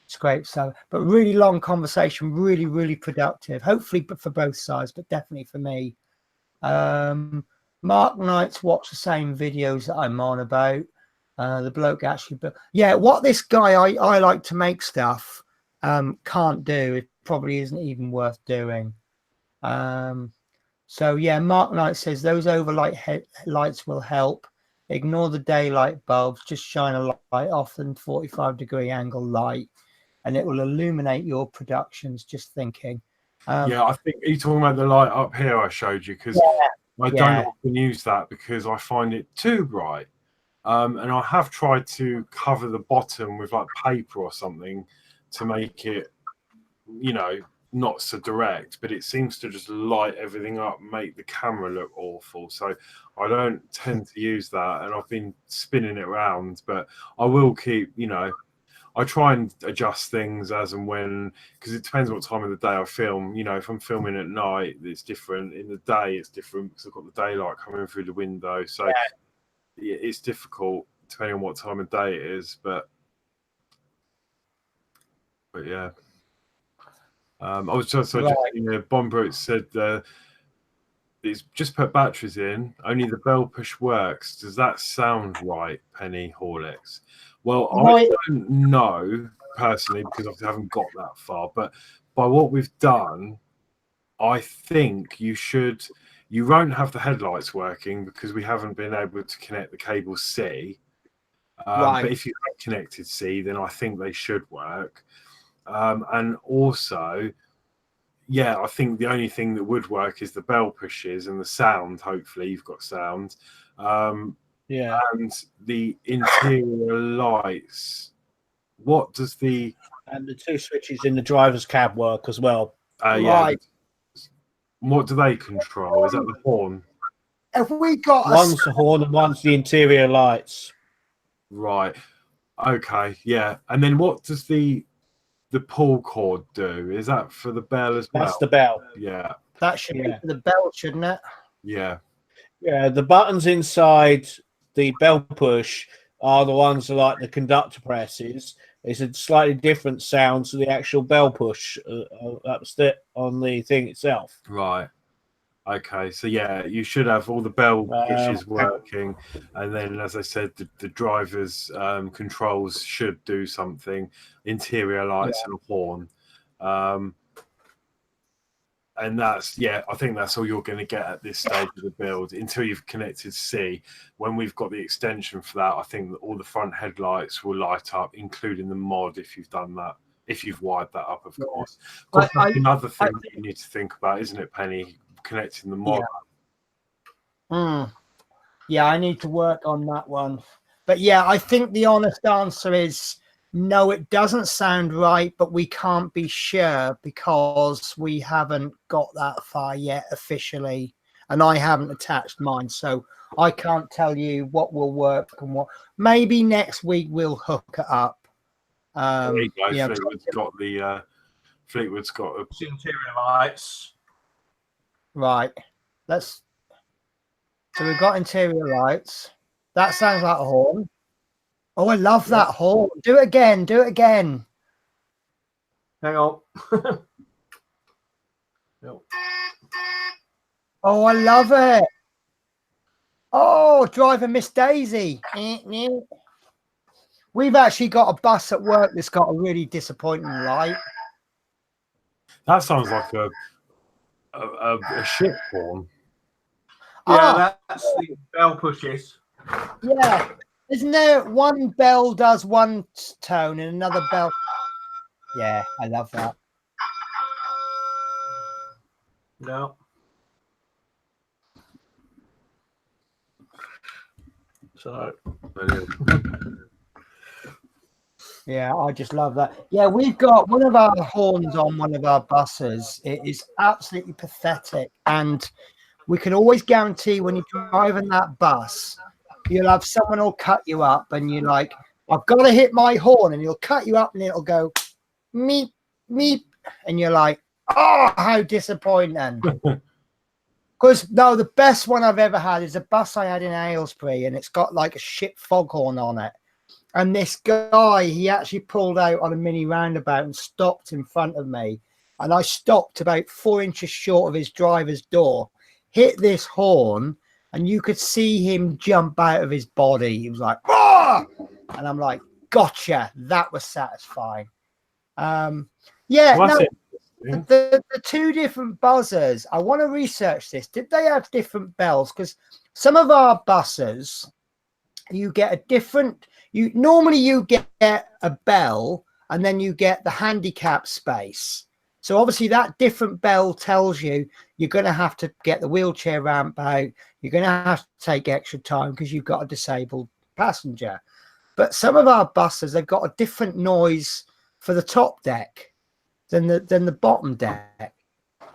scrape. So, but really long conversation, really, really productive. Hopefully for both sides, but definitely for me. Mark Knight's watched the same videos that I'm on about. The bloke actually, but yeah, what this guy I like to make stuff can't do. It probably isn't even worth doing. So yeah, Mark Knight says those overlight lights will help. Ignore the daylight bulbs, just shine a light off them 45-degree angle light, and it will illuminate your productions. Just thinking. Yeah, I think you're talking about the light up here I showed you, because I don't often use that because I find it too bright. And I have tried to cover the bottom with like paper or something to make it, you know, not so direct, but it seems to just light everything up, make the camera look awful. So I don't tend to use that, and I've been spinning it around, but I will keep, you know, I try and adjust things as and when, because it depends what time of the day I film. You know, if I'm filming at night, it's different. In the day, it's different because I've got the daylight coming through the window. So it's difficult depending on what time of day it is. But yeah. I was just Bombrute said it's just put batteries in, only the bell push works. Does that sound right, Penny Horlicks? Well, I don't know personally because I haven't got that far, but by what we've done, I think you won't have the headlights working because we haven't been able to connect the cable C. But if you have connected C, then I think they should work. And also, yeah, I think the only thing that would work is the bell pushes and the sound. Hopefully, you've got sound. And the interior lights. What does the and the two switches in the driver's cab work as well? What do they control? Is that the horn? Have we got one's the horn and one's the interior lights? Right. Okay. Yeah. And then what does the pull cord do? Is that for the bell as well? That's the bell. Yeah. That should be for the bell, shouldn't it? Yeah. Yeah. The buttons inside the bell push are the ones that are like the conductor presses. It's a slightly different sound to the actual bell push on the thing itself. Right. Okay. So yeah, you should have all the bell pushes working, and then, as I said, the driver's controls should do something. Interior lights and a horn. And that's, I think that's all you're going to get at this stage of the build until you've connected C. When we've got the extension for that, I think that all the front headlights will light up, including the mod if you've done that, if you've wired that up, of course. Of course, that's another thing that you need to think about, isn't it, Penny? Connecting the mod. Yeah, I need to work on that one. But yeah, I think the honest answer is no, it doesn't sound right, but we can't be sure because we haven't got that far yet officially, and I haven't attached mine, so I can't tell you what will work and what. Maybe next week we'll hook it up. Fleetwood's got the. Interior lights. Right. So we've got interior lights. That sounds like a horn. Oh, I love that horn. Do it again. Do it again. Hang on. Oh, I love it. Oh, driver Miss Daisy. We've actually got a bus at work that's got a really disappointing light. That sounds like a ship horn. Yeah, that's the bell pushes. Yeah. Isn't there one bell does one tone and another bell? Yeah, I love that. No. So, yeah, I just love that. Yeah, we've got one of our horns on one of our buses. It is absolutely pathetic. And we can always guarantee when you're driving that bus, you'll have someone who'll cut you up and you're like, I've got to hit my horn, and he'll cut you up and it'll go meep, meep. And you're like, oh, how disappointing. Because no, the best one I've ever had is a bus I had in Aylesbury, and it's got like a ship foghorn on it. And this guy, he actually pulled out on a mini roundabout and stopped in front of me. And I stopped about 4 inches short of his driver's door, hit this horn, and you could see him jump out of his body. He was like, ah! And I'm like, gotcha. That was satisfying. Yeah, well, no, the two different buzzers, I want to research this. Did they have different bells? Because some of our buses, you get a different, normally you get a bell and then you get the handicap space. So obviously that different bell tells you you're going to have to get the wheelchair ramp out. You're going to have to take extra time because you've got a disabled passenger. But some of our buses, they've got a different noise for the top deck than the bottom deck,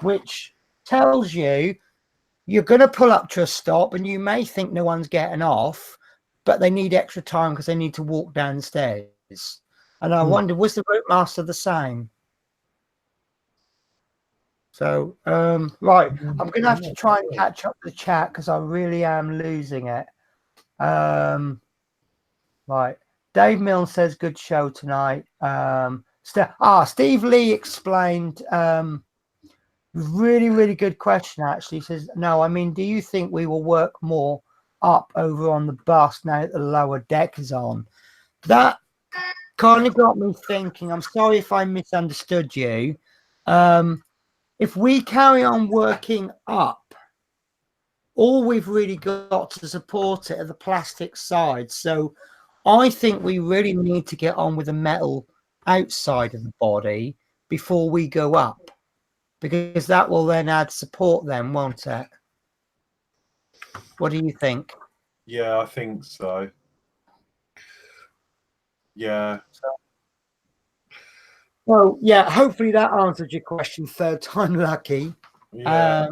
which tells you you're going to pull up to a stop and you may think no one's getting off, but they need extra time because they need to walk downstairs. And I wonder, was the Routemaster the same? So, right, I'm going to have to try and catch up the chat because I really am losing it. Right, Dave Milne says, good show tonight. Steve Lee explained, really, really good question, actually. He says, no, I mean, do you think we will work more up over on the bus now that the lower deck is on? That kind of got me thinking. I'm sorry if I misunderstood you. If we carry on working up, all we've really got to support it are the plastic sides. So I think we really need to get on with the metal outside of the body before we go up, because that will then add support then, won't it? What do you think? Yeah, I think so. Yeah. Well, yeah, hopefully that answered your question. Third time lucky. Yeah.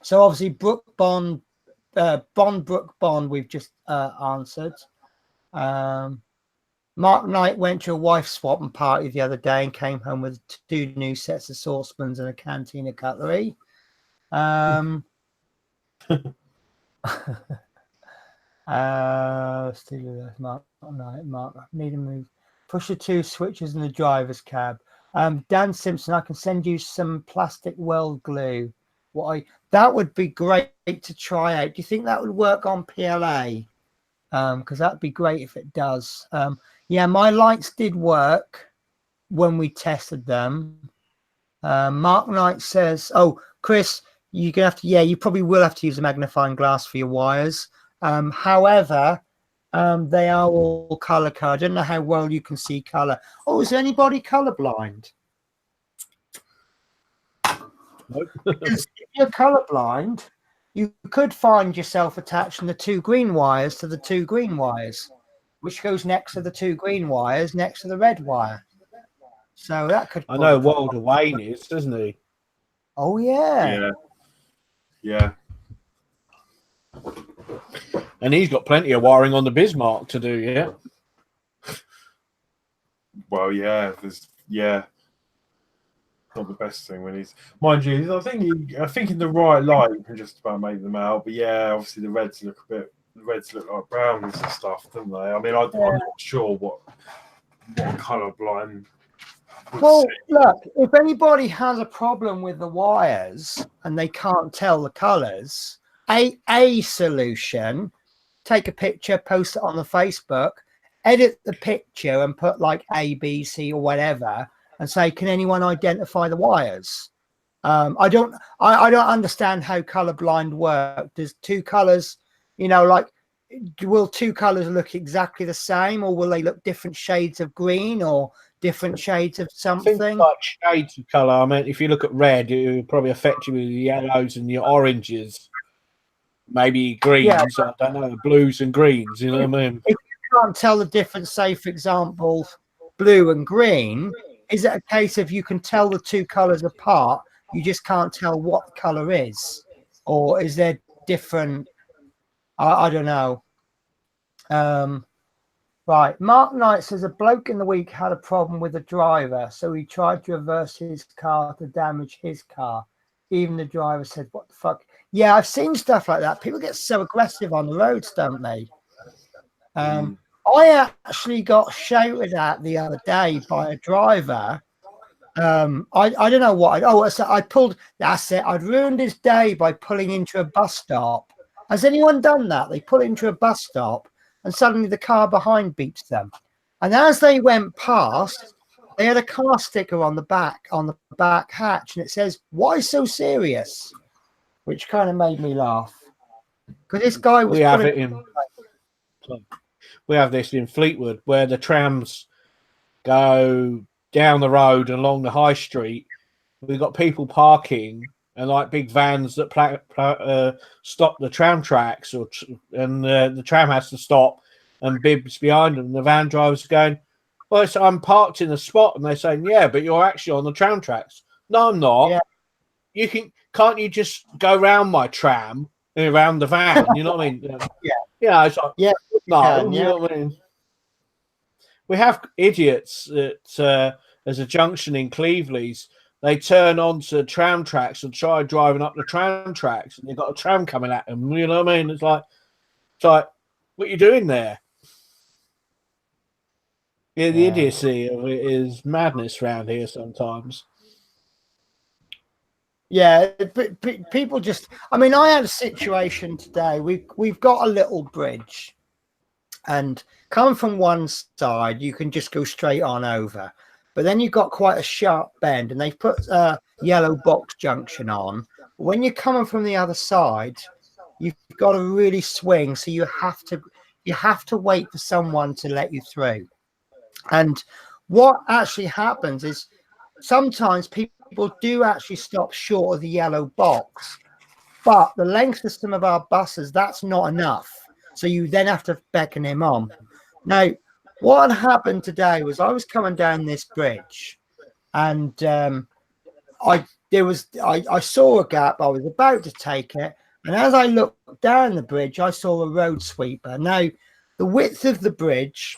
So obviously Brook Bond, Brook Bond, we've just answered. Mark Knight went to a wife swapping party the other day and came home with 2 new sets of saucepans and a canteen of cutlery. Mark Knight, Mark, need to move. Push the 2 switches in the driver's cab. Dan Simpson, I can send you some plastic weld glue. That would be great to try out. Do you think that would work on PLA? Because that'd be great if it does. Yeah, my lights did work when we tested them. Mark Knight says, oh, Chris, you're gonna have to, yeah, you probably will have to use a magnifying glass for your wires. However, they are all color coded. I don't know how well you can see color. Oh, is anybody colorblind? Because if you're colorblind, you could find yourself attaching the 2 green wires to the 2 green wires, which goes next to the 2 green wires next to the red wire. So that could. I know Walter Wayne is, doesn't he? Oh yeah. Yeah. And he's got plenty of wiring on the Bismarck to do, yeah. Well, yeah. not the best thing when he's, mind you. I think in the right light you can just about make them out. But yeah, obviously the reds look like browns and stuff, don't they? I mean, I'm not sure what colour blind. Well, look, if anybody has a problem with the wires and they can't tell the colours, a solution: take a picture, post it on the Facebook, edit the picture and put like A, B, C or whatever, and say, can anyone identify the wires? I don't understand how colorblind work. There's two colors, like, will two colors look exactly the same, or will they look different shades of green or different shades of something? I think like shades of color. I mean, if you look at red, it will probably affect you with the yellows and the oranges, maybe greens. I don't know, blues and greens. You know what I mean? If you can't tell the difference, say for example, blue and green, is it a case of you can tell the two colors apart, you just can't tell what the color is, or is there different? I don't know. Right, Mark Knight says a bloke in the week had a problem with the driver, so he tried to reverse his car to damage his car. Even the driver said, what the fuck? Yeah, I've seen stuff like that. People get so aggressive on the roads, don't they? I actually got shouted at the other day by a driver. I don't know what. So I pulled. That's it. I'd ruined his day by pulling into a bus stop. Has anyone done that? They pull into a bus stop and suddenly the car behind beats them. And as they went past, they had a car sticker on the back hatch, and it says, "Why so serious?" Which kind of made me laugh, because this guy was. We have this in Fleetwood where the trams go down the road along the high street. We've got people parking and like big vans that stop the tram tracks, and the tram has to stop and bibs behind them. The van drivers are going, well, I'm parked in the spot, and they're saying, yeah, but you're actually on the tram tracks. No, I'm not. Yeah. Can't you just go around my tram and around the van? You know what I mean? Yeah. It's like, no, you know what I mean? We have idiots that there's a junction in Cleveland's. They turn onto tram tracks and try driving up the tram tracks, and you've got a tram coming at them. You know what I mean? It's like, what are you doing there? Yeah, the idiocy of it is madness around here sometimes. Yeah, people just. I mean, I had a situation today. We've got a little bridge, and coming from one side, you can just go straight on over. But then you've got quite a sharp bend, and they've put a yellow box junction on. When you're coming from the other side, you've got to really swing. So you have to wait for someone to let you through. And what actually happens is sometimes people do actually stop short of the yellow box, but the length of some of our buses, that's not enough. So you then have to beckon him on. Now, what happened today was I was coming down this bridge, and I saw a gap. I was about to take it, and as I looked down the bridge, I saw a road sweeper. Now, the width of the bridge,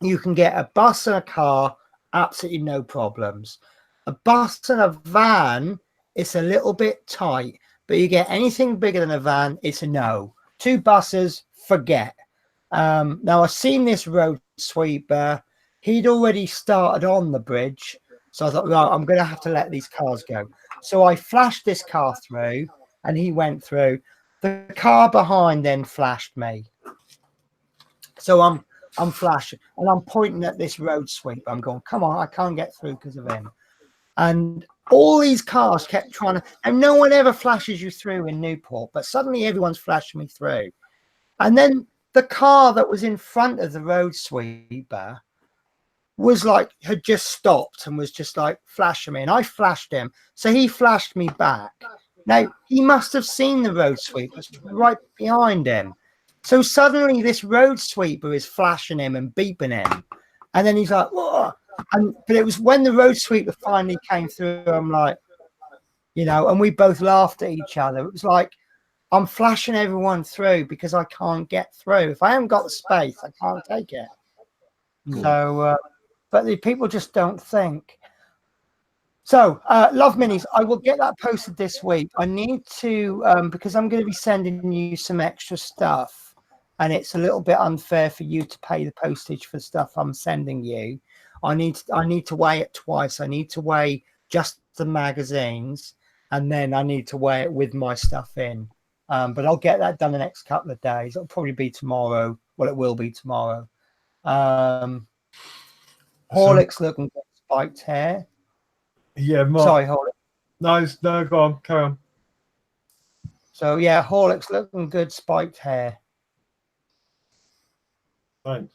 you can get a bus and a car, absolutely no problems. A bus and a van, it's a little bit tight, but you get anything bigger than a van, it's a no. Two buses, forget. Now, I've seen this road sweeper. He'd already started on the bridge, so I thought, right, I'm going to have to let these cars go. So I flashed this car through, and he went through. The car behind then flashed me. So I'm flashing, and I'm pointing at this road sweeper. I'm going, come on, I can't get through because of him. And all these cars kept trying to, and no one ever flashes you through in Newport, but suddenly everyone's flashing me through. And then the car that was in front of the road sweeper was like, had just stopped and was just like flashing me. And I flashed him. So he flashed me back. Now, he must have seen the road sweeper right behind him. So suddenly this road sweeper is flashing him and beeping him. And then he's like, whoa. But it was when the road sweeper finally came through, I'm like, and we both laughed at each other. It was like, I'm flashing everyone through because I can't get through. If I haven't got the space, I can't take it. So, but the people just don't think. So, Love Minis, I will get that posted this week. I need to, because I'm going to be sending you some extra stuff, and it's a little bit unfair for you to pay the postage for stuff I'm sending you. I need to weigh it twice. I need to weigh just the magazines, and then I need to weigh it with my stuff in. But I'll get that done the next couple of days. It'll probably be tomorrow. Well, it will be tomorrow. Horlicks looking good, spiked hair. Yeah, Mark. Sorry, Horlicks. No, go on, carry on. So yeah, Horlicks looking good, spiked hair. Thanks.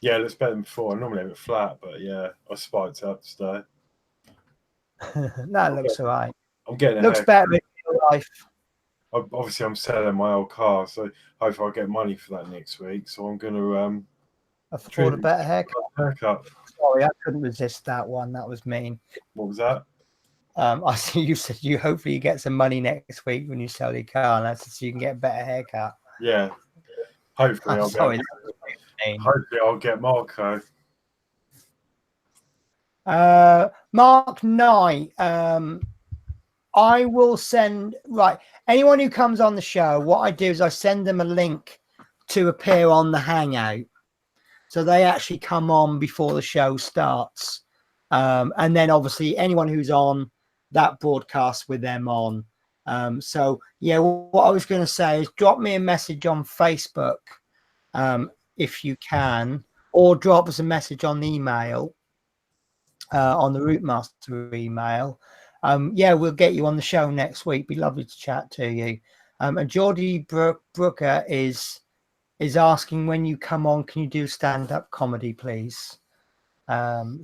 Yeah, it looks better than before. I normally have it flat, but yeah, I spiked it up today. That looks all right. I'm getting looks better in real life. Obviously, I'm selling my old car, so hopefully I'll get money for that next week. So I'm going to afford a better haircut. Sorry, I couldn't resist that one. That was mean. What was that? I see you said hopefully you get some money next week when you sell your car, and that's so you can get a better haircut. Yeah. Hopefully I'll get Marco. Mark Knight. I will send anyone who comes on the show. What I do is I send them a link to appear on the Hangout, so they actually come on before the show starts, and then obviously anyone who's on that broadcast with them on. So yeah, what I was going to say is drop me a message on Facebook if you can, or drop us a message on the email, on the Routemaster email. Yeah, we'll get you on the show next week. Be lovely to chat to you. And Geordie Brooker is asking, when you come on, can you do stand-up comedy, please? Mark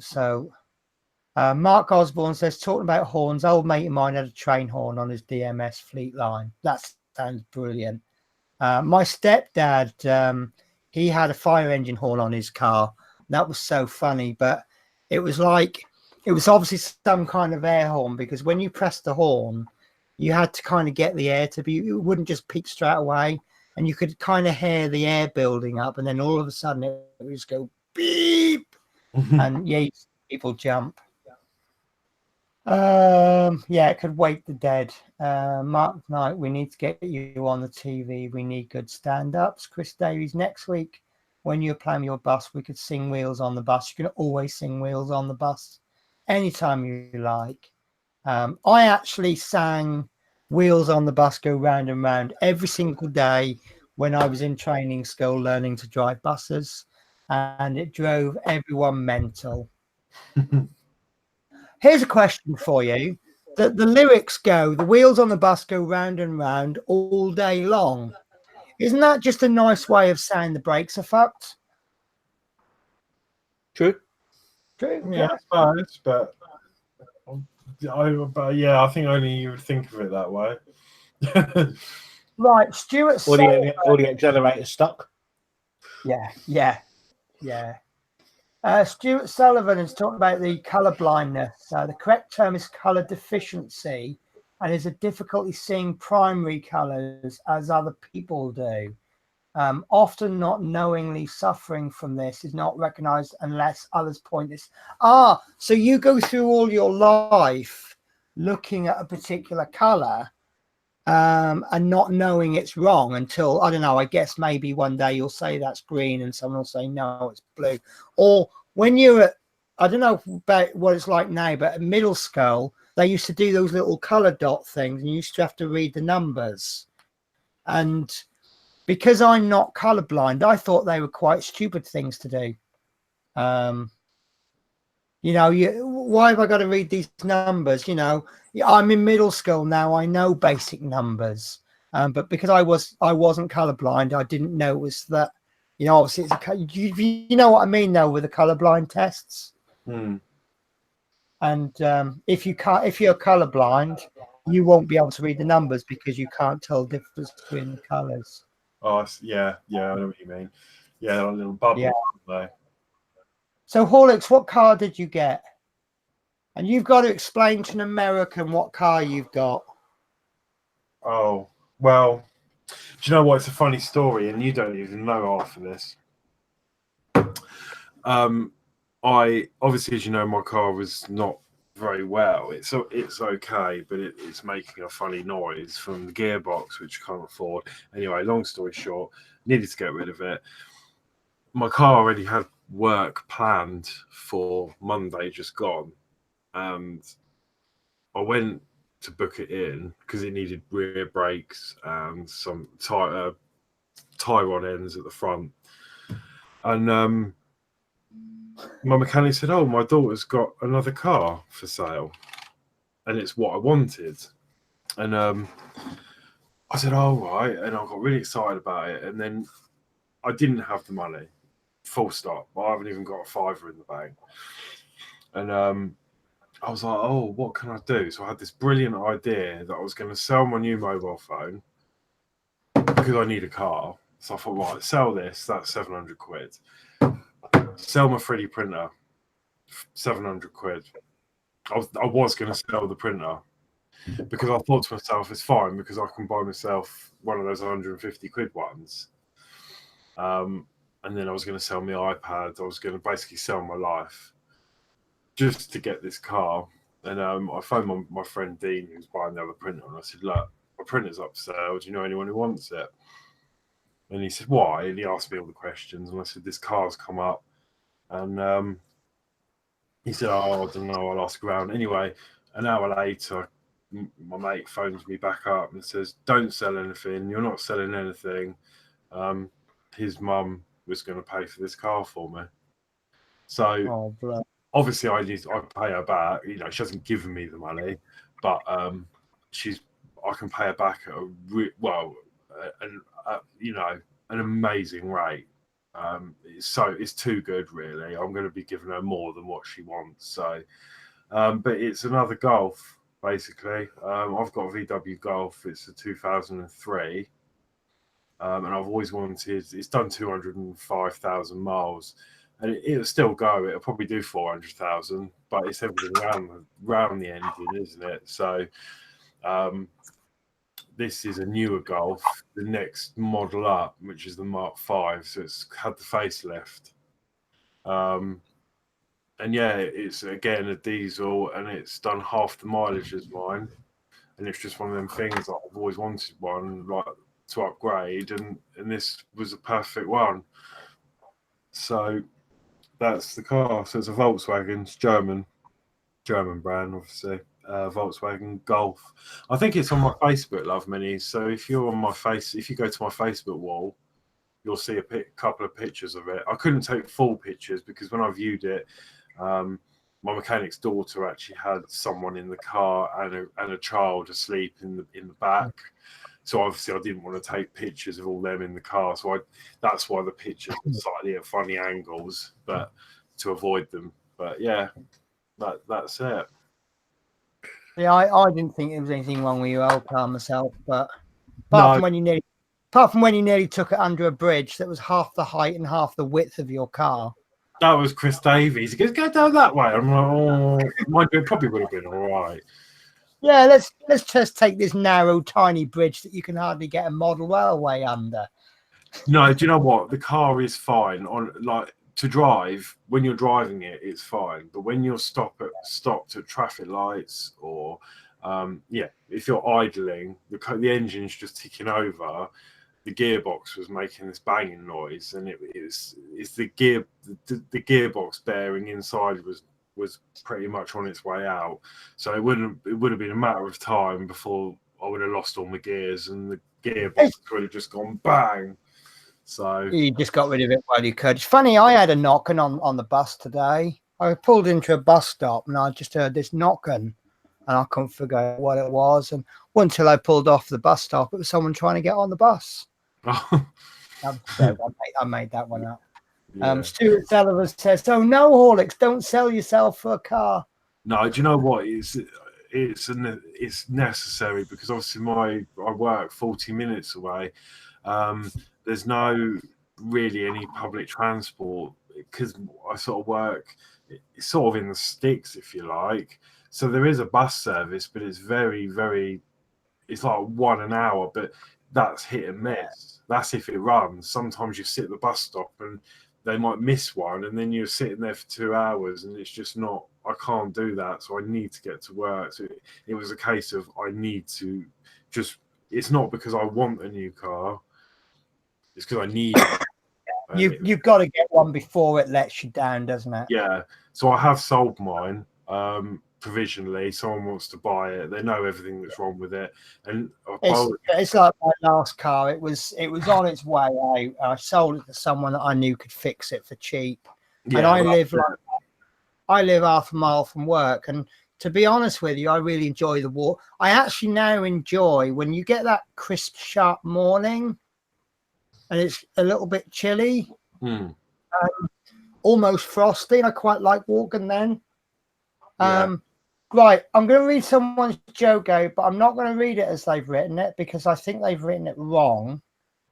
Osborne says, talking about horns, old mate of mine had a train horn on his DMS fleet line. That sounds brilliant. My stepdad, he had a fire engine horn on his car. That was so funny, but it was obviously some kind of air horn, because when you pressed the horn, you had to kind of get the air to be, it wouldn't just peak straight away, and you could kind of hear the air building up, and then all of a sudden it would just go beep, and yeah, people jump. Yeah, it could wake the dead. Mark Knight, we need to get you on the TV. We need good stand-ups. Chris Davies, next week when you're playing your bus, we could sing Wheels on the Bus. You can always sing Wheels on the Bus anytime you like. I actually sang Wheels on the Bus Go Round and Round every single day when I was in training school learning to drive buses, and it drove everyone mental. Here's a question for you. The lyrics go, the wheels on the bus go round and round all day long. Isn't that just a nice way of saying the brakes are fucked? True. Yeah, I suppose, but yeah, I think only you would think of it that way. Right, Stuart. Or the accelerator stuck. Yeah. Stuart Sullivan is talking about the colour blindness. The correct term is colour deficiency, and is a difficulty seeing primary colours as other people do. Often not knowingly suffering from this is not recognised unless others point this. So you go through all your life looking at a particular colour and not knowing it's wrong until, I don't know, I guess maybe one day you'll say that's green and someone will say, no, it's blue. Or when you're at, I don't know about what it's like now, but at middle school, they used to do those little colour dot things and you used to have to read the numbers. And because I'm not colourblind, I thought they were quite stupid things to do. Why have I got to read these numbers? I'm in middle school now. I know basic numbers, but because I wasn't colorblind, I didn't know it was that. Obviously, you know what I mean, though, with the colorblind tests. Mm. And if you're colorblind, you won't be able to read the numbers because you can't tell the difference between the colors. Oh, yeah, I know what you mean. Yeah, a little bubble. Yeah. So, Horlicks, what car did you get? And you've got to explain to an American what car you've got. Oh, well, do you know what? It's a funny story, and you don't even know half of this. I obviously, as you know, my car was not very well. It's okay, but it's making a funny noise from the gearbox, which I can't afford. Anyway, long story short, needed to get rid of it. My car already had work planned for Monday, just gone, and I went to book it in because it needed rear brakes and some tie rod ends at the front. And my mechanic said, "Oh, my daughter's got another car for sale, and it's what I wanted." And I said, "Oh, right," and I got really excited about it. And then I didn't have the money, full stop. I haven't even got a fiver in the bank. And I was like, "Oh, what can I do?" So I had this brilliant idea that I was going to sell my new mobile phone because I need a car. So I thought, right, sell this. That's 700 quid. Sell my 3D printer, 700 quid. I was going to sell the printer because I thought to myself, it's fine because I can buy myself one of those 150 quid ones. And then I was going to sell my iPad. I was going to basically sell my life just to get this car. And I phoned my friend Dean, who's buying the other printer, and I said, "Look, my printer's up for sale. Do you know anyone who wants it?" And he said, "Why?" And he asked me all the questions, and I said, "This car's come up." And he said, "Oh, I don't know, I'll ask around." Anyway, an hour later, my mate phones me back up and says, "Don't sell anything. You're not selling anything. His mum was going to pay for this car for me." So obviously, I pay her back. You know, she hasn't given me the money, but I can pay her back at an amazing rate. It's too good, really. I'm going to be giving her more than what she wants. So, but it's another Golf, basically. I've got a VW Golf. It's a 2003, and I've always wanted. It's done 205,000 miles, and it'll still go. It'll probably do 400,000, but it's everything round the engine, isn't it? So, this is a newer Golf, the next model up, which is the Mark V. So it's had the facelift. And yeah, it's again a diesel, and it's done half the mileage as mine. And it's just one of them things that I've always wanted one, like, to upgrade, and this was a perfect one. So that's the car. So it's a Volkswagen. It's German brand, obviously. Volkswagen Golf. I think it's on my Facebook, Love Mini. So if you go to my Facebook wall, you'll see a couple of pictures of it. I couldn't take full pictures because when I viewed it, my mechanic's daughter actually had someone in the car and a child asleep in the back. So obviously I didn't want to take pictures of all them in the car. So that's why the pictures are slightly at funny angles, but to avoid them. But yeah, that's it. Yeah, I didn't think there was anything wrong with your old car myself, but apart from when you nearly took it under a bridge that was half the height and half the width of your car. That was Chris Davies. He goes, "Go down that way." I'm like, "Oh, it probably would have been all right." Yeah, let's just take this narrow, tiny bridge that you can hardly get a model railway under. No, do you know what? The car is fine to drive. When you're driving it, it's fine. But when you're stopped at traffic lights, or if you're idling, the engine's just ticking over. The gearbox was making this banging noise, and it's the gearbox bearing inside was pretty much on its way out. So it would have been a matter of time before I would have lost all my gears, and the gearbox would have just gone bang. So you just got rid of it while you could. It's funny, I had a knocking on the bus today. I pulled into a bus stop and I just heard this knocking, and I couldn't figure out what it was. And until I pulled off the bus stop, it was someone trying to get on the bus. I made that one up. Yeah. Stuart Sullivan says, "Oh no, Horlicks, don't sell yourself for a car." No, do you know what? It's necessary because obviously I work 40 minutes away. There's no really any public transport because I sort of work sort of in the sticks, if you like. So there is a bus service, but it's very, very, it's like 1 an hour, but that's hit and miss. That's if it runs. Sometimes you sit at the bus stop and they might miss one, and then you're sitting there for 2 hours, and it's just not. I can't do that, so I need to get to work. So it was a case of I need to just. It's not because I want a new car; it's because I need it. You've got to get one before it lets you down, doesn't it? Yeah. So I have sold mine provisionally. Someone wants to buy it. They know everything that's wrong with it, and it's like my last car. It was on its way out. I sold it to someone that I knew could fix it for cheap. yeah, And I live half a mile from work, and to be honest with you, I really enjoy the walk. I actually now enjoy when you get that crisp, sharp morning, and it's a little bit chilly, almost frosty. I quite like walking then. Right, I'm going to read someone's joke out, but I'm not going to read it as they've written it because I think they've written it wrong.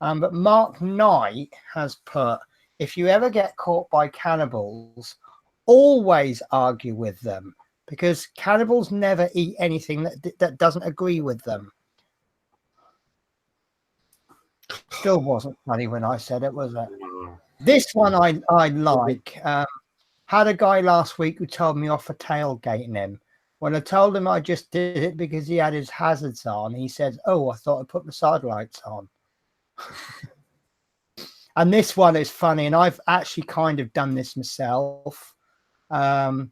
But Mark Knight has put, if you ever get caught by cannibals, always argue with them, because cannibals never eat anything that doesn't agree with them. Still wasn't funny when I said it, was it? This one I like. Had a guy last week who told me off for tailgating him. When I told him I just did it because he had his hazards on, he said, "Oh, I thought I put my side lights on." And this one is funny, and I've actually kind of done this myself. Talking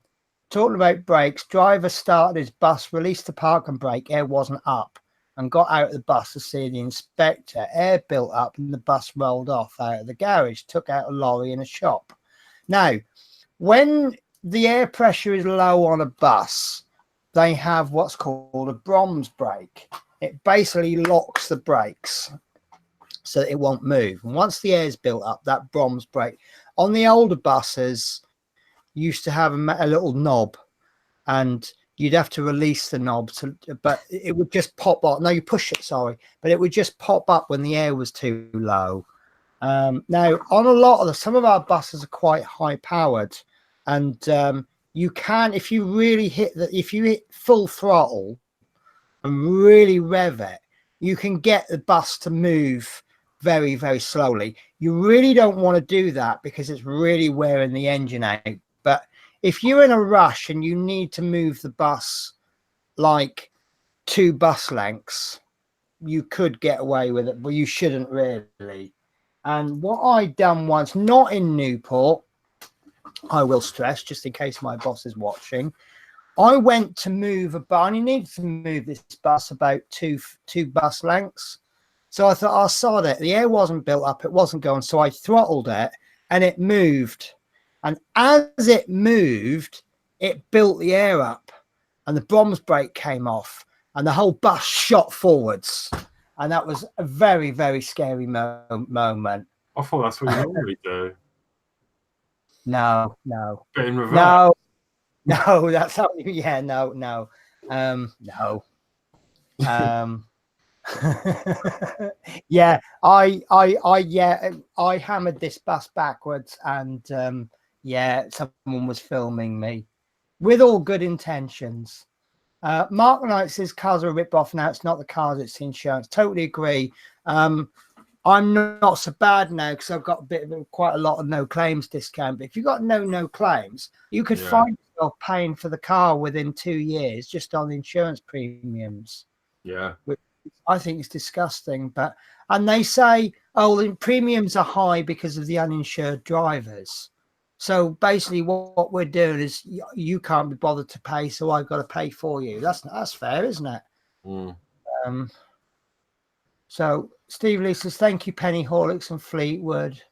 about brakes, driver started his bus, released the parking brake, air wasn't up, and got out of the bus to see the inspector. Air built up and the bus rolled off out of the garage, took out a lorry and a shop. Now, when the air pressure is low on a bus, they have what's called a Brom's brake. It basically locks the brakes so that it won't move. And once the air's built up, that Brom's brake, on the older buses, used to have a little knob, and you'd have to release the knob, but it would just pop up. No, you push it, sorry, but it would just pop up when the air was too low. Now, on a lot of some of our buses are quite high powered, and you can, if you really if you hit full throttle and really rev it, you can get the bus to move very, very slowly. You really don't want to do that because it's really wearing the engine out. But if you're in a rush and you need to move the bus like 2 bus lengths, you could get away with it, but you shouldn't really. And what I done once, not in Newport, I will stress, just in case my boss is watching, I went to move I only needed to move this bus about two bus lengths. So I thought, I'll sod it. The air wasn't built up, it wasn't going. So I throttled it and it moved. And as it moved, it built the air up and the Brom's brake came off and the whole bus shot forwards. And that was a very, very scary moment. I thought that's what you normally do. No. But in reverse. No, that's how, yeah, no. Yeah, I hammered this bus backwards, and yeah, someone was filming me with all good intentions. Mark Knight says cars are a rip-off now. It's not the cars, it's the insurance. Totally agree. I'm not so bad now because I've got quite a lot of no claims discount. But if you've got no claims, you could find yourself paying for the car within 2 years just on the insurance premiums. Yeah, which I think is disgusting. And they say, oh, the premiums are high because of the uninsured drivers. So basically, what we're doing is you can't be bothered to pay, so I've got to pay for you. That's fair, isn't it? Mm. So Steve Lee says, thank you, Penny, Horlicks and Fleetwood,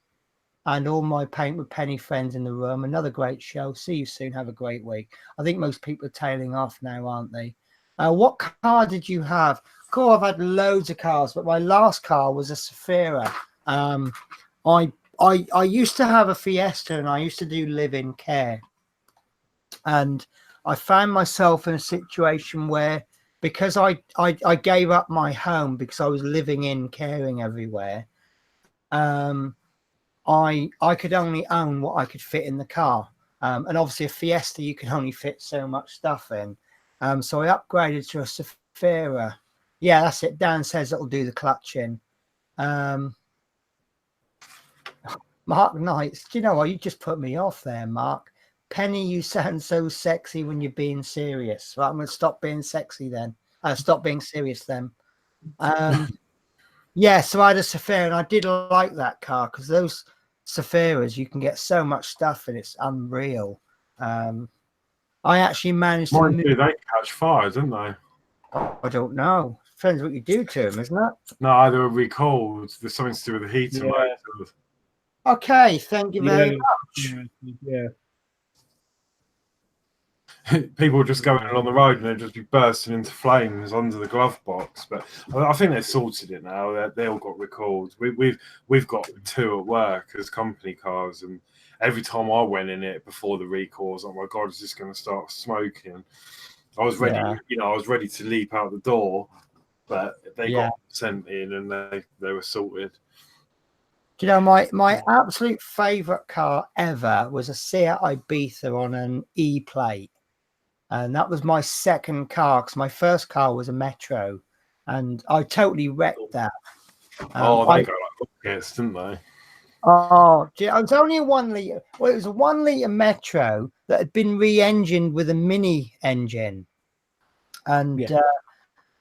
and all my Paint with Penny friends in the room. Another great show. See you soon. Have a great week. I think most people are tailing off now, aren't they? What car did you have? Cool, I've had loads of cars, but my last car was a Safira. I used to have a Fiesta, and I used to do live-in care. And I found myself in a situation where, because I gave up my home because I was living in caring everywhere, I could only own what I could fit in the car. And obviously a Fiesta, you can only fit so much stuff in. So I upgraded to a Safira. Yeah, that's it. Dan says it'll do the clutching. Mark Knights. Do you know what? You just put me off there, Mark. Penny, you sound so sexy when you're being serious. Right, I'm going to stop being sexy then. Stop being serious then. Yeah, so I had a Safira, and I did like that car because those Safiras, you can get so much stuff and it's unreal. I actually managed to They catch fire, don't they? I don't know. Depends what you do to them, isn't it? No, they were recalled. There's something to do with the heater motor. Okay, thank you very much. Yeah. People just going along the road and they'd just be bursting into flames under the glove box. But I think they've sorted it now. They all got recalled. We've got 2 at work as company cars, and every time I went in it before the recalls, oh my god, is this going to start smoking? I was ready, I was ready to leap out the door, but they got sent in and they were sorted. Do you know, my absolute favourite car ever was a Seat Ibiza on an E-plate. And that was my second car, because my first car was a Metro. And I totally wrecked that. They go like rockets, didn't they? Oh, it was only a 1 litre. Well, it was a 1 litre Metro that had been re-engined with a mini engine. And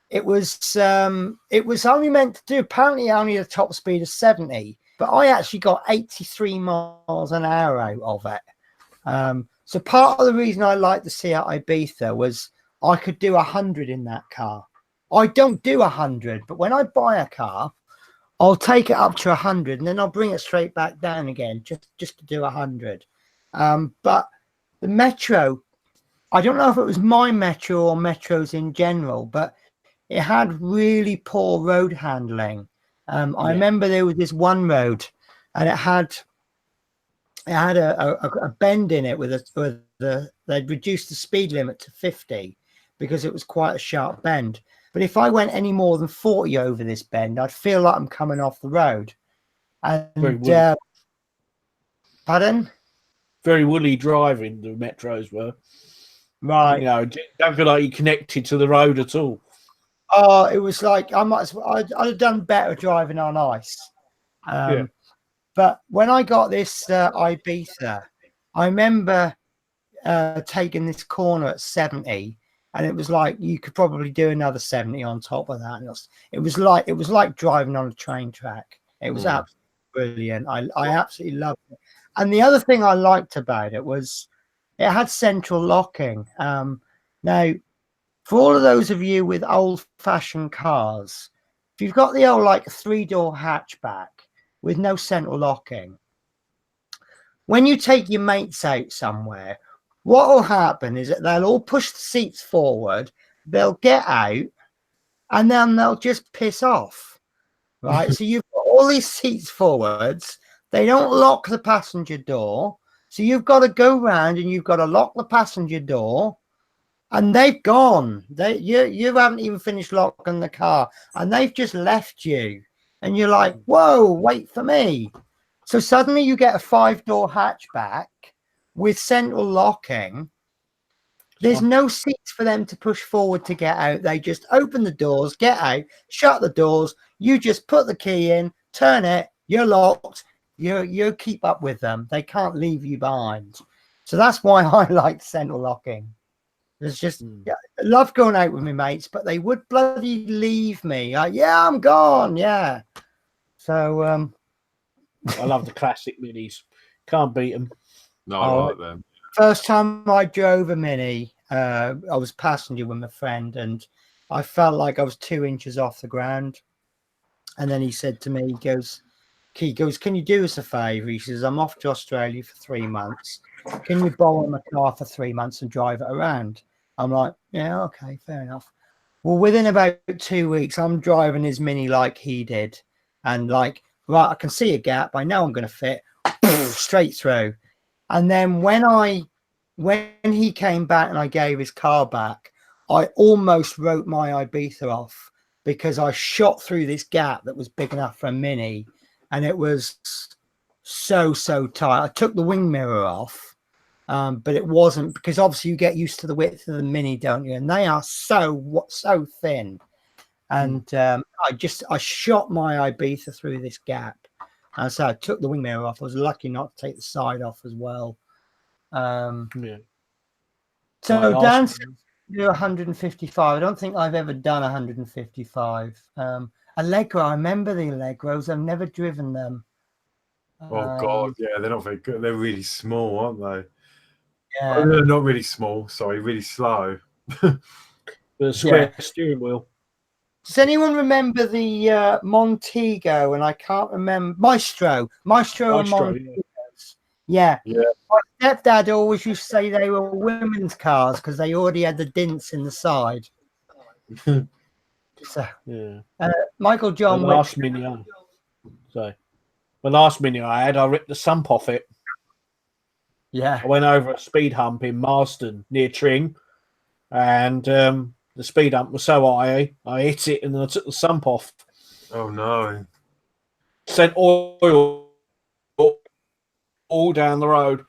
it was only meant to do, apparently only a top speed of 70. But I actually got 83 miles an hour out of it. So part of the reason I liked the Seat Ibiza was I could do 100 in that car. I don't do 100, but when I buy a car, I'll take it up to 100 and then I'll bring it straight back down again just to do 100. But the Metro, I don't know if it was my Metro or Metros in general, but it had really poor road handling. I remember there was this one road and it had a bend in it they'd reduced the speed limit to 50 because it was quite a sharp bend. But if I went any more than 40 over this bend, I'd feel like I'm coming off the road. And pardon? Very woolly driving the Metros were. Right. You know, don't feel like you connected to the road at all. Oh, it was like I'd have done better driving on ice. But when I got this Ibiza, I remember taking this corner at 70, and it was like you could probably do another 70 on top of that. And it was like driving on a train track. It was absolutely brilliant. I absolutely loved it. And the other thing I liked about it was it had central locking. Now, for all of those of you with old-fashioned cars, if you've got the old like 3-door hatchback with no central locking, when you take your mates out somewhere, what will happen is that they'll all push the seats forward, they'll get out, and then they'll just piss off, right? So you've got all these seats forwards, they don't lock the passenger door, so you've got to go round and you've got to lock the passenger door, and they've gone. You haven't even finished locking the car, and they've just left you. And you're like, whoa, wait for me. So suddenly you get a 5-door hatchback with central locking. There's no seats for them to push forward to get out. They just open the doors, get out, shut the doors. You just put the key in, turn it, you're locked. You keep up with them. They can't leave you behind. So that's why I like central locking. It's just, I love going out with my mates, but they would bloody leave me. Yeah, I'm gone. Yeah. So I love the classic minis. Can't beat them. No, I like them. First time I drove a mini, I was passenger with my friend, and I felt like I was 2 inches off the ground. And then he said to me, he goes, can you do us a favour? He says, I'm off to Australia for 3 months. Can you borrow my car for 3 months and drive it around? I'm like, yeah, okay, fair enough. Well, within about 2 weeks, I'm driving his mini like he did. And like, right, I can see a gap. I know I'm going to fit straight through. And then when he came back and I gave his car back, I almost wrote my Ibiza off because I shot through this gap that was big enough for a mini. And it was so tight. I took the wing mirror off. But it wasn't, because obviously you get used to the width of the mini, don't you? And they are so thin. And I shot my Ibiza through this gap. And so I took the wing mirror off. I was lucky not to take the side off as well. Yeah. So Dan said do 155. I don't think I've ever done 155. Allegro, I remember the Allegros. I've never driven them. Oh God, yeah, they're not very good. They're really small, aren't they? Yeah. Oh, they're not really small. Sorry, really slow. The square steering wheel. Does anyone remember the Montego? And I can't remember Maestro and Montegos. Yeah. My stepdad always used to say they were women's cars because they already had the dints in the side. So, Michael John. The last Mini I had, I ripped the sump off it. Yeah. I went over a speed hump in Marsden near Tring, and the speed hump was so high, I hit it and I took the sump off. Oh no! Sent oil all down the road.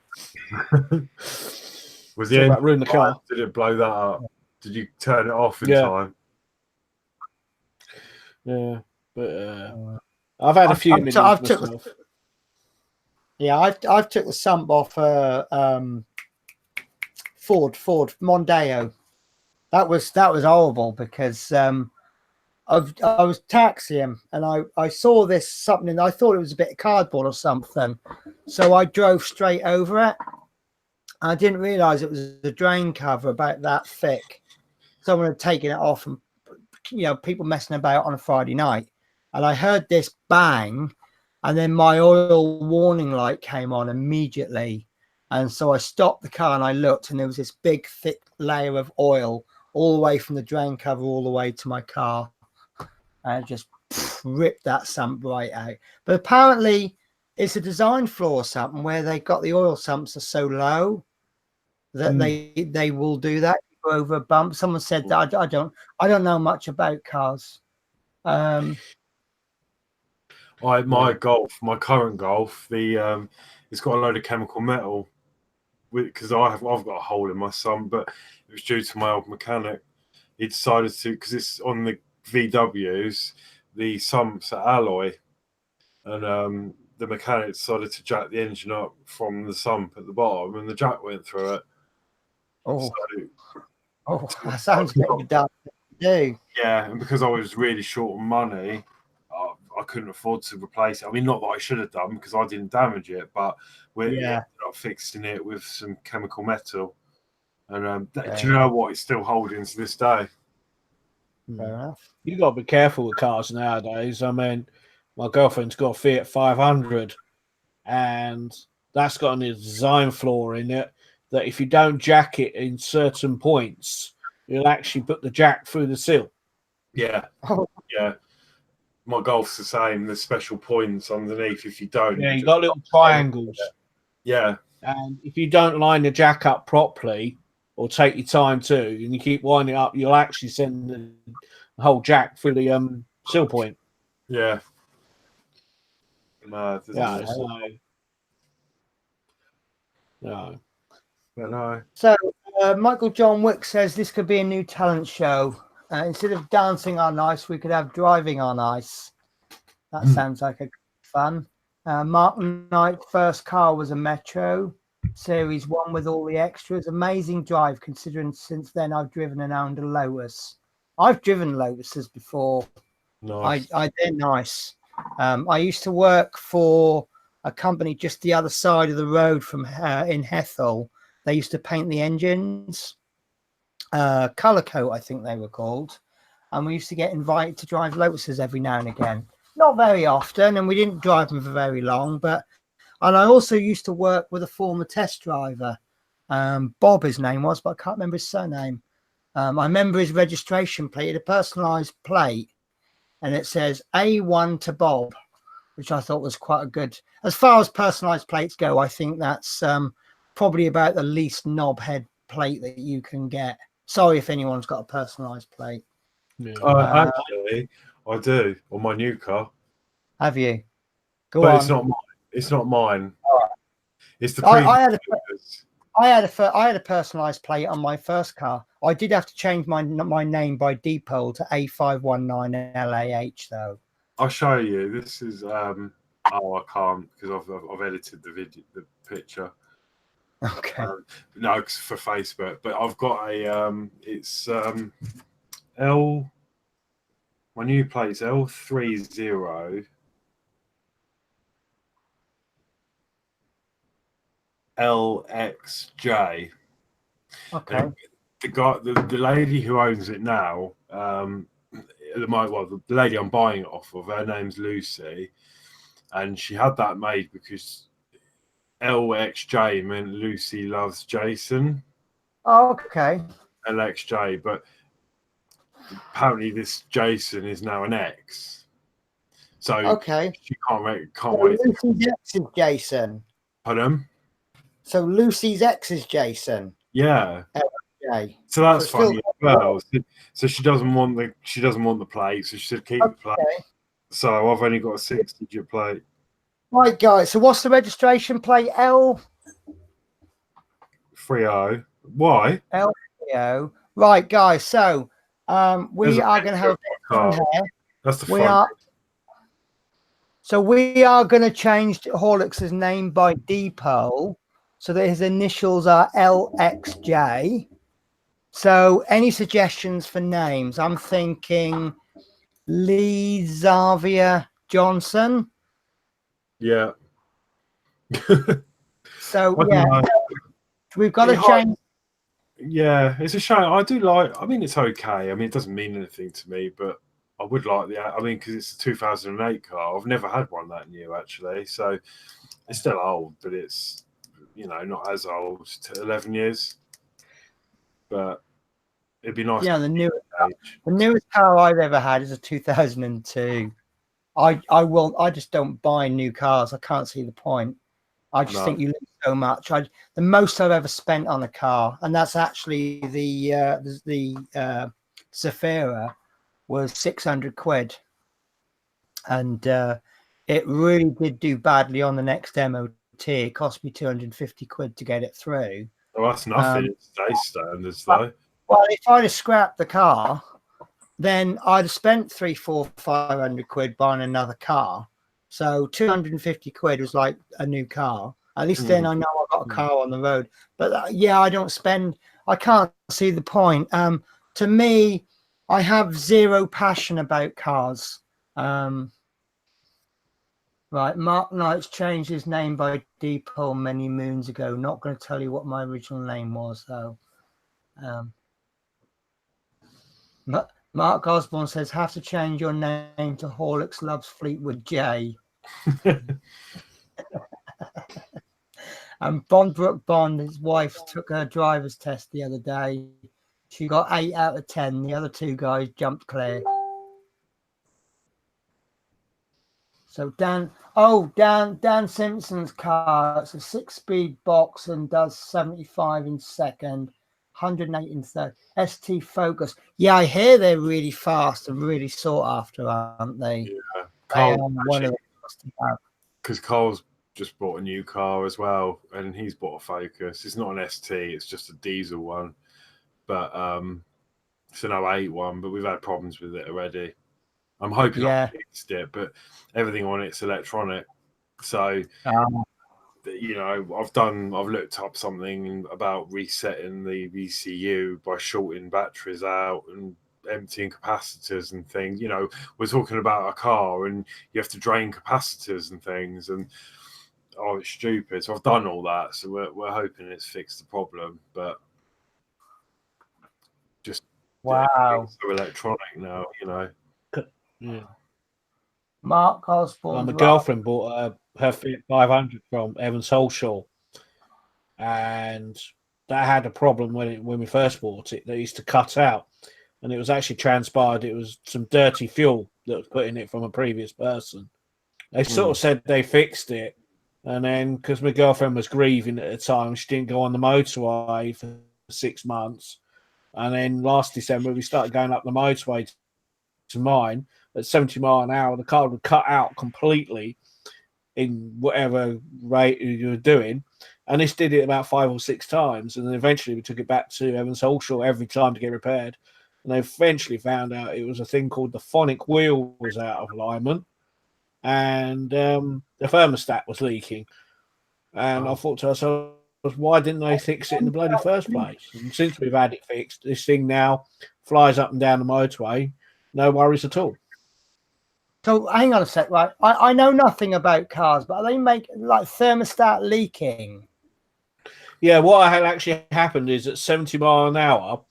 Was the engine ruined the car? Did it blow that up? Did you turn it off in time? Yeah, but I've had a few minutes myself. I've took the sump off Ford Mondeo. That was horrible because I was taxiing and I saw this something. I thought it was a bit of cardboard or something, so I drove straight over it. I didn't realise it was a drain cover about that thick. Someone had taken it off, and people messing about on a Friday night, and I heard this bang, and then my oil warning light came on immediately, and so I stopped the car and I looked, and there was this big thick layer of oil all the way from the drain cover all the way to my car, and it just ripped that sump right out. But apparently it's a design flaw or something where they got the oil sumps are so low that they will do that. Go over a bump. Someone said that. I don't know much about cars. My current Golf, it's got a load of chemical metal because I've got a hole in my sump, but it was due to my old mechanic. He decided to, because it's on the VWs, the sumps are alloy, and the mechanic decided to jack the engine up from the sump at the bottom, and the jack went through it. That sounds pretty dumb to do. Yeah, and because I was really short on money, I couldn't afford to replace it. I mean, not that I should have done because I didn't damage it, but we ended up fixing it with some chemical metal. And do you know what? It's still holding to this day. Fair enough. You got to be careful with cars nowadays. I mean, my girlfriend's got a Fiat 500, and that's got a design flaw in it that if you don't jack it in certain points, you'll actually put the jack through the sill. Yeah. Yeah. My Golf's the same. There's special points underneath if you don't. Yeah, you got little triangles. Yeah. And if you don't line the jack up properly or take your time too, and you keep winding it up, you'll actually send the whole jack through the sill point. Yeah. No. So Michael John Wick says this could be a new talent show. Instead of dancing on ice, we could have driving on ice. That sounds like a fun. Mark Knight's first car was a Metro Series 1 with all the extras. Amazing drive, considering since then I've driven and owned a Lotus. I've driven Lotuses before. Nice. They're nice. I used to work for a company just the other side of the road from in Hethel. They used to paint the engines. Colour Coat, I think they were called, and we used to get invited to drive Lotuses every now and again. Not very often, and we didn't drive them for very long. And I also used to work with a former test driver, Bob, his name was, but I can't remember his surname. I remember his registration plate, he had a personalised plate, and it says A1 to Bob, which I thought was quite a good. As far as personalised plates go, I think that's probably about the least knobhead plate that you can get. Sorry if anyone's got a personalised plate. Yeah. Actually, I do on my new car. Have you? But it's not mine. It's not mine. Right. It's the previous. I had a personalised plate on my first car. I did have to change my name by depot to A519LAH though. I'll show you. This is. Oh, I can't because I've edited the picture. Okay. No, it's for Facebook, but I've got a it's L. My new plate's L30 LXJ. Okay. The lady who owns it now, the lady I'm buying it off of, her name's Lucy, and she had that made because LXJ meant Lucy loves Jason. Oh, okay. LXJ, but apparently this Jason is now an X, so Okay. she can't wait. So Lucy's ex is Jason. Pardon? So Lucy's ex is Jason. Yeah. Okay. So that's So funny as well. So she doesn't want the plate, so she should keep the plate. So I've only got a 6-digit plate. Right, guys. So what's the registration plate? L30. Why? L30. Right, guys. So we are going to have That's the we fun. are. So we are going to change Horlicks' name by depot so that his initials are LXJ. So any suggestions for names? I'm thinking Lee Xavier Johnson. Yeah. So yeah, we've got to change. Yeah, it's a shame. I do like. I mean, it's okay. I mean, it doesn't mean anything to me, but I would like because it's a 2008 car. I've never had one that new actually, so it's still old, but it's not as old to 11 years. But it'd be nice. Yeah, the newest car I've ever had is a 2002. I just don't buy new cars. I can't see the point. I just think you lose so much. The most I've ever spent on a car, and that's actually the Zafira, was 600 quid, and it really did do badly on the next MOT. It cost me 250 quid to get it through. Oh, that's nothing. It's today's standards, though. Well, if I'd have scrapped the car, then I'd have spent 300, 400, 500 quid buying another car. So 250 quid was like a new car. At least then I know I've got a car on the road. But I can't see the point. To me, I have zero passion about cars. Right, Mark Knight's changed his name by depot many moons ago. Not going to tell you what my original name was, though. Mark Osborne says, have to change your name to Horlicks Loves Fleetwood J. And Bond, his wife, took her driver's test the other day. She got 8 out of 10. The other 2 guys jumped clear. So Dan Simpson's car, it's a 6-speed box and does 75 in second, 108 in third. ST Focus. Yeah, I hear they're really fast and really sought after, aren't they? Yeah. Because Carl's just bought a new car as well, and he's bought a Focus. It's not an ST, it's just a diesel one. But it's an 08 one, but we've had problems with it already. I'm hoping I fixed it, but everything on it's electronic. So, I've looked up something about resetting the VCU by shorting batteries out and emptying capacitors and things. We're talking about a car and you have to drain capacitors and things, and it's stupid. So I've done all that. So we're hoping it's fixed the problem, but just it's so electronic now, Yeah. Mark Osborne. My girlfriend bought her Fiat 500 from Evans Holshaw, and that had a problem when we first bought it. That used to cut out, and it was actually transpired it was some dirty fuel that was put in it from a previous person. They sort of said they fixed it, and then because my girlfriend was grieving at the time, she didn't go on the motorway for 6 months, and then last December we started going up the motorway to mine. At 70 miles an hour, the car would cut out completely in whatever rate you were doing. And this did it about 5 or 6 times. And then eventually we took it back to Evans Holshaw every time to get repaired. And they eventually found out it was a thing called the phonic wheel was out of alignment. and the thermostat was leaking. And I thought to myself, why didn't they fix it in the bloody first place? And since we've had it fixed, this thing now flies up and down the motorway, no worries at all. So hang on a sec, right? I know nothing about cars, but are they making like thermostat leaking? Yeah, what had actually happened is at 70 mile an hour,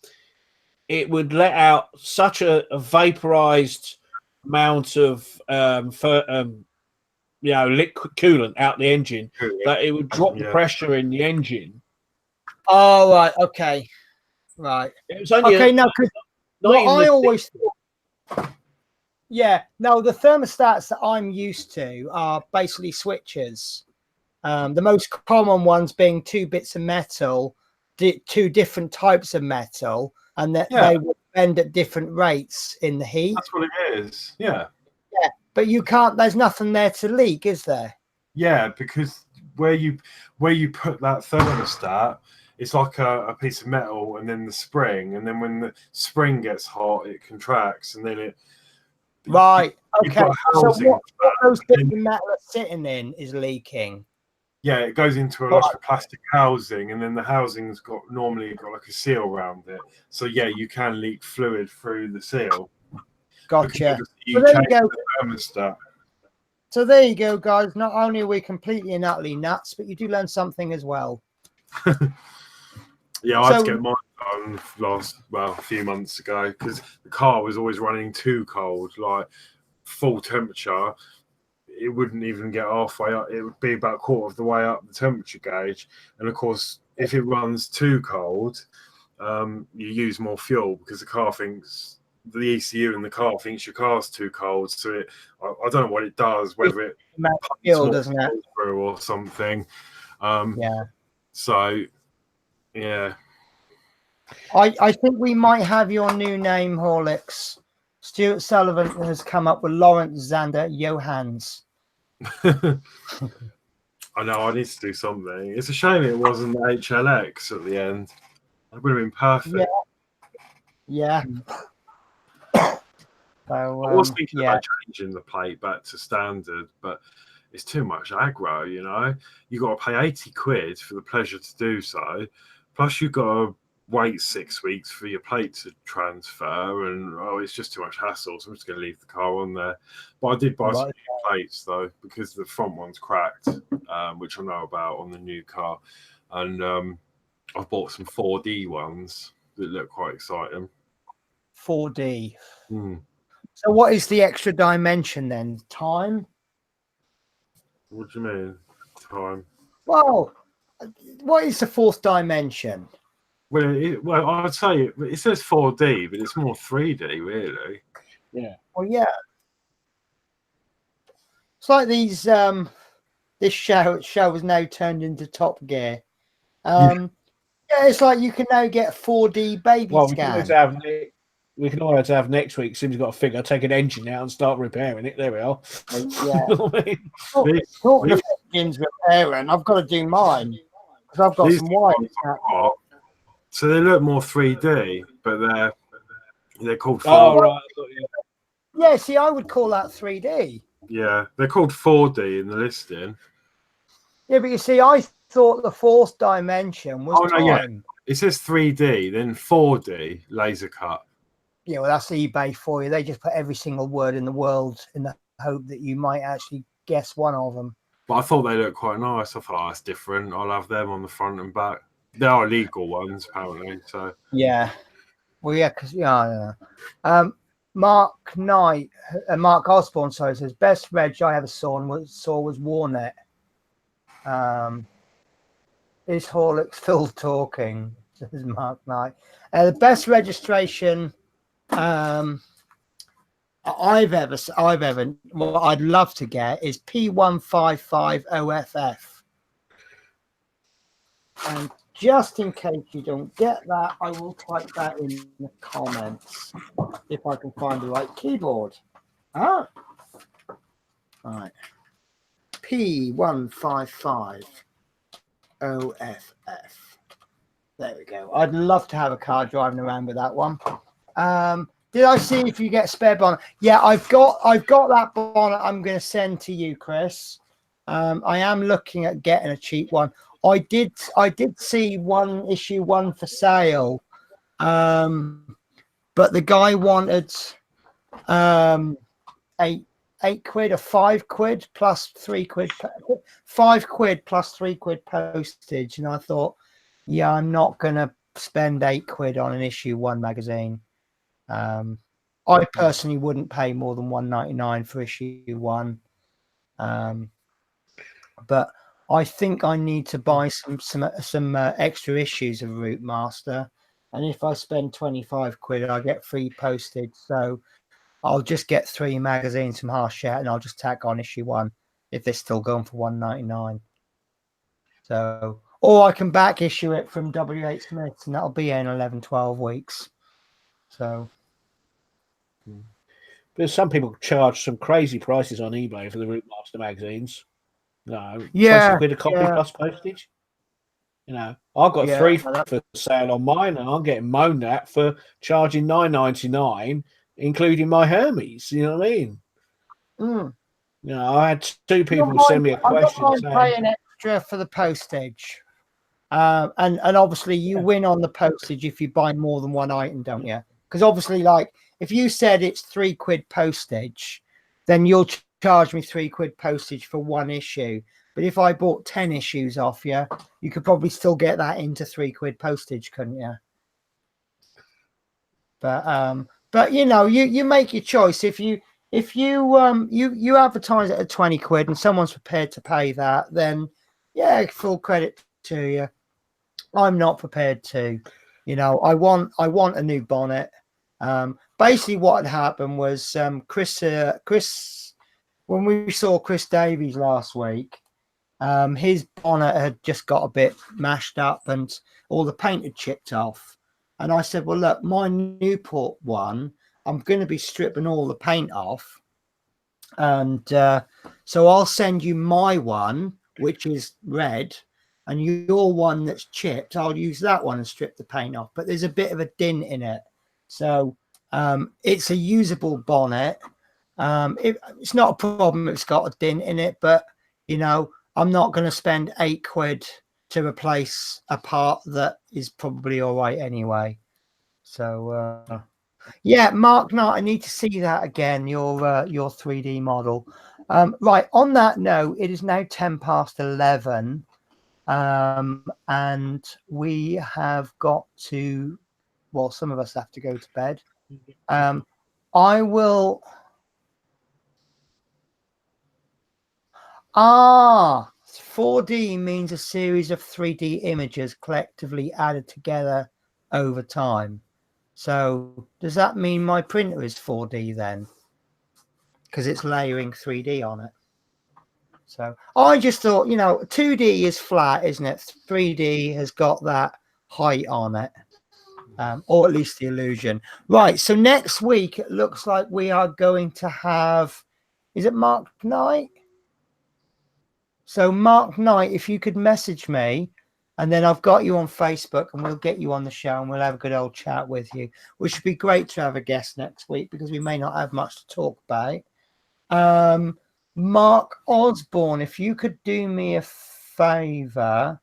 it would let out such a vaporized amount of liquid coolant out the engine that it would drop the pressure in the engine. Oh, right. Okay. Right. It was only I always thought, yeah, no, the thermostats that I'm used to are basically switches. The most common ones being 2 bits of metal, 2 different types of metal, and that they will bend at different rates in the heat. That's what it is. Yeah. Yeah, but you can't. There's nothing there to leak, is there? Yeah, because where you put that thermostat, it's like a piece of metal, and then the spring, and then when the spring gets hot, it contracts, and then it. Right. Okay. So what those bits of metal are sitting in is leaking. Yeah, it goes into a plastic housing, and then the housing's normally got like a seal around it. So yeah, you can leak fluid through the seal. Gotcha. You change the thermostat. So there you go, guys. Not only are we completely and utterly nuts, but you do learn something as well. Yeah, I had to get mine done a few months ago because the car was always running too cold, like full temperature. It wouldn't even get halfway up. It would be about a quarter of the way up the temperature gauge. And of course, if it runs too cold, you use more fuel because the car thinks, the ECU in the car thinks your car's too cold. So I don't know what it does, whether it fuel, doesn't it, through or something. Yeah. So yeah, I think we might have your new name, Horlicks. Stuart Sullivan has come up with Lawrence Zander Johans. I know, I need to do something. It's a shame it wasn't HLX at the end. It would have been perfect. Yeah. So, I was thinking about changing the plate back to standard, but it's too much aggro, you know. You got to pay 80 quid for the pleasure to do so. Plus, you've got to wait 6 weeks for your plate to transfer, and it's just too much hassle. So I'm just going to leave the car on there. But I did buy some new plates though, because the front one's cracked, which I know about on the new car, and I've bought some 4D ones that look quite exciting. 4D. So what is the extra dimension then? Time? What do you mean, time? Well, what is the 4th dimension? Well, I'd say it says 4D, but it's more 3D, really. Yeah. Well, yeah. It's like these. This show is now turned into Top Gear. Yeah, it's like you can now get a 4D baby scan. We can always have next week. Sim's got a figure, take an engine out and start repairing it. There we are. Yeah. Talking of engines repairing, I've got to do mine because I've got some wires. So they look more 3D, but they're called 4D. Oh, right. Yeah, see, I would call that 3D. Yeah, they're called 4D in the listing. Yeah, but you see, I thought the 4th dimension was time. Yeah. It says 3D, then 4D laser cut. Yeah, well, that's eBay for you. They just put every single word in the world in the hope that you might actually guess one of them. But I thought they looked quite nice. I thought, that's different. I'll have them on the front and back. They are legal ones, apparently. So yeah, well, yeah, because Mark Knight, Mark Osborne, sorry, says best reg I ever saw was Warnet. Is Horlicks still talking? Says Mark Knight. The best registration I'd love to get is P155OFF. And just in case you don't get that, I will type that in the comments if I can find the right keyboard. All right. P155OFF. There we go. I'd love to have a car driving around with that one. Did I see if you get spare bonnet? Yeah, I've got that bonnet. I'm going to send to you, Chris. I am looking at getting a cheap one. I did see issue one for sale, but the guy wanted £8 or £5 plus £3, £5 plus £3 postage, and I thought, yeah, I'm not going to spend £8 on an issue one magazine. I personally wouldn't pay more than £1.99 for issue one, but I think I need to buy some extra issues of Routemaster, and if I spend £25, I get free postage. So I'll just get 3 magazines from Hachette, and I'll just tack on issue one if they're still going for £1.99. So, or I can back issue it from WH Smith's, and that'll be in 11-12 weeks. So. But some people charge some crazy prices on eBay for the Routemaster magazines. No, yeah, £20 a copy plus postage. You know, I've got 3 for sale on mine, and I'm getting moaned at for charging £9.99, including my Hermes. You know what I mean? Mm. You know, I had 2 people send me a question I'm saying, paying extra for the postage, and obviously you win on the postage if you buy more than one item, don't you? Because obviously, like, if you said it's £3 postage, then you'll charge me £3 postage for one issue. But if I bought 10 issues off you, you could probably still get that into £3 postage, couldn't you? But you know, you make your choice. If you advertise it at £20 and someone's prepared to pay that, then yeah, full credit to you. I'm not prepared to. You know, I want a new bonnet. Basically, what had happened was Chris, when we saw Chris Davies last week, his bonnet had just got a bit mashed up and all the paint had chipped off. And I said, well, look, my Newport one, I'm going to be stripping all the paint off. And so I'll send you my one, which is red, and your one that's chipped, I'll use that one and strip the paint off. But there's a bit of a dint in it. So it's a usable bonnet. It's not a problem if it's got a dint in it, but, you know, I'm not going to spend £8 to replace a part that is probably all right anyway. So, yeah, Mark Knight, I need to see that again, your 3D model. Right, on that note, it is now 11:10. And we have got to, well, some of us have to go to bed. I will. 4D means a series of 3D images collectively added together over time. So does that mean my printer is 4D then? Because it's layering 3D on it. So I just thought, you know, 2D is flat, isn't it? 3D has got that height on it, or at least the illusion. Right, so next week it looks like we are going to have, is it Mark Knight? So Mark Knight, if you could message me, and then I've got you on Facebook, and we'll get you on the show, and we'll have a good old chat with you, which would be great to have a guest next week because we may not have much to talk about. Mark Osborne, if you could do me a favor,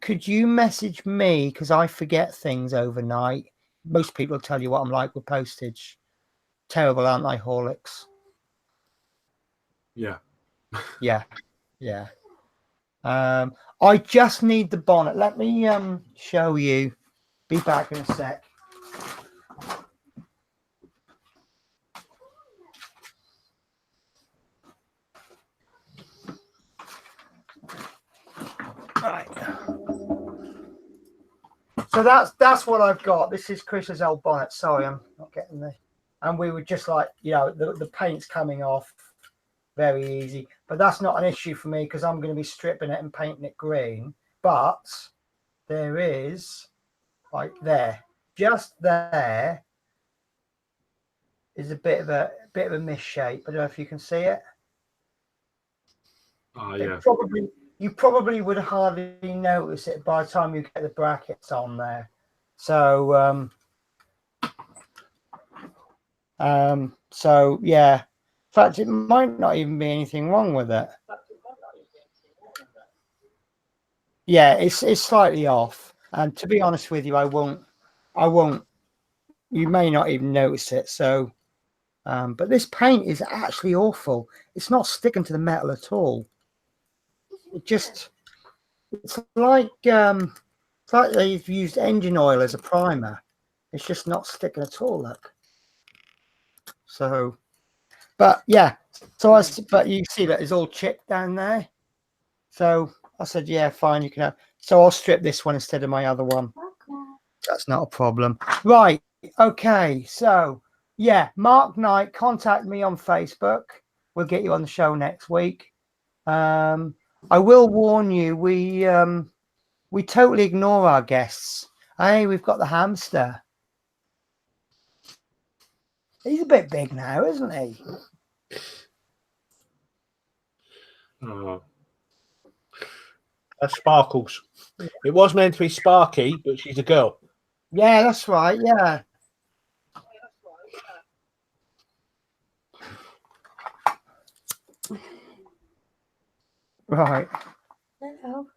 could you message me, because I forget things overnight. Most people tell you what I'm like with postage. Terrible, aren't I, Horlicks? Yeah. Yeah. I just need the bonnet. Let me show you. Be back in a sec. Right. So that's what I've got. This is Chris's old bonnet. Sorry, I'm not getting the. And we were just like, you know, the paint's coming off. Very easy, but that's not an issue for me because I'm going to be stripping it and painting it green. But there is, like there, just there is a bit of a misshape. I don't know if you can see it. Oh yeah. You probably would hardly notice it by the time you get the brackets on there. So So yeah, in fact, it might not even be anything wrong with it. Yeah, it's slightly off. And to be honest with you, I won't. You may not even notice it. So, but this paint is actually awful. It's not sticking to the metal at all. It's like they've used engine oil as a primer. It's just not sticking at all. Look. So, but yeah. So but you see that it's all chipped down there. So I said, yeah, fine, you can have. So I'll strip this one instead of my other one. That's not a problem. Right. Okay. So yeah, Mark Knight, contact me on Facebook. We'll get you on the show next week. I will warn you, we totally ignore our guests. Hey, we've got the hamster. He's a bit big now, isn't he? Oh. That's Sparkles. It was meant to be Sparky, but she's a girl. Yeah, that's right. Yeah. Right. Hello.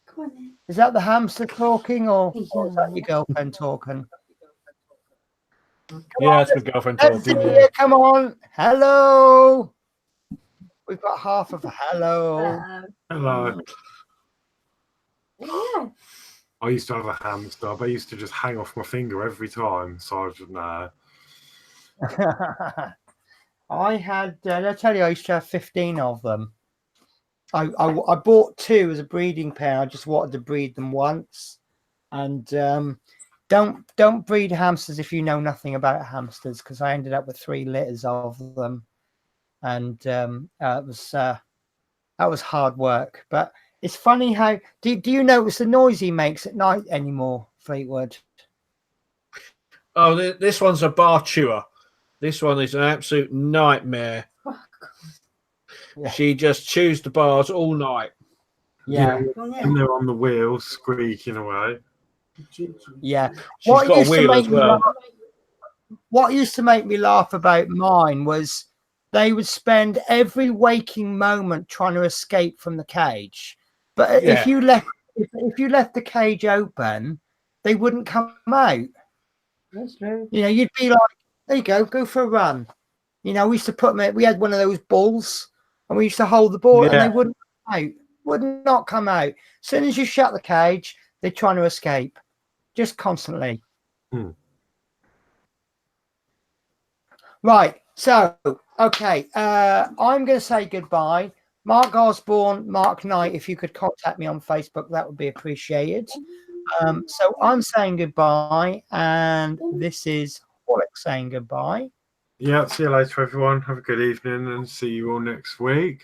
Come on then. Is that the hamster talking, or is that your girlfriend talking? Yeah, that's my girlfriend talking. Yeah. Come on. Hello. We've got half of a hello. Hello. Yeah. I used to have a hamster, but I used to just hang off my finger every time. So I was just, nah. I had, did I tell you I used to have 15 of them? I bought 2 as a breeding pair. I just wanted to breed them once. And don't breed hamsters if you know nothing about hamsters, because I ended up with 3 litters of them. And that was hard work. But it's funny how do you notice the noise he makes at night anymore, Fleetwood? Oh, this one's a bar chewer. This one is an absolute nightmare. Yeah. She just chews the bars all night. Yeah. And they're on the wheels, squeaking away. Yeah. She's got a wheel as well. What used to make me laugh about mine was they would spend every waking moment trying to escape from the cage. But if you left the cage open, they wouldn't come out. That's true. You know, you'd be like, there you go for a run. You know, we used to put them, we had one of those balls and we used to hold the ball and they wouldn't come out, would not come out. As soon as you shut the cage, they're trying to escape just constantly. Right. So, okay. I'm going to say goodbye. Mark Osborne, Mark Knight, if you could contact me on Facebook, that would be appreciated. So I'm saying goodbye, and this is Horlicks saying goodbye. Yeah, see you later, everyone. Have a good evening and see you all next week.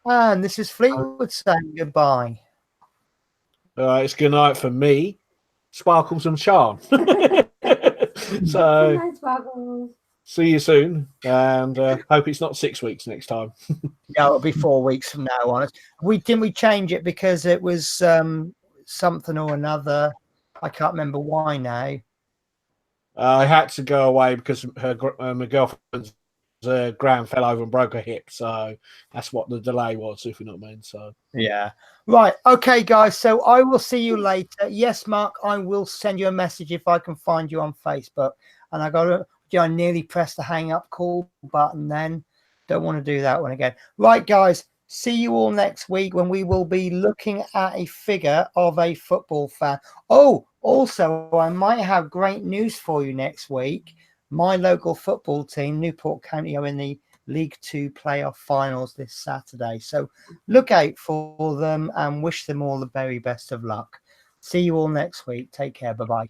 And this is Fleetwood saying goodbye. It's good night for me, Sparkles and Charm. So, Good night, Sparkles. see you soon, and hope it's not 6 weeks next time. Yeah, it'll be 4 weeks from now on. We change it because it was something or another. I can't remember why now. I had to go away because my girlfriend's gran fell over and broke her hip, so that's what the delay was, if you know what I mean. So yeah, right, okay, guys. So I will see you later. Yes, Mark, I will send you a message if I can find you on Facebook. And I nearly pressed the hang up call button. Then don't want to do that one again. Right, guys. See you all next week when we will be looking at a figure of a football fan. Oh, also, I might have great news for you next week. My local football team, Newport County, are in the League 2 playoff finals this Saturday. So look out for them and wish them all the very best of luck. See you all next week. Take care. Bye-bye.